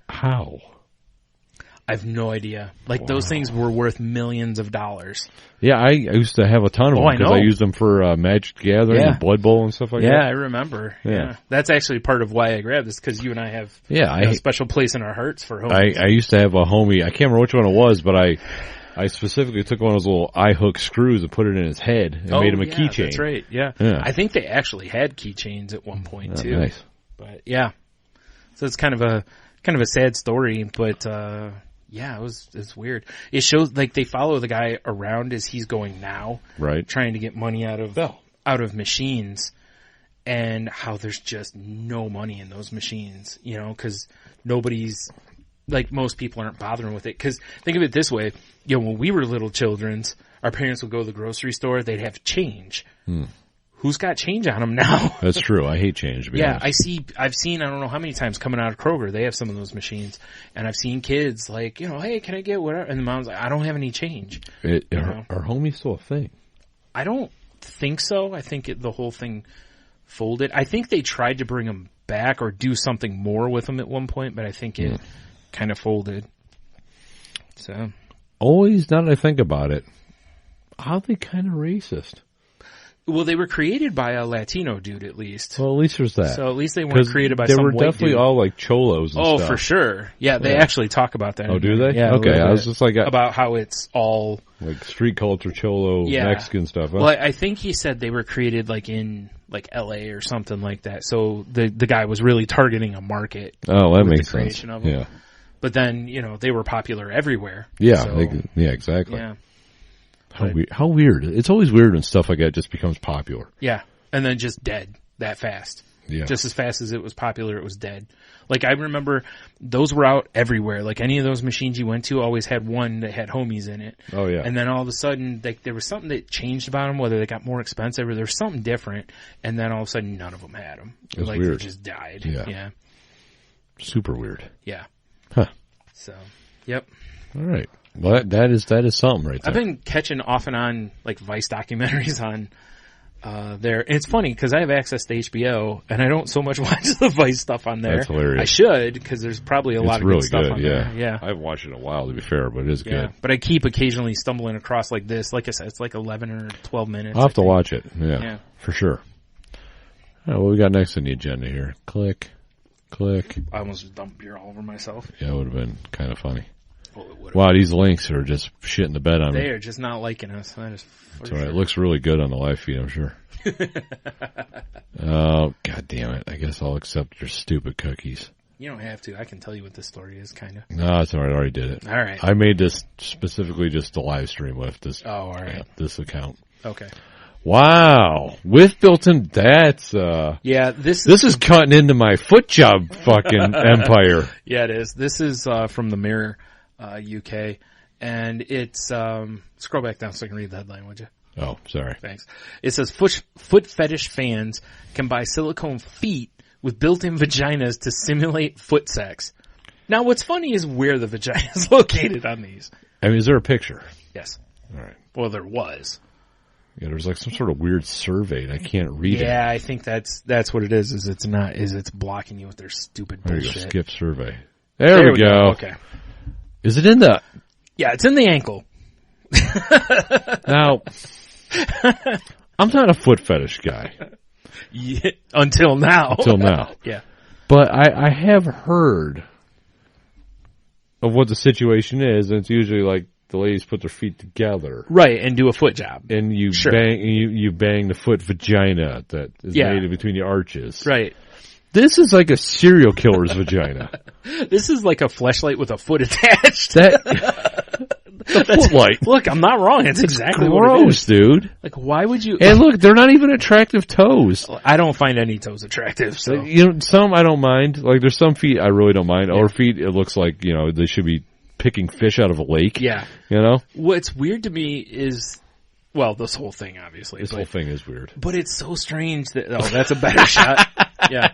Speaker 8: I have no idea. Those things were worth millions of dollars.
Speaker 9: Yeah, I used to have a ton of them because I used them for Magic the Gathering and Blood Bowl and stuff like that.
Speaker 8: Yeah, I remember. Yeah. That's actually part of why I grabbed this, because you and I have a special place in our hearts for homies.
Speaker 9: I used to have a homie, I can't remember which one it was, but I specifically took one of those little eye hook screws and put it in his head and made him a keychain.
Speaker 8: That's right, yeah. I think they actually had keychains at one point, too.
Speaker 9: Nice.
Speaker 8: But, yeah. So it's kind of a sad story, but... yeah, it's weird. It shows they follow the guy around as he's going now,
Speaker 9: right?
Speaker 8: Trying to get money out of machines, and how there's just no money in those machines, because nobody's most people aren't bothering with it. Because think of it this way, when we were little children, our parents would go to the grocery store, they'd have change. Who's got change on them now?
Speaker 9: That's true. I hate change. To be honest.
Speaker 8: I've seen, I don't know how many times coming out of Kroger, they have some of those machines. And I've seen kids hey, can I get whatever? And the mom's like, I don't have any change.
Speaker 9: Are homies still a thing?
Speaker 8: I don't think so. I think the whole thing folded. I think they tried to bring them back or do something more with them at one point, but I think it kind of folded. So,
Speaker 9: always, now that I think about it, oddly kind of racist.
Speaker 8: well, they were created by a Latino dude, at least.
Speaker 9: Well, at least there's that.
Speaker 8: So at least they weren't created by some
Speaker 9: they were
Speaker 8: white
Speaker 9: definitely
Speaker 8: dude.
Speaker 9: all like cholos and stuff.
Speaker 8: Oh, for sure. Yeah, they actually talk about that.
Speaker 9: Oh, do they?
Speaker 8: Yeah.
Speaker 9: Okay, I was just like...
Speaker 8: about how it's all...
Speaker 9: like street culture, cholo, Mexican stuff. Huh?
Speaker 8: Well, I think he said they were created like in like LA or something like that. So the guy was really targeting a market.
Speaker 9: Oh, that
Speaker 8: with
Speaker 9: makes
Speaker 8: the creation
Speaker 9: sense.
Speaker 8: Of them.
Speaker 9: Yeah.
Speaker 8: But then, you know, they were popular everywhere.
Speaker 9: Yeah,
Speaker 8: so,
Speaker 9: yeah, exactly.
Speaker 8: Yeah.
Speaker 9: How weird. It's always weird when stuff like that just becomes popular.
Speaker 8: Yeah. And then just dead that fast.
Speaker 9: Yeah.
Speaker 8: Just as fast as it was popular, it was dead. Like, I remember those were out everywhere. Like, any of those machines you went to always had one that had homies in it.
Speaker 9: Oh, yeah.
Speaker 8: And then all of a sudden, there was something that changed about them, whether they got more expensive or there was something different. And then all of a sudden, none of them had them.
Speaker 9: It was
Speaker 8: like,
Speaker 9: weird.
Speaker 8: They just died.
Speaker 9: Yeah. Super weird.
Speaker 8: Yeah.
Speaker 9: Huh.
Speaker 8: So, yep.
Speaker 9: All right. Well, that is something right there.
Speaker 8: I've been catching off and on, like, Vice documentaries on there. And it's funny because I have access to HBO and I don't so much watch the Vice stuff on there.
Speaker 9: That's hilarious.
Speaker 8: I should, because there's probably a lot of
Speaker 9: really
Speaker 8: good stuff on
Speaker 9: yeah.
Speaker 8: there. Yeah.
Speaker 9: I haven't watched it in a while, to be fair, but it is
Speaker 8: Yeah.
Speaker 9: good.
Speaker 8: But I keep occasionally stumbling across like this. Like I said, it's like 11 or 12 minutes.
Speaker 9: I'll have
Speaker 8: I
Speaker 9: to
Speaker 8: think.
Speaker 9: watch it. Yeah,
Speaker 8: Yeah.
Speaker 9: for sure. All right, what we got next on the agenda here? Click.
Speaker 8: I almost just dumped beer all over myself.
Speaker 9: Yeah, it would have been kind of funny.
Speaker 8: Well, it would've.
Speaker 9: Wow, these links are just shitting the bed on me.
Speaker 8: They are just not liking us. That is for
Speaker 9: It's all right.
Speaker 8: sure.
Speaker 9: It looks really good on the live feed, I'm sure. Oh, God damn it. I guess I'll accept your stupid cookies.
Speaker 8: You don't have to. I can tell you what this story is, kind of.
Speaker 9: No, it's all right. I already did it.
Speaker 8: All right.
Speaker 9: I made this specifically just to live stream with this.
Speaker 8: Oh, all right.
Speaker 9: This account.
Speaker 8: Okay.
Speaker 9: Wow. With built-in, that's,
Speaker 8: Yeah, this
Speaker 9: is cutting into my foot job fucking empire.
Speaker 8: Yeah, it is. This is from the Mirror, UK, and it's scroll back down so I can read the headline, would you?
Speaker 9: Oh, sorry.
Speaker 8: Thanks. It says foot fetish fans can buy silicone feet with built-in vaginas to simulate foot sex. Now, what's funny is where the vagina is located on these.
Speaker 9: I mean, is there a picture?
Speaker 8: Yes.
Speaker 9: All right.
Speaker 8: Well, there was.
Speaker 9: Yeah, there's like some sort of weird survey and I can't read it.
Speaker 8: Yeah, I think that's what it is. It's blocking you with their stupid
Speaker 9: There you
Speaker 8: bullshit.
Speaker 9: go. Skip survey. There we go.
Speaker 8: Okay.
Speaker 9: Is it in the...
Speaker 8: Yeah, it's in the ankle.
Speaker 9: Now, I'm not a foot fetish guy.
Speaker 8: Yeah, until now.
Speaker 9: Until now.
Speaker 8: Yeah.
Speaker 9: But I have heard of what the situation is, and it's usually like the ladies put their feet together.
Speaker 8: Right, and do a foot job.
Speaker 9: And you bang the foot vagina that is made in between the arches.
Speaker 8: Right.
Speaker 9: This is like a serial killer's vagina.
Speaker 8: This is like a fleshlight with a foot attached.
Speaker 9: The footlight.
Speaker 8: Look, I'm not wrong. It's exactly what it
Speaker 9: Gross,
Speaker 8: is.
Speaker 9: dude.
Speaker 8: Like, why would you...
Speaker 9: And look, they're not even attractive toes.
Speaker 8: I don't find any toes attractive, so...
Speaker 9: You know, some I don't mind. Like, there's some feet I really don't mind. Other feet, it looks like, you know, they should be picking fish out of a lake.
Speaker 8: Yeah.
Speaker 9: You know?
Speaker 8: What's weird to me is... Well, this whole thing, obviously.
Speaker 9: This whole thing is weird.
Speaker 8: But it's so strange that... Oh, that's a better shot. Yeah.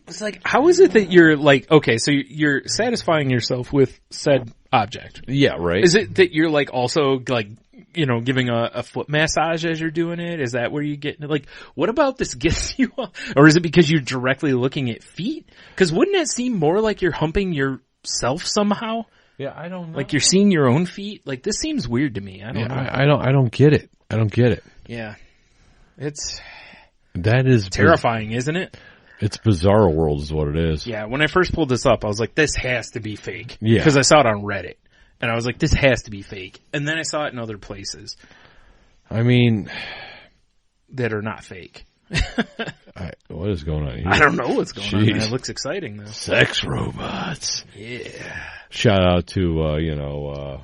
Speaker 8: It's like, how is it that you're like... Okay, so you're satisfying yourself with said object.
Speaker 9: Yeah, right.
Speaker 8: Is it that you're like also like, you know, giving a foot massage as you're doing it? Is that where you get like, what about this gets you up? Or is it because you're directly looking at feet? Because wouldn't it seem more like you're humping yourself somehow?
Speaker 9: Yeah, I don't know.
Speaker 8: Like you're seeing your own feet? Like this seems weird to me. I don't know.
Speaker 9: I don't get it. I don't get it.
Speaker 8: Yeah. It's
Speaker 9: that is
Speaker 8: terrifying, isn't it?
Speaker 9: It's bizarre world is what it is.
Speaker 8: Yeah, when I first pulled this up, I was like, this has to be fake.
Speaker 9: Yeah.
Speaker 8: Because I saw it on Reddit. And I was like, this has to be fake. And then I saw it in other places.
Speaker 9: I mean...
Speaker 8: that are not fake.
Speaker 9: What is going on here?
Speaker 8: I don't know what's going on.
Speaker 9: Jeez.
Speaker 8: Man. It looks exciting, though.
Speaker 9: Sex robots.
Speaker 8: Yeah.
Speaker 9: Shout out to,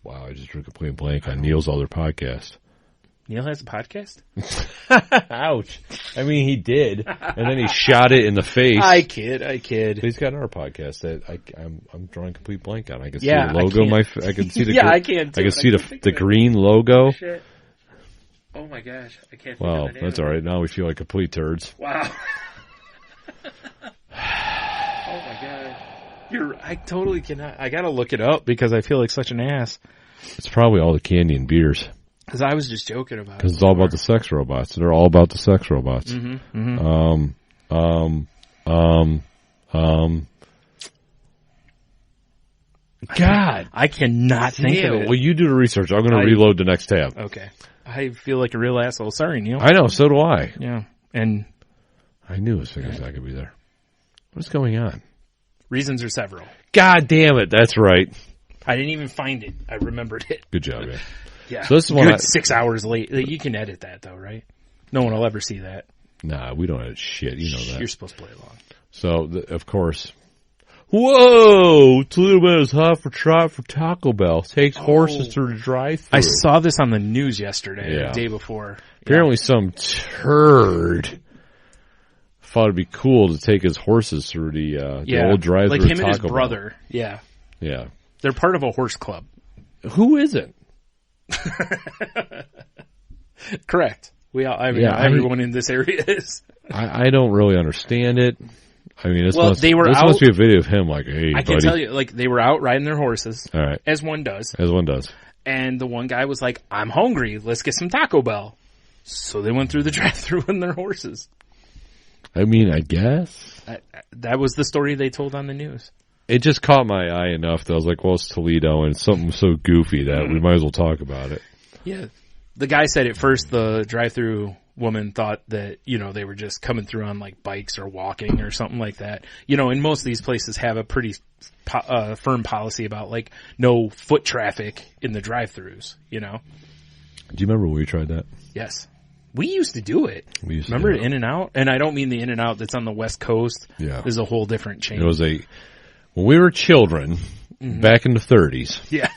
Speaker 9: wow, I just drew a complete blank on Neil's other podcast.
Speaker 8: Neil has a podcast?
Speaker 9: Ouch. I mean, he did. And then he shot it in the face.
Speaker 8: I kid.
Speaker 9: He's got another podcast that I'm drawing a complete blank on. I can see
Speaker 8: Yeah,
Speaker 9: the logo. I can see the
Speaker 8: yeah, I can too.
Speaker 9: I can see the green logo.
Speaker 8: Shit. Oh my gosh, I can't think
Speaker 9: Well,
Speaker 8: of the name
Speaker 9: that's
Speaker 8: of it.
Speaker 9: all right. Now we feel like complete turds.
Speaker 8: Wow. Oh my god. I totally cannot. I gotta look it up because I feel like such an ass.
Speaker 9: It's probably all the candy and beers.
Speaker 8: Because I was just joking about it.
Speaker 9: Because it's all about the sex robots. They're all about the sex robots. God.
Speaker 8: I cannot think of it.
Speaker 9: Well, you do the research. I'm going to reload the next tab.
Speaker 8: Okay. I feel like a real asshole. Sorry, Neil.
Speaker 9: I know. So do I.
Speaker 8: Yeah. And
Speaker 9: I knew as soon as I could be there. What's going on?
Speaker 8: Reasons are several.
Speaker 9: God damn it. That's right.
Speaker 8: I didn't even find it. I remembered it.
Speaker 9: Good job, man.
Speaker 8: Yeah.
Speaker 9: So this is one
Speaker 8: Good 6 hours late. You can edit that though, right? No one will ever see that.
Speaker 9: Nah, we don't edit shit. You know that.
Speaker 8: You're supposed to play along.
Speaker 9: So, of course. Whoa! Toledo is hot for trot for Taco Bell. Takes horses through the drive-thru.
Speaker 8: I saw this on the news yesterday,
Speaker 9: Yeah.
Speaker 8: the day before.
Speaker 9: Apparently some turd thought it'd be cool to take his horses through the old drive-thru
Speaker 8: like him
Speaker 9: Taco
Speaker 8: and his
Speaker 9: Bell.
Speaker 8: brother. Yeah.
Speaker 9: Yeah.
Speaker 8: They're part of a horse club.
Speaker 9: Who isn't?
Speaker 8: Correct. Everyone in this area is.
Speaker 9: I don't really understand it. I mean, this must
Speaker 8: they were
Speaker 9: this
Speaker 8: out,
Speaker 9: must be a video of him like, hey,
Speaker 8: I
Speaker 9: buddy.
Speaker 8: can tell you, like, they were out riding their horses.
Speaker 9: All right.
Speaker 8: As one does.
Speaker 9: As one does.
Speaker 8: And the one guy was like, I'm hungry. Let's get some Taco Bell. So they went through the drive-thru on their horses.
Speaker 9: I mean, I guess.
Speaker 8: That was the story they told on the news.
Speaker 9: It just caught my eye enough that I was like, well, it's Toledo, and it's something so goofy that we might as well talk about it.
Speaker 8: Yeah. The guy said at first the drive-thru woman thought that, they were just coming through on like bikes or walking or something like that. And most of these places have a pretty firm policy about like no foot traffic in the drive-thrus,
Speaker 9: Do you remember when we tried that?
Speaker 8: Yes. We used to do it. Remember In-N-Out? And I don't mean the In-N-Out that's on the West Coast.
Speaker 9: Yeah.
Speaker 8: There's a whole different chain.
Speaker 9: It was when we were children, back in the 30s.
Speaker 8: Yeah.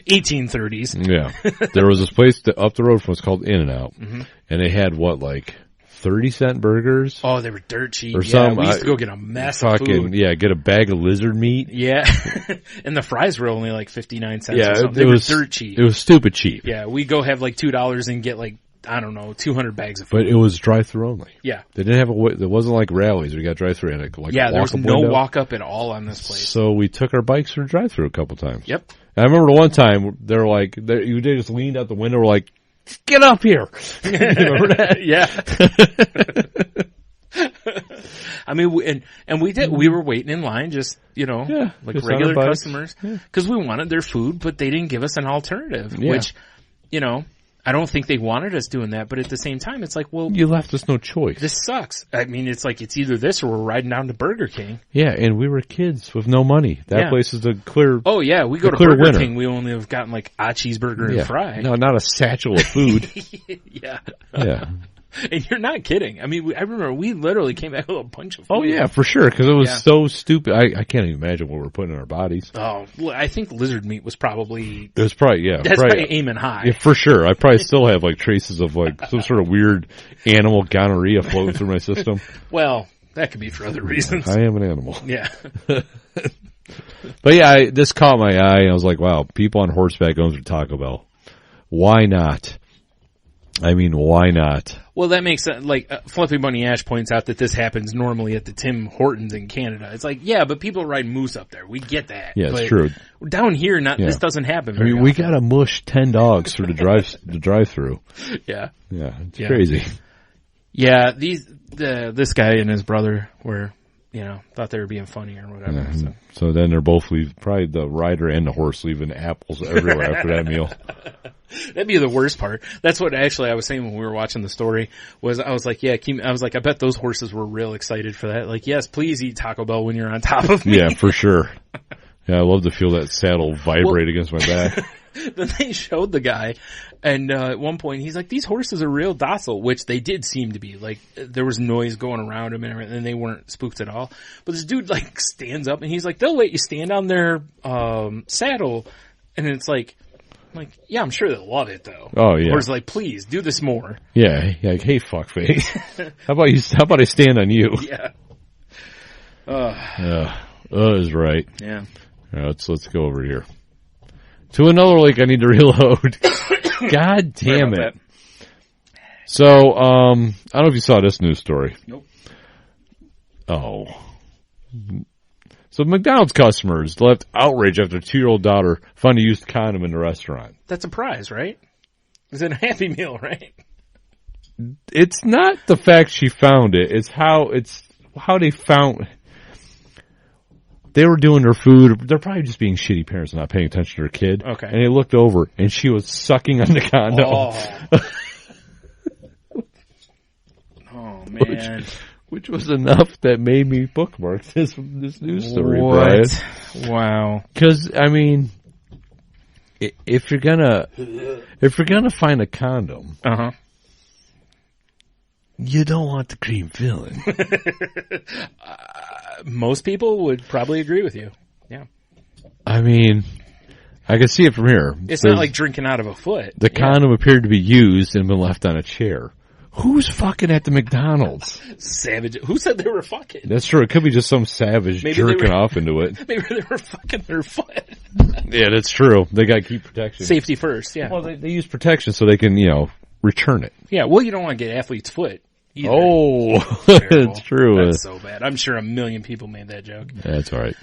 Speaker 8: 1830s.
Speaker 9: Yeah. There was this place up the road from us called In-N-Out. And they had 30-cent burgers?
Speaker 8: Oh, they were dirt cheap.
Speaker 9: Or
Speaker 8: yeah,
Speaker 9: something.
Speaker 8: we used to go get a mess of food.
Speaker 9: Yeah, get a bag of lizard meat.
Speaker 8: Yeah. And the fries were only like 59 cents
Speaker 9: yeah,
Speaker 8: or something. They were dirt cheap.
Speaker 9: It was stupid cheap.
Speaker 8: Yeah, we go have like $2 and get like, I don't know, 200 bags of food.
Speaker 9: But it was drive-thru only.
Speaker 8: Yeah.
Speaker 9: They didn't have it wasn't like Rallies. We got drive-thru and
Speaker 8: there was no walk-up at all on this place.
Speaker 9: So we took our bikes through drive-thru a couple times.
Speaker 8: Yep.
Speaker 9: And I remember the one time they're like, they just leaned out the window, were like, get up here. You remember that?
Speaker 8: Yeah. I mean, we were waiting in line just, like
Speaker 9: just
Speaker 8: regular
Speaker 9: on our bikes.
Speaker 8: customers. Because we wanted their food, but they didn't give us an alternative,
Speaker 9: Yeah.
Speaker 8: which, I don't think they wanted us doing that, but at the same time, it's like, well,
Speaker 9: You left us no choice.
Speaker 8: this sucks. I mean, it's like, it's either this or we're riding down to Burger King.
Speaker 9: Yeah, and we were kids with no money. That place is a clear.
Speaker 8: Oh yeah, we go to
Speaker 9: clear
Speaker 8: Burger
Speaker 9: winner.
Speaker 8: King, we only have gotten like a cheeseburger and fry.
Speaker 9: No, not a satchel of food.
Speaker 8: Yeah.
Speaker 9: Yeah.
Speaker 8: And you're not kidding. I mean, I remember we literally came back with a bunch of food.
Speaker 9: Oh yeah, for sure, because it was
Speaker 8: Yeah.
Speaker 9: so stupid. I can't even imagine what we're putting in our bodies.
Speaker 8: Oh, well, I think lizard meat was probably,
Speaker 9: It was probably
Speaker 8: that's probably aiming high.
Speaker 9: Yeah, for sure. I probably still have like traces of like some sort of weird animal gonorrhea floating through my system.
Speaker 8: Well, that could be for other reasons.
Speaker 9: I am an animal.
Speaker 8: Yeah.
Speaker 9: But yeah, this caught my eye, and I was like, wow, people on horseback going through Taco Bell. Why not? I mean, why not?
Speaker 8: Well, that makes sense. Like, Fluffy Bunny Ash points out that this happens normally at the Tim Hortons in Canada. It's like, yeah, but people ride moose up there. We get that.
Speaker 9: Yeah,
Speaker 8: but
Speaker 9: it's true.
Speaker 8: Down here,
Speaker 9: Yeah.
Speaker 8: this doesn't happen
Speaker 9: I
Speaker 8: very
Speaker 9: mean, we
Speaker 8: often.
Speaker 9: got to mush 10 dogs through the drive-through.
Speaker 8: Yeah.
Speaker 9: Yeah, it's
Speaker 8: Yeah.
Speaker 9: crazy.
Speaker 8: Yeah, this guy and his brother were, thought they were being funny or whatever.
Speaker 9: Yeah. So then they're both probably the rider and the horse leaving apples everywhere after that meal.
Speaker 8: That'd be the worst part. That's what actually I was saying when we were watching the story was I was like, yeah, I bet those horses were real excited for that. Like, yes, please eat Taco Bell when you're on top of me.
Speaker 9: Yeah, for sure. Yeah, I love to feel that saddle vibrate against my back.
Speaker 8: Then they showed the guy, and at one point he's like, these horses are real docile, which they did seem to be. Like, there was noise going around them and everything, and they weren't spooked at all. But this dude, like, stands up, and he's like, they'll let you stand on their saddle. And it's like, yeah, I'm sure they'll love it, though.
Speaker 9: Oh, yeah.
Speaker 8: Or it's like, please, do this more.
Speaker 9: Yeah, like, hey, fuckface. How about I stand on you?
Speaker 8: Yeah.
Speaker 9: Is right.
Speaker 8: Yeah.
Speaker 9: All right, let's go over here. To another link I need to reload. God damn it.
Speaker 8: That.
Speaker 9: So, I don't know if you saw this news story.
Speaker 8: Nope.
Speaker 9: Oh. So McDonald's customers left outrage after 2-year-old daughter found a used condom in the restaurant.
Speaker 8: That's a prize, right? It's a Happy Meal, right?
Speaker 9: It's not the fact she found it. It's how they found. They were doing their food. They're probably just being shitty parents and not paying attention to their kid.
Speaker 8: Okay.
Speaker 9: And they looked over, and she was sucking on the condom.
Speaker 8: Oh man.
Speaker 9: Which was enough that made me bookmark this news story,
Speaker 8: What?
Speaker 9: Brian.
Speaker 8: Wow.
Speaker 9: Because, I mean, if you're gonna find a condom, you don't want the cream filling.
Speaker 8: Most people would probably agree with you. Yeah.
Speaker 9: I mean, I can see it from here.
Speaker 8: It's not like drinking out of a foot.
Speaker 9: The condom appeared to be used and been left on a chair. Who's fucking at the McDonald's?
Speaker 8: Savage. Who said they were fucking?
Speaker 9: That's true. It could be just some savage jerking off into it.
Speaker 8: Maybe they were fucking their foot.
Speaker 9: Yeah, that's true. They got to keep protection.
Speaker 8: Safety first, yeah.
Speaker 9: Well, they use protection so they can, return it.
Speaker 8: Yeah, well, you don't want to get athlete's foot either.
Speaker 9: Oh, that's true.
Speaker 8: That's so bad. I'm sure 1 million people made that joke.
Speaker 9: That's all right.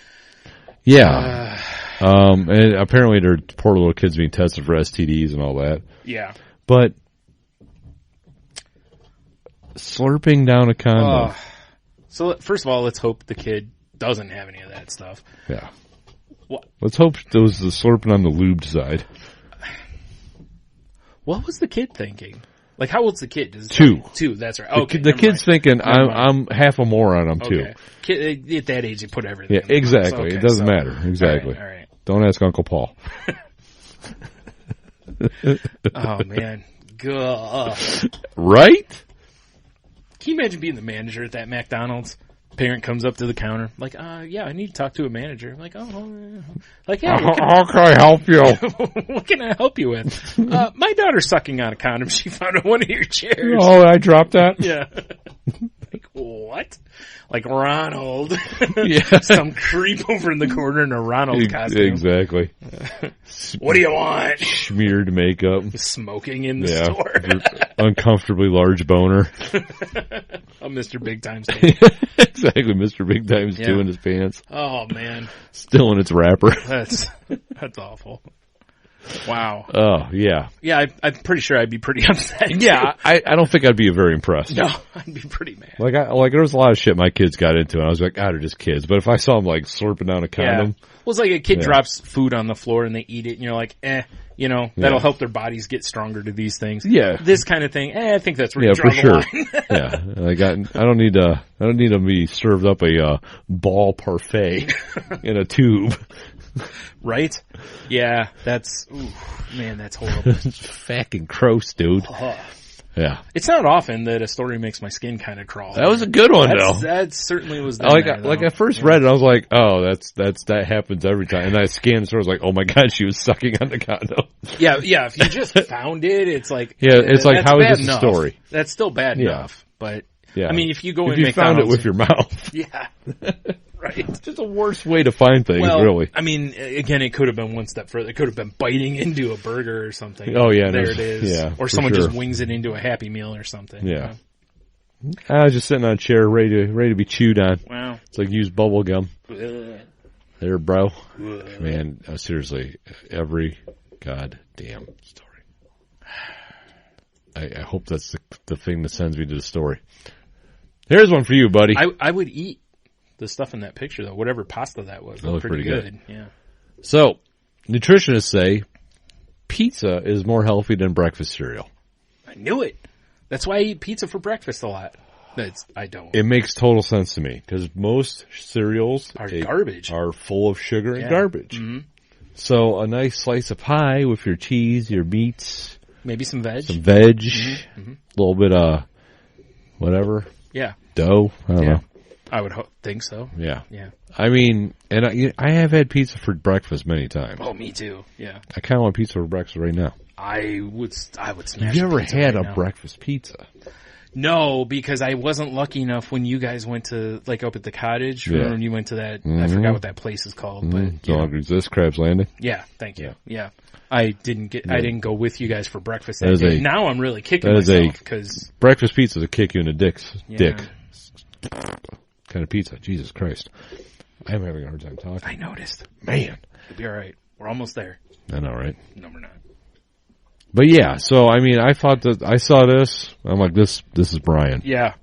Speaker 9: Yeah. And apparently there are poor little kids being tested for STDs and all that.
Speaker 8: Yeah.
Speaker 9: But slurping down a condom.
Speaker 8: So first of all, let's hope the kid doesn't have any of that stuff.
Speaker 9: Yeah.
Speaker 8: What?
Speaker 9: Let's hope there was the slurping on the lubed side.
Speaker 8: What was the kid thinking? Like, how old's the kid? Is it
Speaker 9: 2.
Speaker 8: 2, that's right. Okay,
Speaker 9: the kid's thinking, I'm half a moron, I'm 2.
Speaker 8: Okay. Kid, at that age, they put everything.
Speaker 9: Yeah, exactly.
Speaker 8: Okay,
Speaker 9: it doesn't matter. Exactly.
Speaker 8: All right.
Speaker 9: Don't ask Uncle Paul.
Speaker 8: Oh, man. Gah.
Speaker 9: Right?
Speaker 8: Can you imagine being the manager at that McDonald's? Parent comes up to the counter, like, yeah, I need to talk to a manager. I'm like, yeah.
Speaker 9: How can I help you?
Speaker 8: What can I help you with? My daughter's sucking on a condom. She found it on one of your chairs.
Speaker 9: Oh, I dropped that?
Speaker 8: Yeah. Like, what? Like Ronald.
Speaker 9: Yeah.
Speaker 8: Some creep over in the corner in a Ronald costume.
Speaker 9: Exactly.
Speaker 8: What do you want?
Speaker 9: Smeared makeup.
Speaker 8: Smoking in the store.
Speaker 9: Uncomfortably large boner.
Speaker 8: Oh, Mr. Big Time's 2.
Speaker 9: Exactly, Mr. Big Time's 2 in his pants.
Speaker 8: Oh, man.
Speaker 9: Still in its wrapper.
Speaker 8: That's awful. Wow.
Speaker 9: Oh, yeah.
Speaker 8: Yeah, I'm pretty sure I'd be pretty upset.
Speaker 9: Yeah, I don't think I'd be very impressed.
Speaker 8: No, I'd be pretty mad.
Speaker 9: Like there was a lot of shit my kids got into, and I was like, they're just kids. But if I saw them, like, slurping down a condom.
Speaker 8: Yeah. Well, it's like a kid drops food on the floor and they eat it, and you're like, that'll help their bodies get stronger to these things. Yeah. This kind of thing, I think that's where you draw the line.
Speaker 9: Yeah. I don't need to be served up a ball parfait in a tube.
Speaker 8: Right? Yeah, that's horrible.
Speaker 9: It's fucking gross, dude. Yeah.
Speaker 8: It's not often that a story makes my skin kind of crawl.
Speaker 9: That was a good one, though.
Speaker 8: That certainly was
Speaker 9: like I first read it, I was like, oh, that happens every time. And I scanned the story, I was like, oh my god, she was sucking on the condom.
Speaker 8: Yeah, if you just found it, it's like...
Speaker 9: Yeah, it's like, how is this a story?
Speaker 8: That's still bad enough, but...
Speaker 9: Yeah.
Speaker 8: I mean, if you go
Speaker 9: if
Speaker 8: in
Speaker 9: you found it with your mouth.
Speaker 8: Yeah. Right.
Speaker 9: It's just the worst way to find things, really.
Speaker 8: I mean, again, it could have been one step further. It could have been biting into a burger or something.
Speaker 9: Oh, yeah.
Speaker 8: There it is.
Speaker 9: Yeah,
Speaker 8: or someone just wings it into a Happy Meal or something.
Speaker 9: Yeah. I was just sitting on a chair ready to be chewed on.
Speaker 8: Wow.
Speaker 9: It's like used bubble gum.
Speaker 8: Ugh.
Speaker 9: There, bro.
Speaker 8: Ugh.
Speaker 9: Man, seriously, every goddamn story. I hope that's the thing that sends me to the story. Here's one for you, buddy.
Speaker 8: I would eat the stuff in that picture, though. Whatever pasta that was. It looked pretty good. Yeah.
Speaker 9: So, nutritionists say pizza is more healthy than breakfast cereal.
Speaker 8: I knew it. That's why I eat pizza for breakfast a lot. I don't.
Speaker 9: It makes total sense to me because most cereals
Speaker 8: are garbage.
Speaker 9: Are full of sugar and garbage.
Speaker 8: Mm-hmm.
Speaker 9: So a nice slice of pie with your cheese, your meats,
Speaker 8: maybe some veg,
Speaker 9: a little bit of whatever.
Speaker 8: Yeah.
Speaker 9: Dough. I don't know.
Speaker 8: I would think so.
Speaker 9: Yeah.
Speaker 8: Yeah.
Speaker 9: I mean, and I have had pizza for breakfast many times.
Speaker 8: Oh, me too. Yeah.
Speaker 9: I kind of want pizza for breakfast right now.
Speaker 8: I would smash.
Speaker 9: Have you ever had a
Speaker 8: now.
Speaker 9: breakfast pizza?
Speaker 8: No, because I wasn't lucky enough when you guys went to, like, up at the cottage.
Speaker 9: Yeah.
Speaker 8: Remember when you went to that? I forgot what that place is called. But
Speaker 9: So hungry. Is this Crab's Landing?
Speaker 8: Yeah, thank you. Yeah. I didn't go with you guys for breakfast that day. Now I'm really kicking myself because
Speaker 9: breakfast pizza to kick you in the dick kind of pizza. Jesus Christ. I am having a hard time talking.
Speaker 8: I noticed.
Speaker 9: Man.
Speaker 8: You'll be all right. We're almost there.
Speaker 9: I know, right?
Speaker 8: No, we're not.
Speaker 9: But yeah, so I mean, I thought that I saw this. I'm like, this is Brian
Speaker 8: Yeah.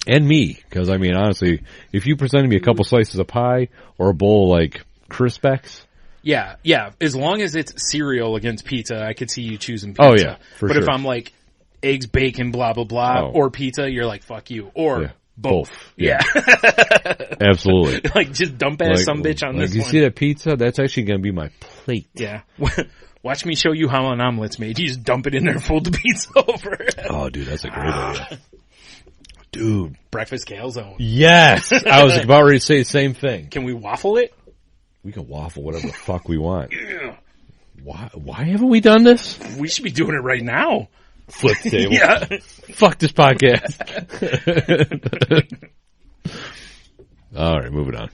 Speaker 9: and me, because I mean, honestly, if you presented me a couple slices of pie or a bowl of, like Crispex,
Speaker 8: Yeah, yeah. As long as it's cereal against pizza, I could see you choosing pizza.
Speaker 9: Oh, yeah, for
Speaker 8: But if
Speaker 9: sure.
Speaker 8: I'm like eggs, bacon, blah, blah, blah,
Speaker 9: Oh.
Speaker 8: or pizza, you're like, fuck you. Or
Speaker 9: Yeah.
Speaker 8: both.
Speaker 9: Yeah.
Speaker 8: Yeah.
Speaker 9: absolutely.
Speaker 8: Like, just dump ass some bitch on
Speaker 9: like,
Speaker 8: this
Speaker 9: you
Speaker 8: one.
Speaker 9: see that pizza? That's actually going to be my plate.
Speaker 8: Yeah. Watch me show you how an omelet's made. You just dump it in there and fold the pizza over.
Speaker 9: Oh, dude, that's a great idea. Dude.
Speaker 8: Breakfast calzone.
Speaker 9: Yes! I was about ready to say the same thing.
Speaker 8: Can we waffle it?
Speaker 9: We can waffle whatever the fuck we want. Why haven't we done this?
Speaker 8: We should be doing it right now.
Speaker 9: Flip the table.
Speaker 8: Yeah.
Speaker 9: Fuck this podcast. All right, moving on.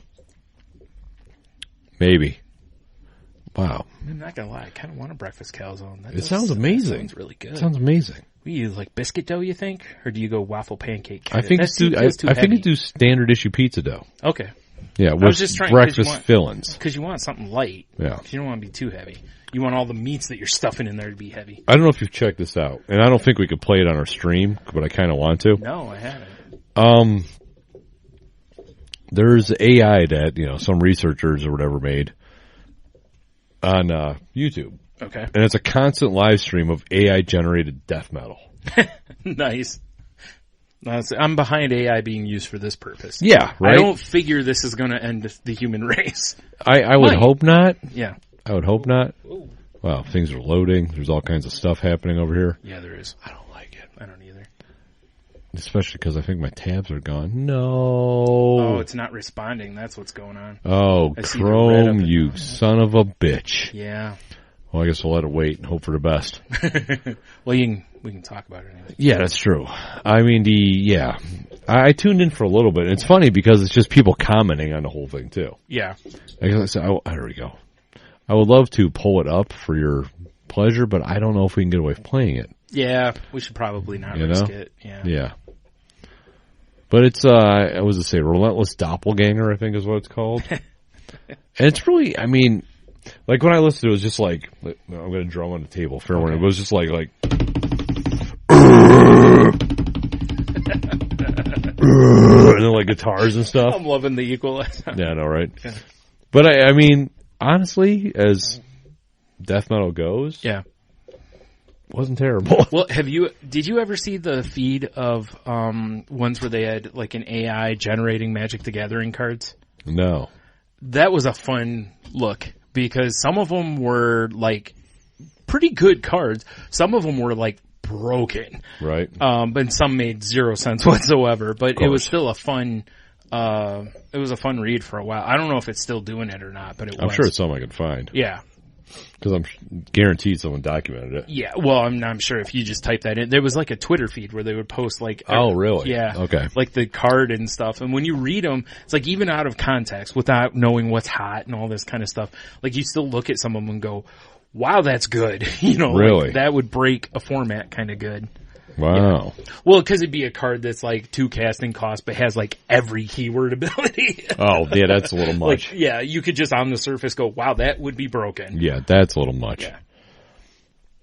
Speaker 9: Maybe. Wow.
Speaker 8: I'm not gonna lie, I kind of want a breakfast calzone.
Speaker 9: It sounds amazing.
Speaker 8: Sounds really good.
Speaker 9: It sounds amazing.
Speaker 8: We use like biscuit dough, you think, or do you go waffle pancake?
Speaker 9: I think it's too, I think it's do standard issue pizza dough.
Speaker 8: Okay.
Speaker 9: Yeah,
Speaker 8: was
Speaker 9: with
Speaker 8: just trying-
Speaker 9: breakfast fillings.
Speaker 8: Because you want something light.
Speaker 9: Yeah.
Speaker 8: You don't want to be too heavy. You want all the meats that you're stuffing in there to be heavy.
Speaker 9: I don't know if you've checked this out, and I don't think we could play it on our stream, but I kind of want to.
Speaker 8: No, I haven't.
Speaker 9: There's AI that, you know, some researchers or whatever made on YouTube.
Speaker 8: Okay.
Speaker 9: And it's a constant live stream of AI-generated death metal.
Speaker 8: Nice. I'm behind AI being used for this purpose.
Speaker 9: Yeah, right?
Speaker 8: I don't figure this is going to end the human race.
Speaker 9: I would hope not.
Speaker 8: Yeah.
Speaker 9: I would hope not. Wow, things are loading. There's all kinds of stuff happening over here.
Speaker 8: Yeah, there is.
Speaker 9: I don't like it.
Speaker 8: I don't either.
Speaker 9: Especially because I think my tabs are gone. No.
Speaker 8: Oh, it's not responding. That's what's going on.
Speaker 9: Oh,
Speaker 8: I see the red
Speaker 9: Chrome,
Speaker 8: up
Speaker 9: you son of a bitch.
Speaker 8: Yeah.
Speaker 9: Well, I guess we'll let it wait and hope for the best.
Speaker 8: Well, we can talk about it anyway.
Speaker 9: Yeah, that's true. I mean, I tuned in for a little bit. It's funny because it's just people commenting on the whole thing, too.
Speaker 8: Yeah.
Speaker 9: I guess there we go. I would love to pull it up for your pleasure, but I don't know if we can get away with playing it.
Speaker 8: Yeah, we should probably not risk it. Yeah.
Speaker 9: Yeah. But it's, I was to say, Relentless Doppelganger, I think is what it's called. And it's really, I mean, like when I listened to it, it was just like, I'm going to drum on the table, fair warning. It was just like, and then like guitars and stuff.
Speaker 8: I'm loving the equalizer.
Speaker 9: Yeah, I know, right? Yeah. But I mean, honestly, as death metal goes,
Speaker 8: yeah,
Speaker 9: wasn't terrible.
Speaker 8: Well, did you ever see the feed of ones where they had like an AI generating Magic the Gathering cards?
Speaker 9: No.
Speaker 8: That was a fun look because some of them were like pretty good cards. Some of them were like broken.
Speaker 9: Right.
Speaker 8: But some made zero sense whatsoever, but it was still a fun, it was a fun read for a while. I don't know if it's still doing it or not, but
Speaker 9: I'm sure it's something I could find.
Speaker 8: Yeah.
Speaker 9: Because I'm guaranteed someone documented it.
Speaker 8: Yeah, well, I'm sure if you just type that in, there was like a Twitter feed where they would post like,
Speaker 9: oh, really?
Speaker 8: Yeah,
Speaker 9: okay,
Speaker 8: like the card and stuff. And when you read them, it's like even out of context, without knowing what's hot and all this kind of stuff, like you still look at some of them and go, "Wow, that's good." You know,
Speaker 9: really,
Speaker 8: like, that would break a format kind of good.
Speaker 9: Wow.
Speaker 8: Yeah. Well, because it'd be a card that's like 2 casting cost, but has like every keyword ability.
Speaker 9: Oh, yeah, that's a little much.
Speaker 8: Like, yeah, you could just on the surface go, wow, that would be broken.
Speaker 9: Yeah, that's a little much.
Speaker 8: Yeah.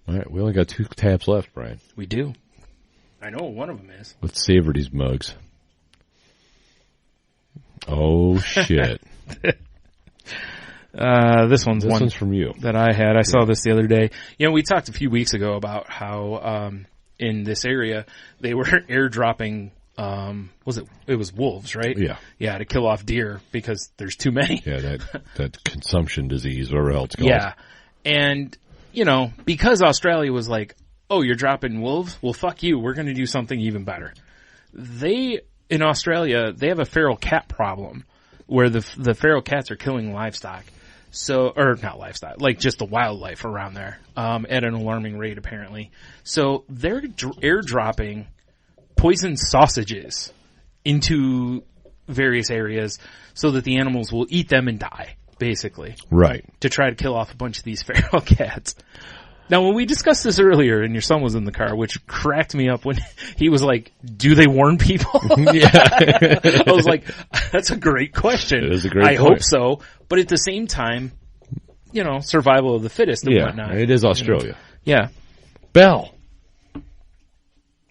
Speaker 9: All right, we only got 2 tabs left, Brian.
Speaker 8: We do. I know one of them is.
Speaker 9: Let's savor these mugs. Oh, shit.
Speaker 8: This one's
Speaker 9: from you.
Speaker 8: That I had. I saw this the other day. You know, we talked a few weeks ago about how, in this area, they were airdropping, it was wolves, right?
Speaker 9: Yeah.
Speaker 8: Yeah, to kill off deer because there's too many.
Speaker 9: Yeah, that consumption disease, whatever else it's called.
Speaker 8: Yeah. And, you know, because Australia was like, oh, you're dropping wolves? Well, fuck you. We're going to do something even better. In Australia, they have a feral cat problem where the feral cats are killing livestock. So, or not livestock, like just the wildlife around there, at an alarming rate apparently. So they're airdropping poisoned sausages into various areas so that the animals will eat them and die, basically.
Speaker 9: Right.
Speaker 8: To try to kill off a bunch of these feral cats. Now, when we discussed this earlier, and your son was in the car, which cracked me up when he was like, do they warn people?
Speaker 9: Yeah.
Speaker 8: I was like, that's a great question.
Speaker 9: It is a great
Speaker 8: I
Speaker 9: point.
Speaker 8: hope so. But at the same time, you know, survival of the fittest and whatnot.
Speaker 9: It is Australia.
Speaker 8: You know? Yeah.
Speaker 9: Bell,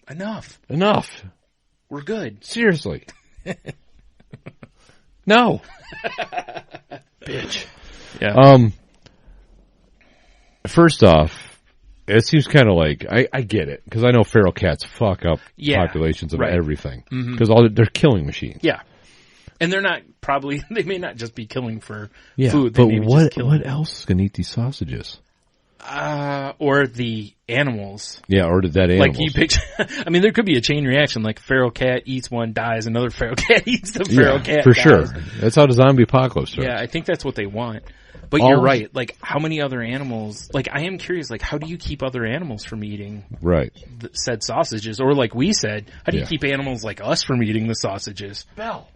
Speaker 8: Enough.
Speaker 9: We're
Speaker 8: good.
Speaker 9: Seriously. No.
Speaker 8: Bitch. Yeah.
Speaker 9: First off, it seems kind of like I get it because I know feral cats fuck up populations of everything because they're killing machines.
Speaker 8: Yeah. And they're not probably, they may not just be killing for
Speaker 9: Yeah,
Speaker 8: food. They
Speaker 9: but
Speaker 8: may be
Speaker 9: what
Speaker 8: just killing,
Speaker 9: else is going to eat these sausages?
Speaker 8: or the animals.
Speaker 9: Yeah, or did that animal?
Speaker 8: Like you picture, I mean, there could be a chain reaction. Like a feral cat eats one, dies. Another feral cat eats the feral cat.
Speaker 9: For
Speaker 8: dies.
Speaker 9: sure. That's how the zombie apocalypse starts.
Speaker 8: Yeah, I think that's what they want. But you're right. Like, how many other animals? Like, I am curious. Like, how do you keep other animals from eating said sausages? Or like we said, how do you keep animals like us from eating the sausages?
Speaker 6: Bell.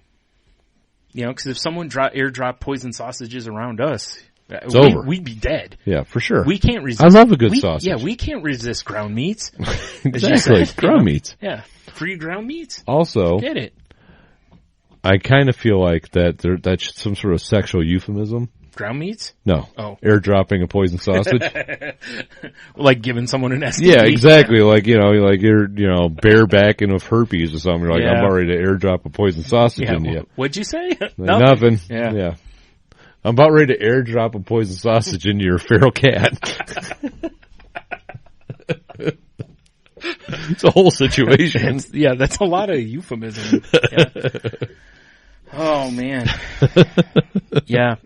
Speaker 8: You know, because if someone airdrop poison sausages around us,
Speaker 9: it's over.
Speaker 8: We'd be dead.
Speaker 9: Yeah, for sure.
Speaker 8: We can't resist.
Speaker 9: I love a good sausage.
Speaker 8: Yeah, we can't resist ground meats.
Speaker 9: Exactly, ground meats.
Speaker 8: Yeah, free ground meats.
Speaker 9: Also,
Speaker 8: Get it.
Speaker 9: I kind of feel like that's some sort of sexual euphemism.
Speaker 8: Ground meats?
Speaker 9: No.
Speaker 8: Oh.
Speaker 9: Airdropping a poison sausage.
Speaker 8: Like giving someone an STD.
Speaker 9: Yeah, exactly. Like, like you're, barebacking with herpes or something. You're like, I'm ready to airdrop a poison sausage into you.
Speaker 8: What'd you say?
Speaker 9: Nothing.
Speaker 8: Yeah.
Speaker 9: I'm about ready to airdrop a poison sausage into your feral cat. It's a whole situation.
Speaker 8: That's a lot of euphemism. Yeah. Oh, man. Yeah.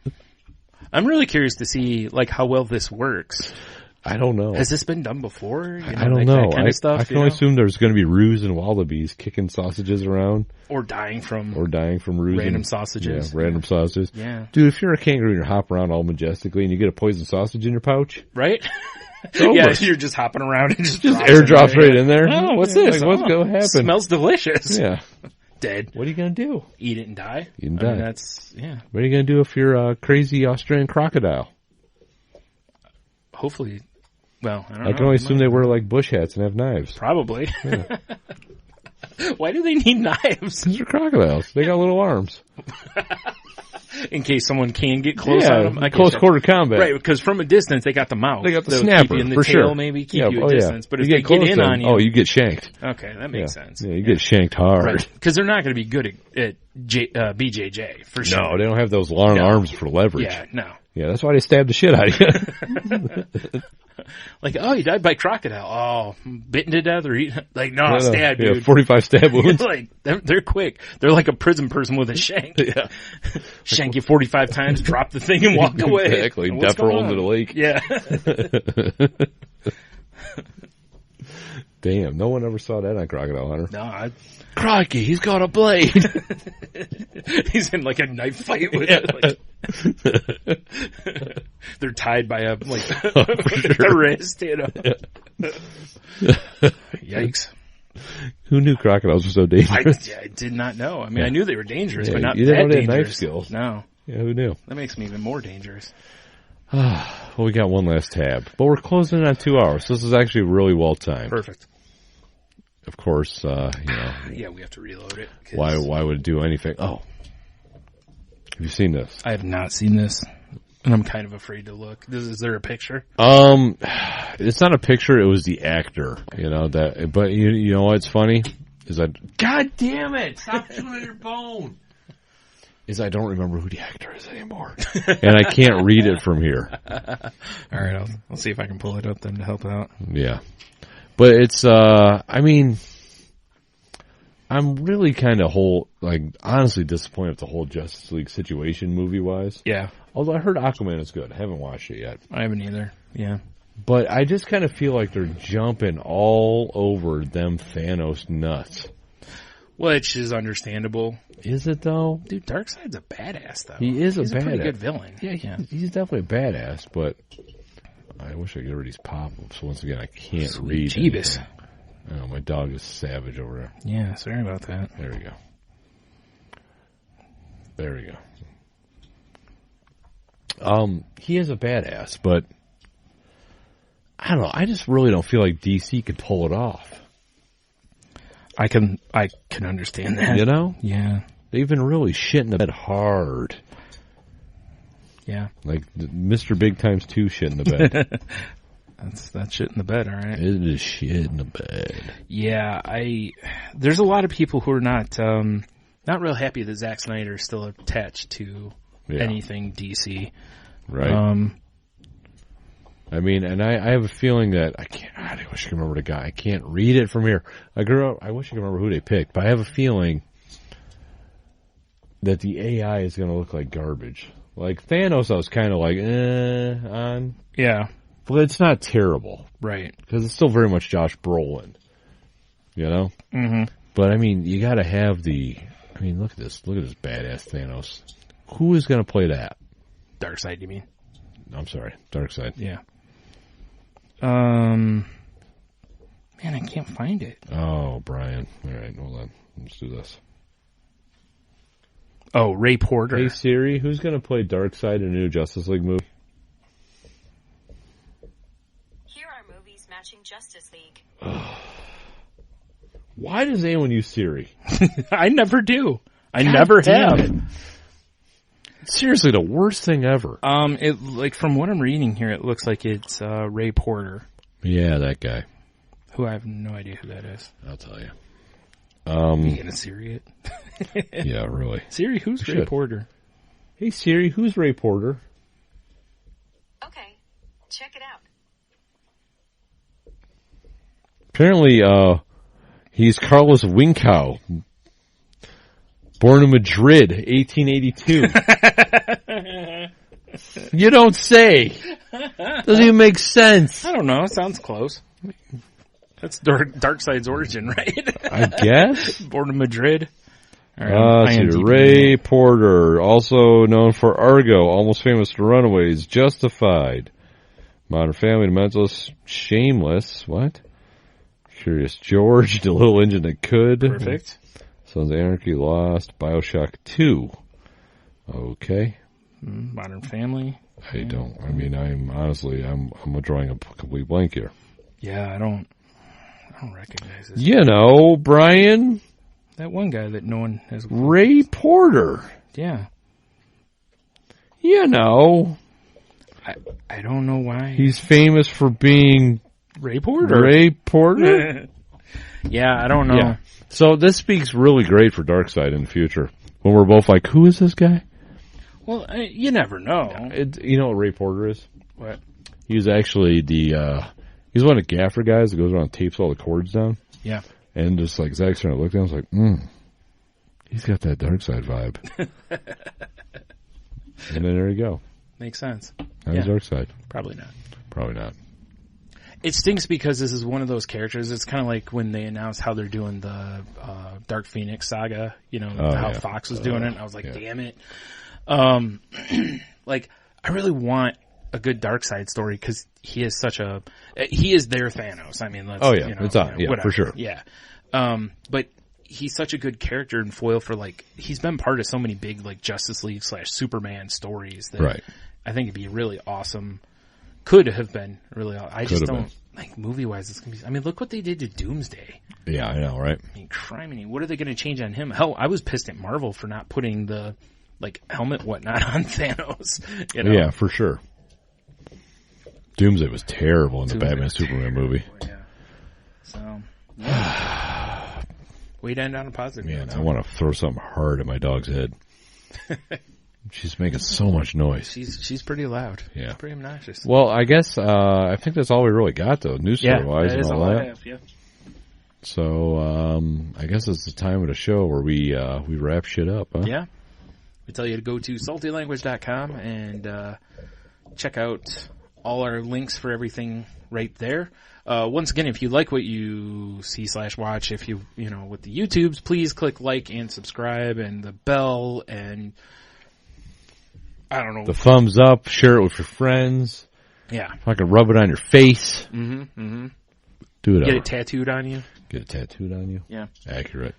Speaker 8: I'm really curious to see, like, how well this works.
Speaker 9: I don't know.
Speaker 8: Has this been done before?
Speaker 9: I don't know.
Speaker 8: That kind of stuff,
Speaker 9: I can only assume there's going to be roos and wallabies kicking sausages around.
Speaker 8: Or dying from
Speaker 9: roos.
Speaker 8: Random sausages.
Speaker 9: Yeah, random sausages.
Speaker 8: Yeah.
Speaker 9: Dude, if you're a kangaroo and you're hopping around all majestically and you get a poison sausage in your pouch.
Speaker 8: Right?
Speaker 9: Over.
Speaker 8: Yeah, you're just hopping around and just
Speaker 9: airdrops right in there.
Speaker 8: Oh, what's this?
Speaker 9: Like, what's going to happen?
Speaker 8: Smells delicious.
Speaker 9: Yeah.
Speaker 8: Dead.
Speaker 9: What are you going to do?
Speaker 8: Eat it and die?
Speaker 9: Eat and die.
Speaker 8: Mean, that's,
Speaker 9: What are you going to do if you're a crazy Australian crocodile?
Speaker 8: Hopefully, well, I don't know.
Speaker 9: I can only assume they wear like bush hats and have knives.
Speaker 8: Probably. Yeah. Why do they need knives?
Speaker 9: Because they're crocodiles. They got little arms.
Speaker 8: In case someone can get close on them.
Speaker 9: Close quarter combat.
Speaker 8: Right, because from a distance, they got the mouth.
Speaker 9: They got the
Speaker 8: They'll
Speaker 9: snapper,
Speaker 8: keep you in the
Speaker 9: for
Speaker 8: tail,
Speaker 9: sure.
Speaker 8: maybe keep you at distance. But if
Speaker 9: you
Speaker 8: they get in on you...
Speaker 9: Oh, you get shanked.
Speaker 8: Okay, that makes sense.
Speaker 9: Yeah, you get shanked hard.
Speaker 8: Right, because they're not going to be good at BJJ, for sure.
Speaker 9: No, they don't have those long arms for leverage.
Speaker 8: Yeah, no.
Speaker 9: Yeah, that's why they stabbed the shit out of you.
Speaker 8: Like, oh, you died by crocodile. Oh, bitten to death or eaten? Like, no, stab, dude.
Speaker 9: 45 stab wounds.
Speaker 8: Like, they're quick. They're like a prison person with a shank. Yeah. Shank you 45 times, drop the thing, and walk away.
Speaker 9: Exactly. Death roll into the lake.
Speaker 8: Yeah.
Speaker 9: Damn, no one ever saw that on Crocodile Hunter.
Speaker 8: No,
Speaker 9: Crikey, he's got a blade.
Speaker 8: He's in like a knife fight with it. Like, they're tied by a wrist, Yikes.
Speaker 9: Who knew crocodiles were so dangerous?
Speaker 8: I did not know. I mean, I knew they were dangerous, but not
Speaker 9: you
Speaker 8: that
Speaker 9: didn't know they had
Speaker 8: dangerous.
Speaker 9: knife skills.
Speaker 8: No.
Speaker 9: Yeah, who knew?
Speaker 8: That makes me even more dangerous.
Speaker 9: Well, we got one last tab, but we're closing in on 2 hours. So this is actually really well timed.
Speaker 8: Perfect.
Speaker 9: Of course,
Speaker 8: yeah, we have to reload it.
Speaker 9: Why would it do anything? Oh. Have you seen this?
Speaker 8: I have not seen this, and I'm kind of afraid to look. Is there a picture?
Speaker 9: It's not a picture. It was the actor, but you know what's funny? Is that...
Speaker 6: God damn it! Stop chewing on your bone!
Speaker 9: Is I don't remember who the actor is anymore. And I can't read it from here.
Speaker 8: All right, I'll see if I can pull it up then to help out.
Speaker 9: Yeah. But it's, I mean, I'm really kind of honestly disappointed with the whole Justice League situation movie-wise.
Speaker 8: Yeah.
Speaker 9: Although I heard Aquaman is good. I haven't watched it yet.
Speaker 8: I haven't either. Yeah.
Speaker 9: But I just kind of feel like they're jumping all over them Thanos nuts.
Speaker 8: Which is understandable.
Speaker 9: Is it, though?
Speaker 8: Dude, Darkseid's a badass, though.
Speaker 9: He's a
Speaker 8: pretty good villain.
Speaker 9: Yeah, he's definitely a badass, but I wish I could get rid of these pop-ups. Once again, I can't read
Speaker 8: Jeebus.
Speaker 9: Oh, my dog is savage over there.
Speaker 8: Yeah, sorry about that.
Speaker 9: There we go. There we go. He is a badass, but I don't know. I just really don't feel like DC can pull it off.
Speaker 8: I can understand that.
Speaker 9: You know?
Speaker 8: Yeah.
Speaker 9: They've been really shitting the bed hard.
Speaker 8: Yeah.
Speaker 9: Like Mr. Big Times 2 shit in the bed.
Speaker 8: That's shit in the bed, all right?
Speaker 9: It is shit in the bed.
Speaker 8: Yeah, there's a lot of people who are not real happy that Zack Snyder is still attached to anything DC.
Speaker 9: Right. I mean, and I have a feeling that I wish I could remember the guy. I can't read it from here. I wish I could remember who they picked, but I have a feeling that the AI is going to look like garbage. Like Thanos, I was kind of like, on.
Speaker 8: Yeah.
Speaker 9: But it's not terrible.
Speaker 8: Right.
Speaker 9: Because it's still very much Josh Brolin. You know?
Speaker 8: Mm-hmm.
Speaker 9: But, I mean, you got to have look at this. Look at this badass Thanos. Who is going to play that?
Speaker 8: Darkseid, you mean?
Speaker 9: I'm sorry. Darkseid.
Speaker 8: Yeah. Man, I can't find it.
Speaker 9: Oh, Brian. All right, hold on. Let's do this.
Speaker 8: Oh, Ray Porter.
Speaker 9: Hey, Siri, who's going to play Darkseid in a new Justice League movie?
Speaker 11: Here are movies matching Justice League.
Speaker 9: Why does anyone use Siri?
Speaker 8: I never do. I
Speaker 9: God
Speaker 8: never
Speaker 9: damn
Speaker 8: have.
Speaker 9: it. Seriously, the worst thing ever.
Speaker 8: From what I'm reading here, it looks like it's Ray Porter.
Speaker 9: Yeah, that guy.
Speaker 8: Who I have no idea who that is.
Speaker 9: I'll tell you.
Speaker 8: You gonna Siri it?
Speaker 9: Yeah, really.
Speaker 8: Siri, who's Ray Porter?
Speaker 9: Hey, Siri, who's Ray Porter?
Speaker 11: Okay, check it out.
Speaker 9: Apparently, he's Carlos Winkow. Born in Madrid, 1882. You don't say. Doesn't even make sense.
Speaker 8: I don't know. Sounds close. That's Darkseid's origin, right?
Speaker 9: I guess.
Speaker 8: Born in Madrid.
Speaker 9: Ray Porter, also known for Argo, Almost Famous to Runaways, Justified, Modern Family, The Mentalist, Shameless, what? Curious George, The Little Engine That Could.
Speaker 8: Perfect.
Speaker 9: Sons of Anarchy, Lost, BioShock 2. Okay.
Speaker 8: Modern Family.
Speaker 9: I'm drawing a complete blank here.
Speaker 8: Yeah, I don't recognize this.
Speaker 9: You know, Brian.
Speaker 8: That one guy that no one has.
Speaker 9: Ray Porter.
Speaker 8: Yeah.
Speaker 9: You know.
Speaker 8: I don't know why.
Speaker 9: He's famous for being
Speaker 8: Ray Porter.
Speaker 9: Ray Porter?
Speaker 8: Yeah, I don't know.
Speaker 9: Yeah. So this speaks really great for Darkseid in the future. When we're both like, who is this guy?
Speaker 8: Well, you never know.
Speaker 9: You know what Ray Porter is?
Speaker 8: What?
Speaker 9: He's actually he's one of the gaffer guys that goes around and tapes all the cords down.
Speaker 8: Yeah.
Speaker 9: And just like Zach's trying to look down, it's like, he's got that Darkseid vibe. And then there you go.
Speaker 8: Makes sense.
Speaker 9: How's Darkseid?
Speaker 8: Probably not.
Speaker 9: Probably not.
Speaker 8: It stinks because this is one of those characters. It's kind of like when they announced how they're doing the Dark Phoenix saga, how Fox was doing it. I was like, damn it. Like, I really want a good Darkseid story because he is he is their Thanos. I mean,
Speaker 9: it's on. Yeah, for sure.
Speaker 8: Yeah. But he's such a good character and foil for he's been part of so many big Justice League / Superman stories that I think it'd be really awesome. Could have been really awesome. I just don't movie wise. It's gonna be. I mean, look what they did to Doomsday.
Speaker 9: Yeah, I know, right?
Speaker 8: I mean, criminy, what are they going to change on him? Hell, I was pissed at Marvel for not putting the helmet whatnot on Thanos.
Speaker 9: Yeah, for sure. Doomsday was terrible in the Batman Superman movie.
Speaker 8: Yeah. So, way to end on a positive.
Speaker 9: Man, I want to throw something hard at my dog's head. She's making so much noise.
Speaker 8: She's pretty loud.
Speaker 9: Yeah.
Speaker 8: She's pretty obnoxious.
Speaker 9: Well, I guess I think that's all we really got though, news story wise and all that.
Speaker 8: I have, yeah.
Speaker 9: So I guess it's the time of the show where we wrap shit up, huh?
Speaker 8: Yeah. We tell you to go to saltylanguage.com and check out all our links for everything right there. Once again, if you like what you see / watch, if you with the YouTubes, please click like and subscribe and the bell and I don't know.
Speaker 9: The thumbs up, share it with your friends.
Speaker 8: Yeah.
Speaker 9: I can rub it on your face.
Speaker 8: Mm-hmm. Mm-hmm.
Speaker 9: Do it.
Speaker 8: Get it tattooed on you.
Speaker 9: Get it tattooed on you?
Speaker 8: Yeah.
Speaker 9: Accurate.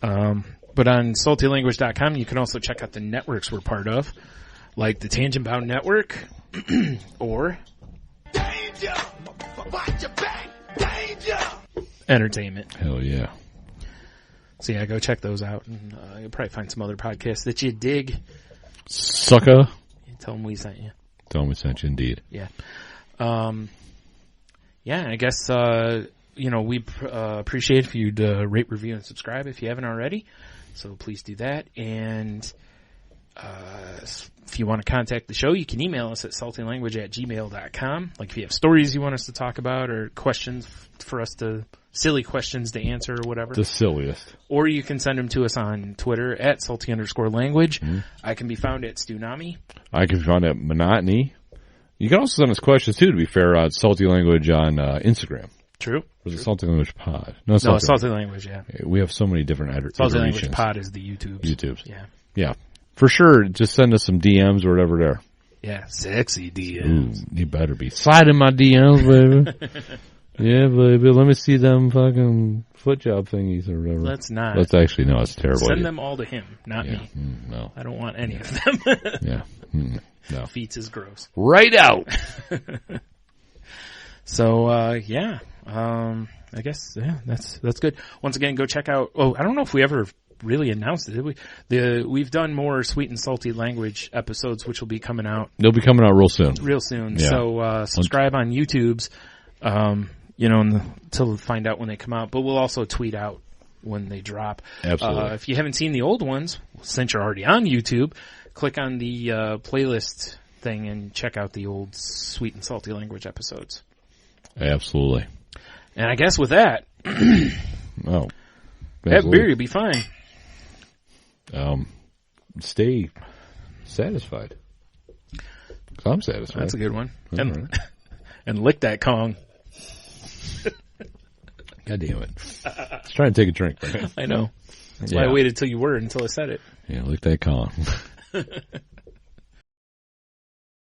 Speaker 8: But on saltylanguage.com, you can also check out the networks we're part of, like the Tangent Bound Network, or Danger! Watch your back! Danger! Entertainment.
Speaker 9: Hell yeah.
Speaker 8: So yeah, go check those out. And you'll probably find some other podcasts that you dig.
Speaker 9: Sucker.
Speaker 8: Tell them we sent you.
Speaker 9: Tell them we sent you indeed.
Speaker 8: Yeah. I guess, we appreciate if you'd rate, review, and subscribe if you haven't already. So please do that. And if you want to contact the show, you can email us at saltylanguage@gmail.com. Like if you have stories you want us to talk about or questions for us silly questions to answer or whatever.
Speaker 9: The silliest.
Speaker 8: Or you can send them to us on Twitter at salty_language. I can be found at Stunami.
Speaker 9: I can be found at Monotony. You can also send us questions too, to be fair, on Salty Language on Instagram.
Speaker 8: True.
Speaker 9: Or the Salty Language Pod.
Speaker 8: No, Salty Language, yeah.
Speaker 9: We have so many different
Speaker 8: Salty Language Pod is the YouTubes.
Speaker 9: Yeah. Yeah. For sure, just send us some DMs or whatever there.
Speaker 8: Yeah, sexy DMs.
Speaker 9: Ooh, you better be. Slide in my DMs, baby. Yeah, baby, let me see them fucking foot job thingies or whatever.
Speaker 8: Let's not.
Speaker 9: Let's actually, no, it's terrible.
Speaker 8: Send them all to him, not me.
Speaker 9: No.
Speaker 8: I don't want any of them.
Speaker 9: Yeah. No.
Speaker 8: Feats is gross.
Speaker 9: Right out.
Speaker 8: So, I guess, that's good. Once again, go check out, I don't know if we ever really announced it, did we? We've done more Sweet and Salty Language episodes, which will be coming out.
Speaker 9: They'll be coming out real soon. Yeah.
Speaker 8: So, subscribe on YouTube's, to find out when they come out, but we'll also tweet out when they drop.
Speaker 9: Absolutely.
Speaker 8: If you haven't seen the old ones, since you're already on YouTube, click on the playlist thing and check out the old Sweet and Salty Language episodes.
Speaker 9: Absolutely.
Speaker 8: And I guess with that,
Speaker 9: that
Speaker 8: beer, you'll be fine.
Speaker 9: Stay satisfied. 'Cause I'm satisfied.
Speaker 8: That's a good one.
Speaker 9: Right.
Speaker 8: And lick that Kong.
Speaker 9: God damn it. I was trying to take a drink. Right?
Speaker 8: I know. That's why I waited until I said it.
Speaker 9: Yeah, lick that Kong.